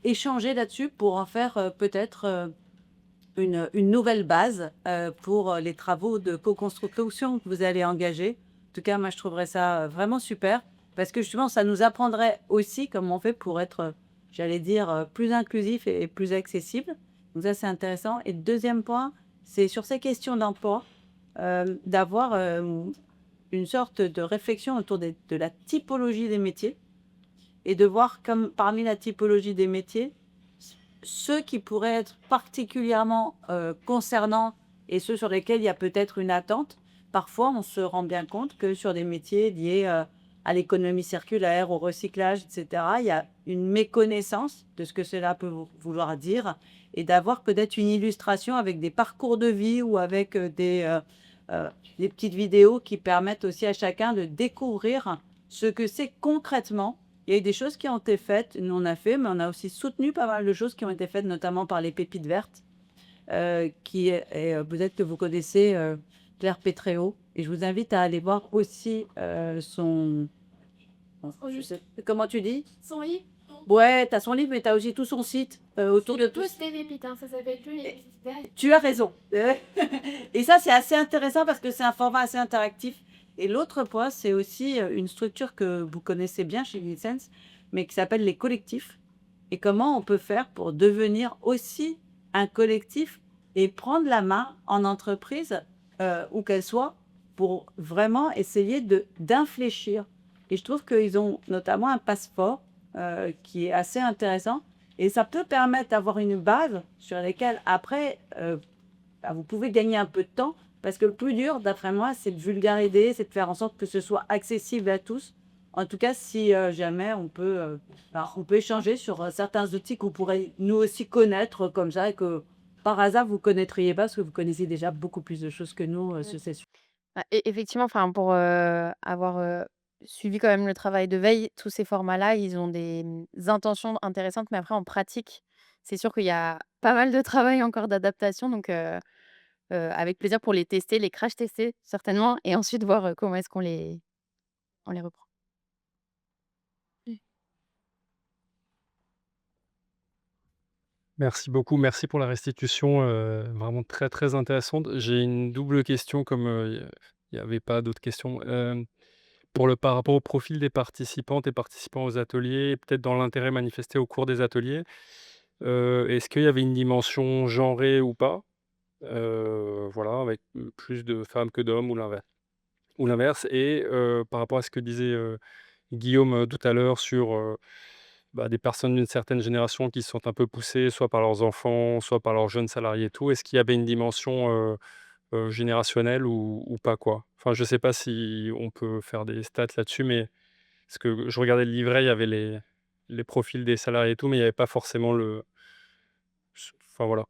échanger là-dessus pour en faire peut-être une nouvelle base pour les travaux de co-construction que vous allez engager. En tout cas, moi, je trouverais ça vraiment super, parce que justement, ça nous apprendrait aussi comment on fait pour être, j'allais dire, plus inclusif et plus accessible. Donc ça, c'est intéressant. Et le deuxième point, c'est sur ces questions d'emploi, d'avoir une sorte de réflexion autour de la typologie des métiers, et de voir comme parmi la typologie des métiers, ceux qui pourraient être particulièrement concernants et ceux sur lesquels il y a peut-être une attente. Parfois, on se rend bien compte que sur des métiers liés à l'économie circulaire, au recyclage, etc., il y a une méconnaissance de ce que cela peut vouloir dire, et d'avoir peut-être une illustration avec des parcours de vie ou avec des petites vidéos qui permettent aussi à chacun de découvrir ce que c'est concrètement. Il y a eu des choses qui ont été faites, nous on a fait, mais on a aussi soutenu pas mal de choses qui ont été faites, notamment par les pépites vertes, peut-être que vous connaissez Claire Pétréau. Et je vous invite à aller voir aussi son... Comment tu dis? Son livre. Ouais, tu as son livre, mais tu as aussi tout son site autour de tout. Tous des pépites, hein, ça s'appelle tous les pépites. Tu as raison. Et ça, c'est assez intéressant parce que c'est un format assez interactif. Et l'autre point, c'est aussi une structure que vous connaissez bien chez License, mais qui s'appelle les collectifs. Et comment on peut faire pour devenir aussi un collectif et prendre la main en entreprise, où qu'elle soit, pour vraiment essayer d'infléchir. Et je trouve qu'ils ont notamment un passeport qui est assez intéressant. Et ça peut permettre d'avoir une base sur laquelle, après, vous pouvez gagner un peu de temps. Parce que le plus dur, d'après moi, c'est de vulgariser, c'est de faire en sorte que ce soit accessible à tous. En tout cas, si jamais on peut échanger sur certains outils qu'on pourrait nous aussi connaître comme ça, et que par hasard, vous ne connaîtriez pas, parce que vous connaissez déjà beaucoup plus de choses que nous sur ces sujets. Effectivement, enfin, pour avoir suivi quand même le travail de veille, tous ces formats-là, ils ont des intentions intéressantes, mais après, en pratique, c'est sûr qu'il y a pas mal de travail encore d'adaptation. Donc, avec plaisir pour les tester, les crash tester, certainement, et ensuite voir comment est-ce on les reprend. Merci beaucoup, merci pour la restitution, vraiment très, très intéressante. J'ai une double question comme, il y avait pas d'autres questions. Par rapport au profil des participantes et participants aux ateliers, peut-être dans l'intérêt manifesté au cours des ateliers, est-ce qu'il y avait une dimension genrée ou pas? Voilà, avec, plus de femmes que d'hommes ou l'inverse, et par rapport à ce que disait, Guillaume, tout à l'heure sur, des personnes d'une certaine génération qui se sont un peu poussées, soit par leurs enfants, soit par leurs jeunes salariés et tout. Est-ce qu'il y avait une dimension, générationnelle ou pas, quoi? Enfin, je sais pas si on peut faire des stats là-dessus, mais parce que je regardais le livret, il y avait les profils des salariés et tout, mais il y avait pas forcément enfin, voilà.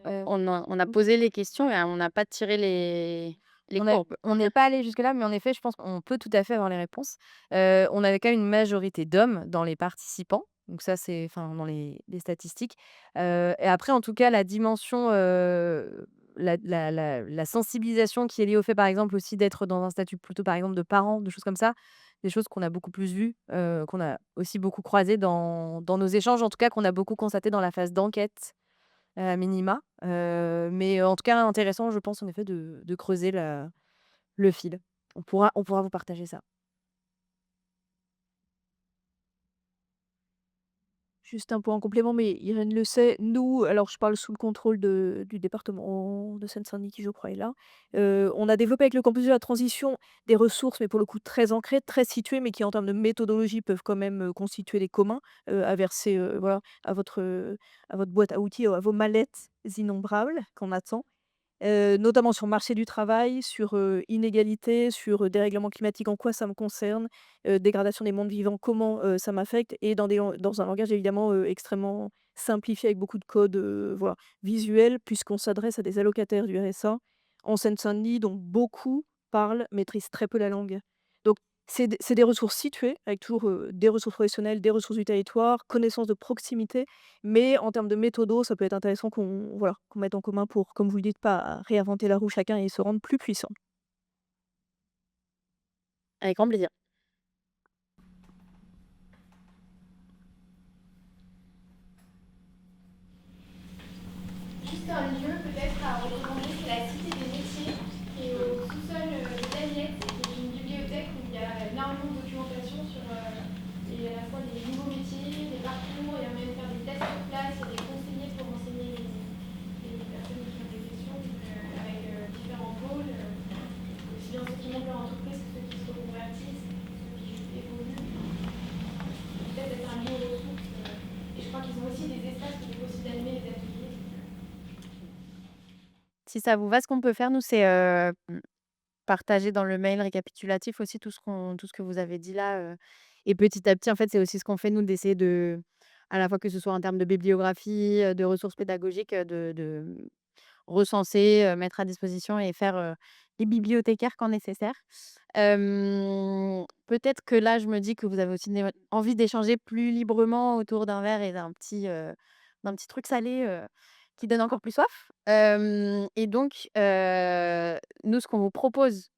On a posé les questions et on n'a pas tiré les courbes. On n'est pas allé jusque-là, mais en effet, je pense qu'on peut tout à fait avoir les réponses. On avait quand même une majorité d'hommes dans les participants, donc ça, c'est enfin, dans les statistiques. Et après, en tout cas, la dimension, la sensibilisation qui est liée au fait, par exemple, aussi d'être dans un statut plutôt, par exemple, de parents, de choses comme ça, des choses qu'on a beaucoup plus vues, qu'on a aussi beaucoup croisées dans nos échanges, en tout cas, qu'on a beaucoup constaté dans la phase d'enquête, à minima. Mais en tout cas, intéressant, je pense, en effet, de creuser le fil. On pourra vous partager ça. Juste un point en complément, mais Irène le sait, nous, alors je parle sous le contrôle du département de Seine-Saint-Denis qui, je crois, est là. On a développé avec le campus de la transition des ressources, mais pour le coup très ancrées, très situées, mais qui en termes de méthodologie peuvent quand même constituer des communs à verser voilà, à votre boîte à outils, à vos mallettes innombrables qu'on attend. Notamment sur le marché du travail, sur, inégalités, sur, dérèglement climatique, en quoi ça me concerne, dégradation des mondes vivants, comment, ça m'affecte et dans un langage évidemment, extrêmement simplifié avec beaucoup de codes, voilà, visuels puisqu'on s'adresse à des allocataires du RSA en Seine-Saint-Denis dont beaucoup parlent, maîtrisent très peu la langue. Donc c'est des ressources situées avec toujours, des ressources professionnelles, des ressources du territoire, connaissances de proximité mais en termes de méthodo, ça peut être intéressant qu'on voilà, qu'on mette en commun pour, comme vous le dites, pas réinventer la roue chacun et se rendre plus puissant. Avec grand plaisir. Juste un lieu peut-être à recommander, c'est la Cité des métiers, qui est au sous-sol de Daniette, qui est une bibliothèque où il y a énormément de documentation sur à la fois les nouveaux métiers, les parcours, et même faire des tests sur place, il y a des conseillers pour enseigner les personnes qui ont des questions, avec différents pôles, aussi bien ceux qui montent leur entreprise que ceux qui se reconvertissent, ceux qui évoluent. Peut-être être un lieu aux ressources. Et je crois qu'ils ont aussi des espaces qui peuvent aussi d'animer les ateliers. Si ça vous va, ce qu'on peut faire, nous, c'est partager dans le mail récapitulatif aussi tout ce que vous avez dit là. Et petit à petit, en fait, c'est aussi ce qu'on fait, nous, d'essayer de, à la fois que ce soit en termes de bibliographie, de ressources pédagogiques, de recenser, mettre à disposition et faire les bibliothécaires quand nécessaire. Peut-être que là, je me dis que vous avez aussi envie d'échanger plus librement autour d'un verre et d'un petit truc salé qui donne encore plus soif. Et donc, nous, ce qu'on vous propose,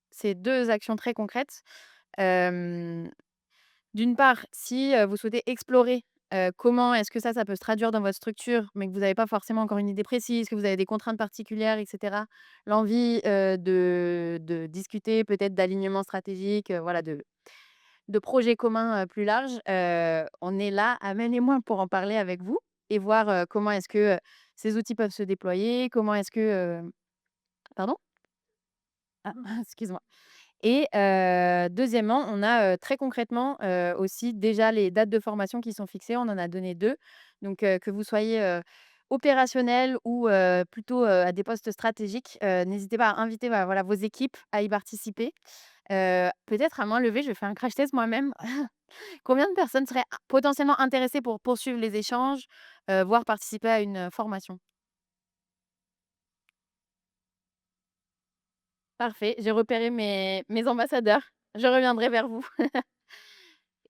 c'est deux actions très concrètes. Euh, D'une part, si vous souhaitez explorer comment est-ce que ça peut se traduire dans votre structure, mais que vous n'avez pas forcément encore une idée précise, que vous avez des contraintes particulières, etc. L'envie de discuter peut-être d'alignement stratégique, voilà, de projets communs plus larges, on est là, amenez-moi pour en parler avec vous et voir comment est-ce que ces outils peuvent se déployer, comment est-ce que... Pardon? Ah, excuse-moi. Et deuxièmement, on a, très concrètement, aussi déjà les dates de formation qui sont fixées. On en a donné 2. Donc que vous soyez, opérationnel ou plutôt, à des postes stratégiques, n'hésitez pas à inviter, voilà, vos équipes à y participer. Peut-être à main levée, je fais un crash test moi-même. Combien de personnes seraient potentiellement intéressées pour poursuivre les échanges, voire participer à une, formation? Parfait, j'ai repéré mes ambassadeurs. Je reviendrai vers vous.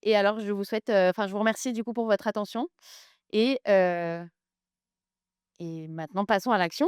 Et alors je vous souhaite, enfin je vous remercie du coup pour votre attention et maintenant passons à l'action.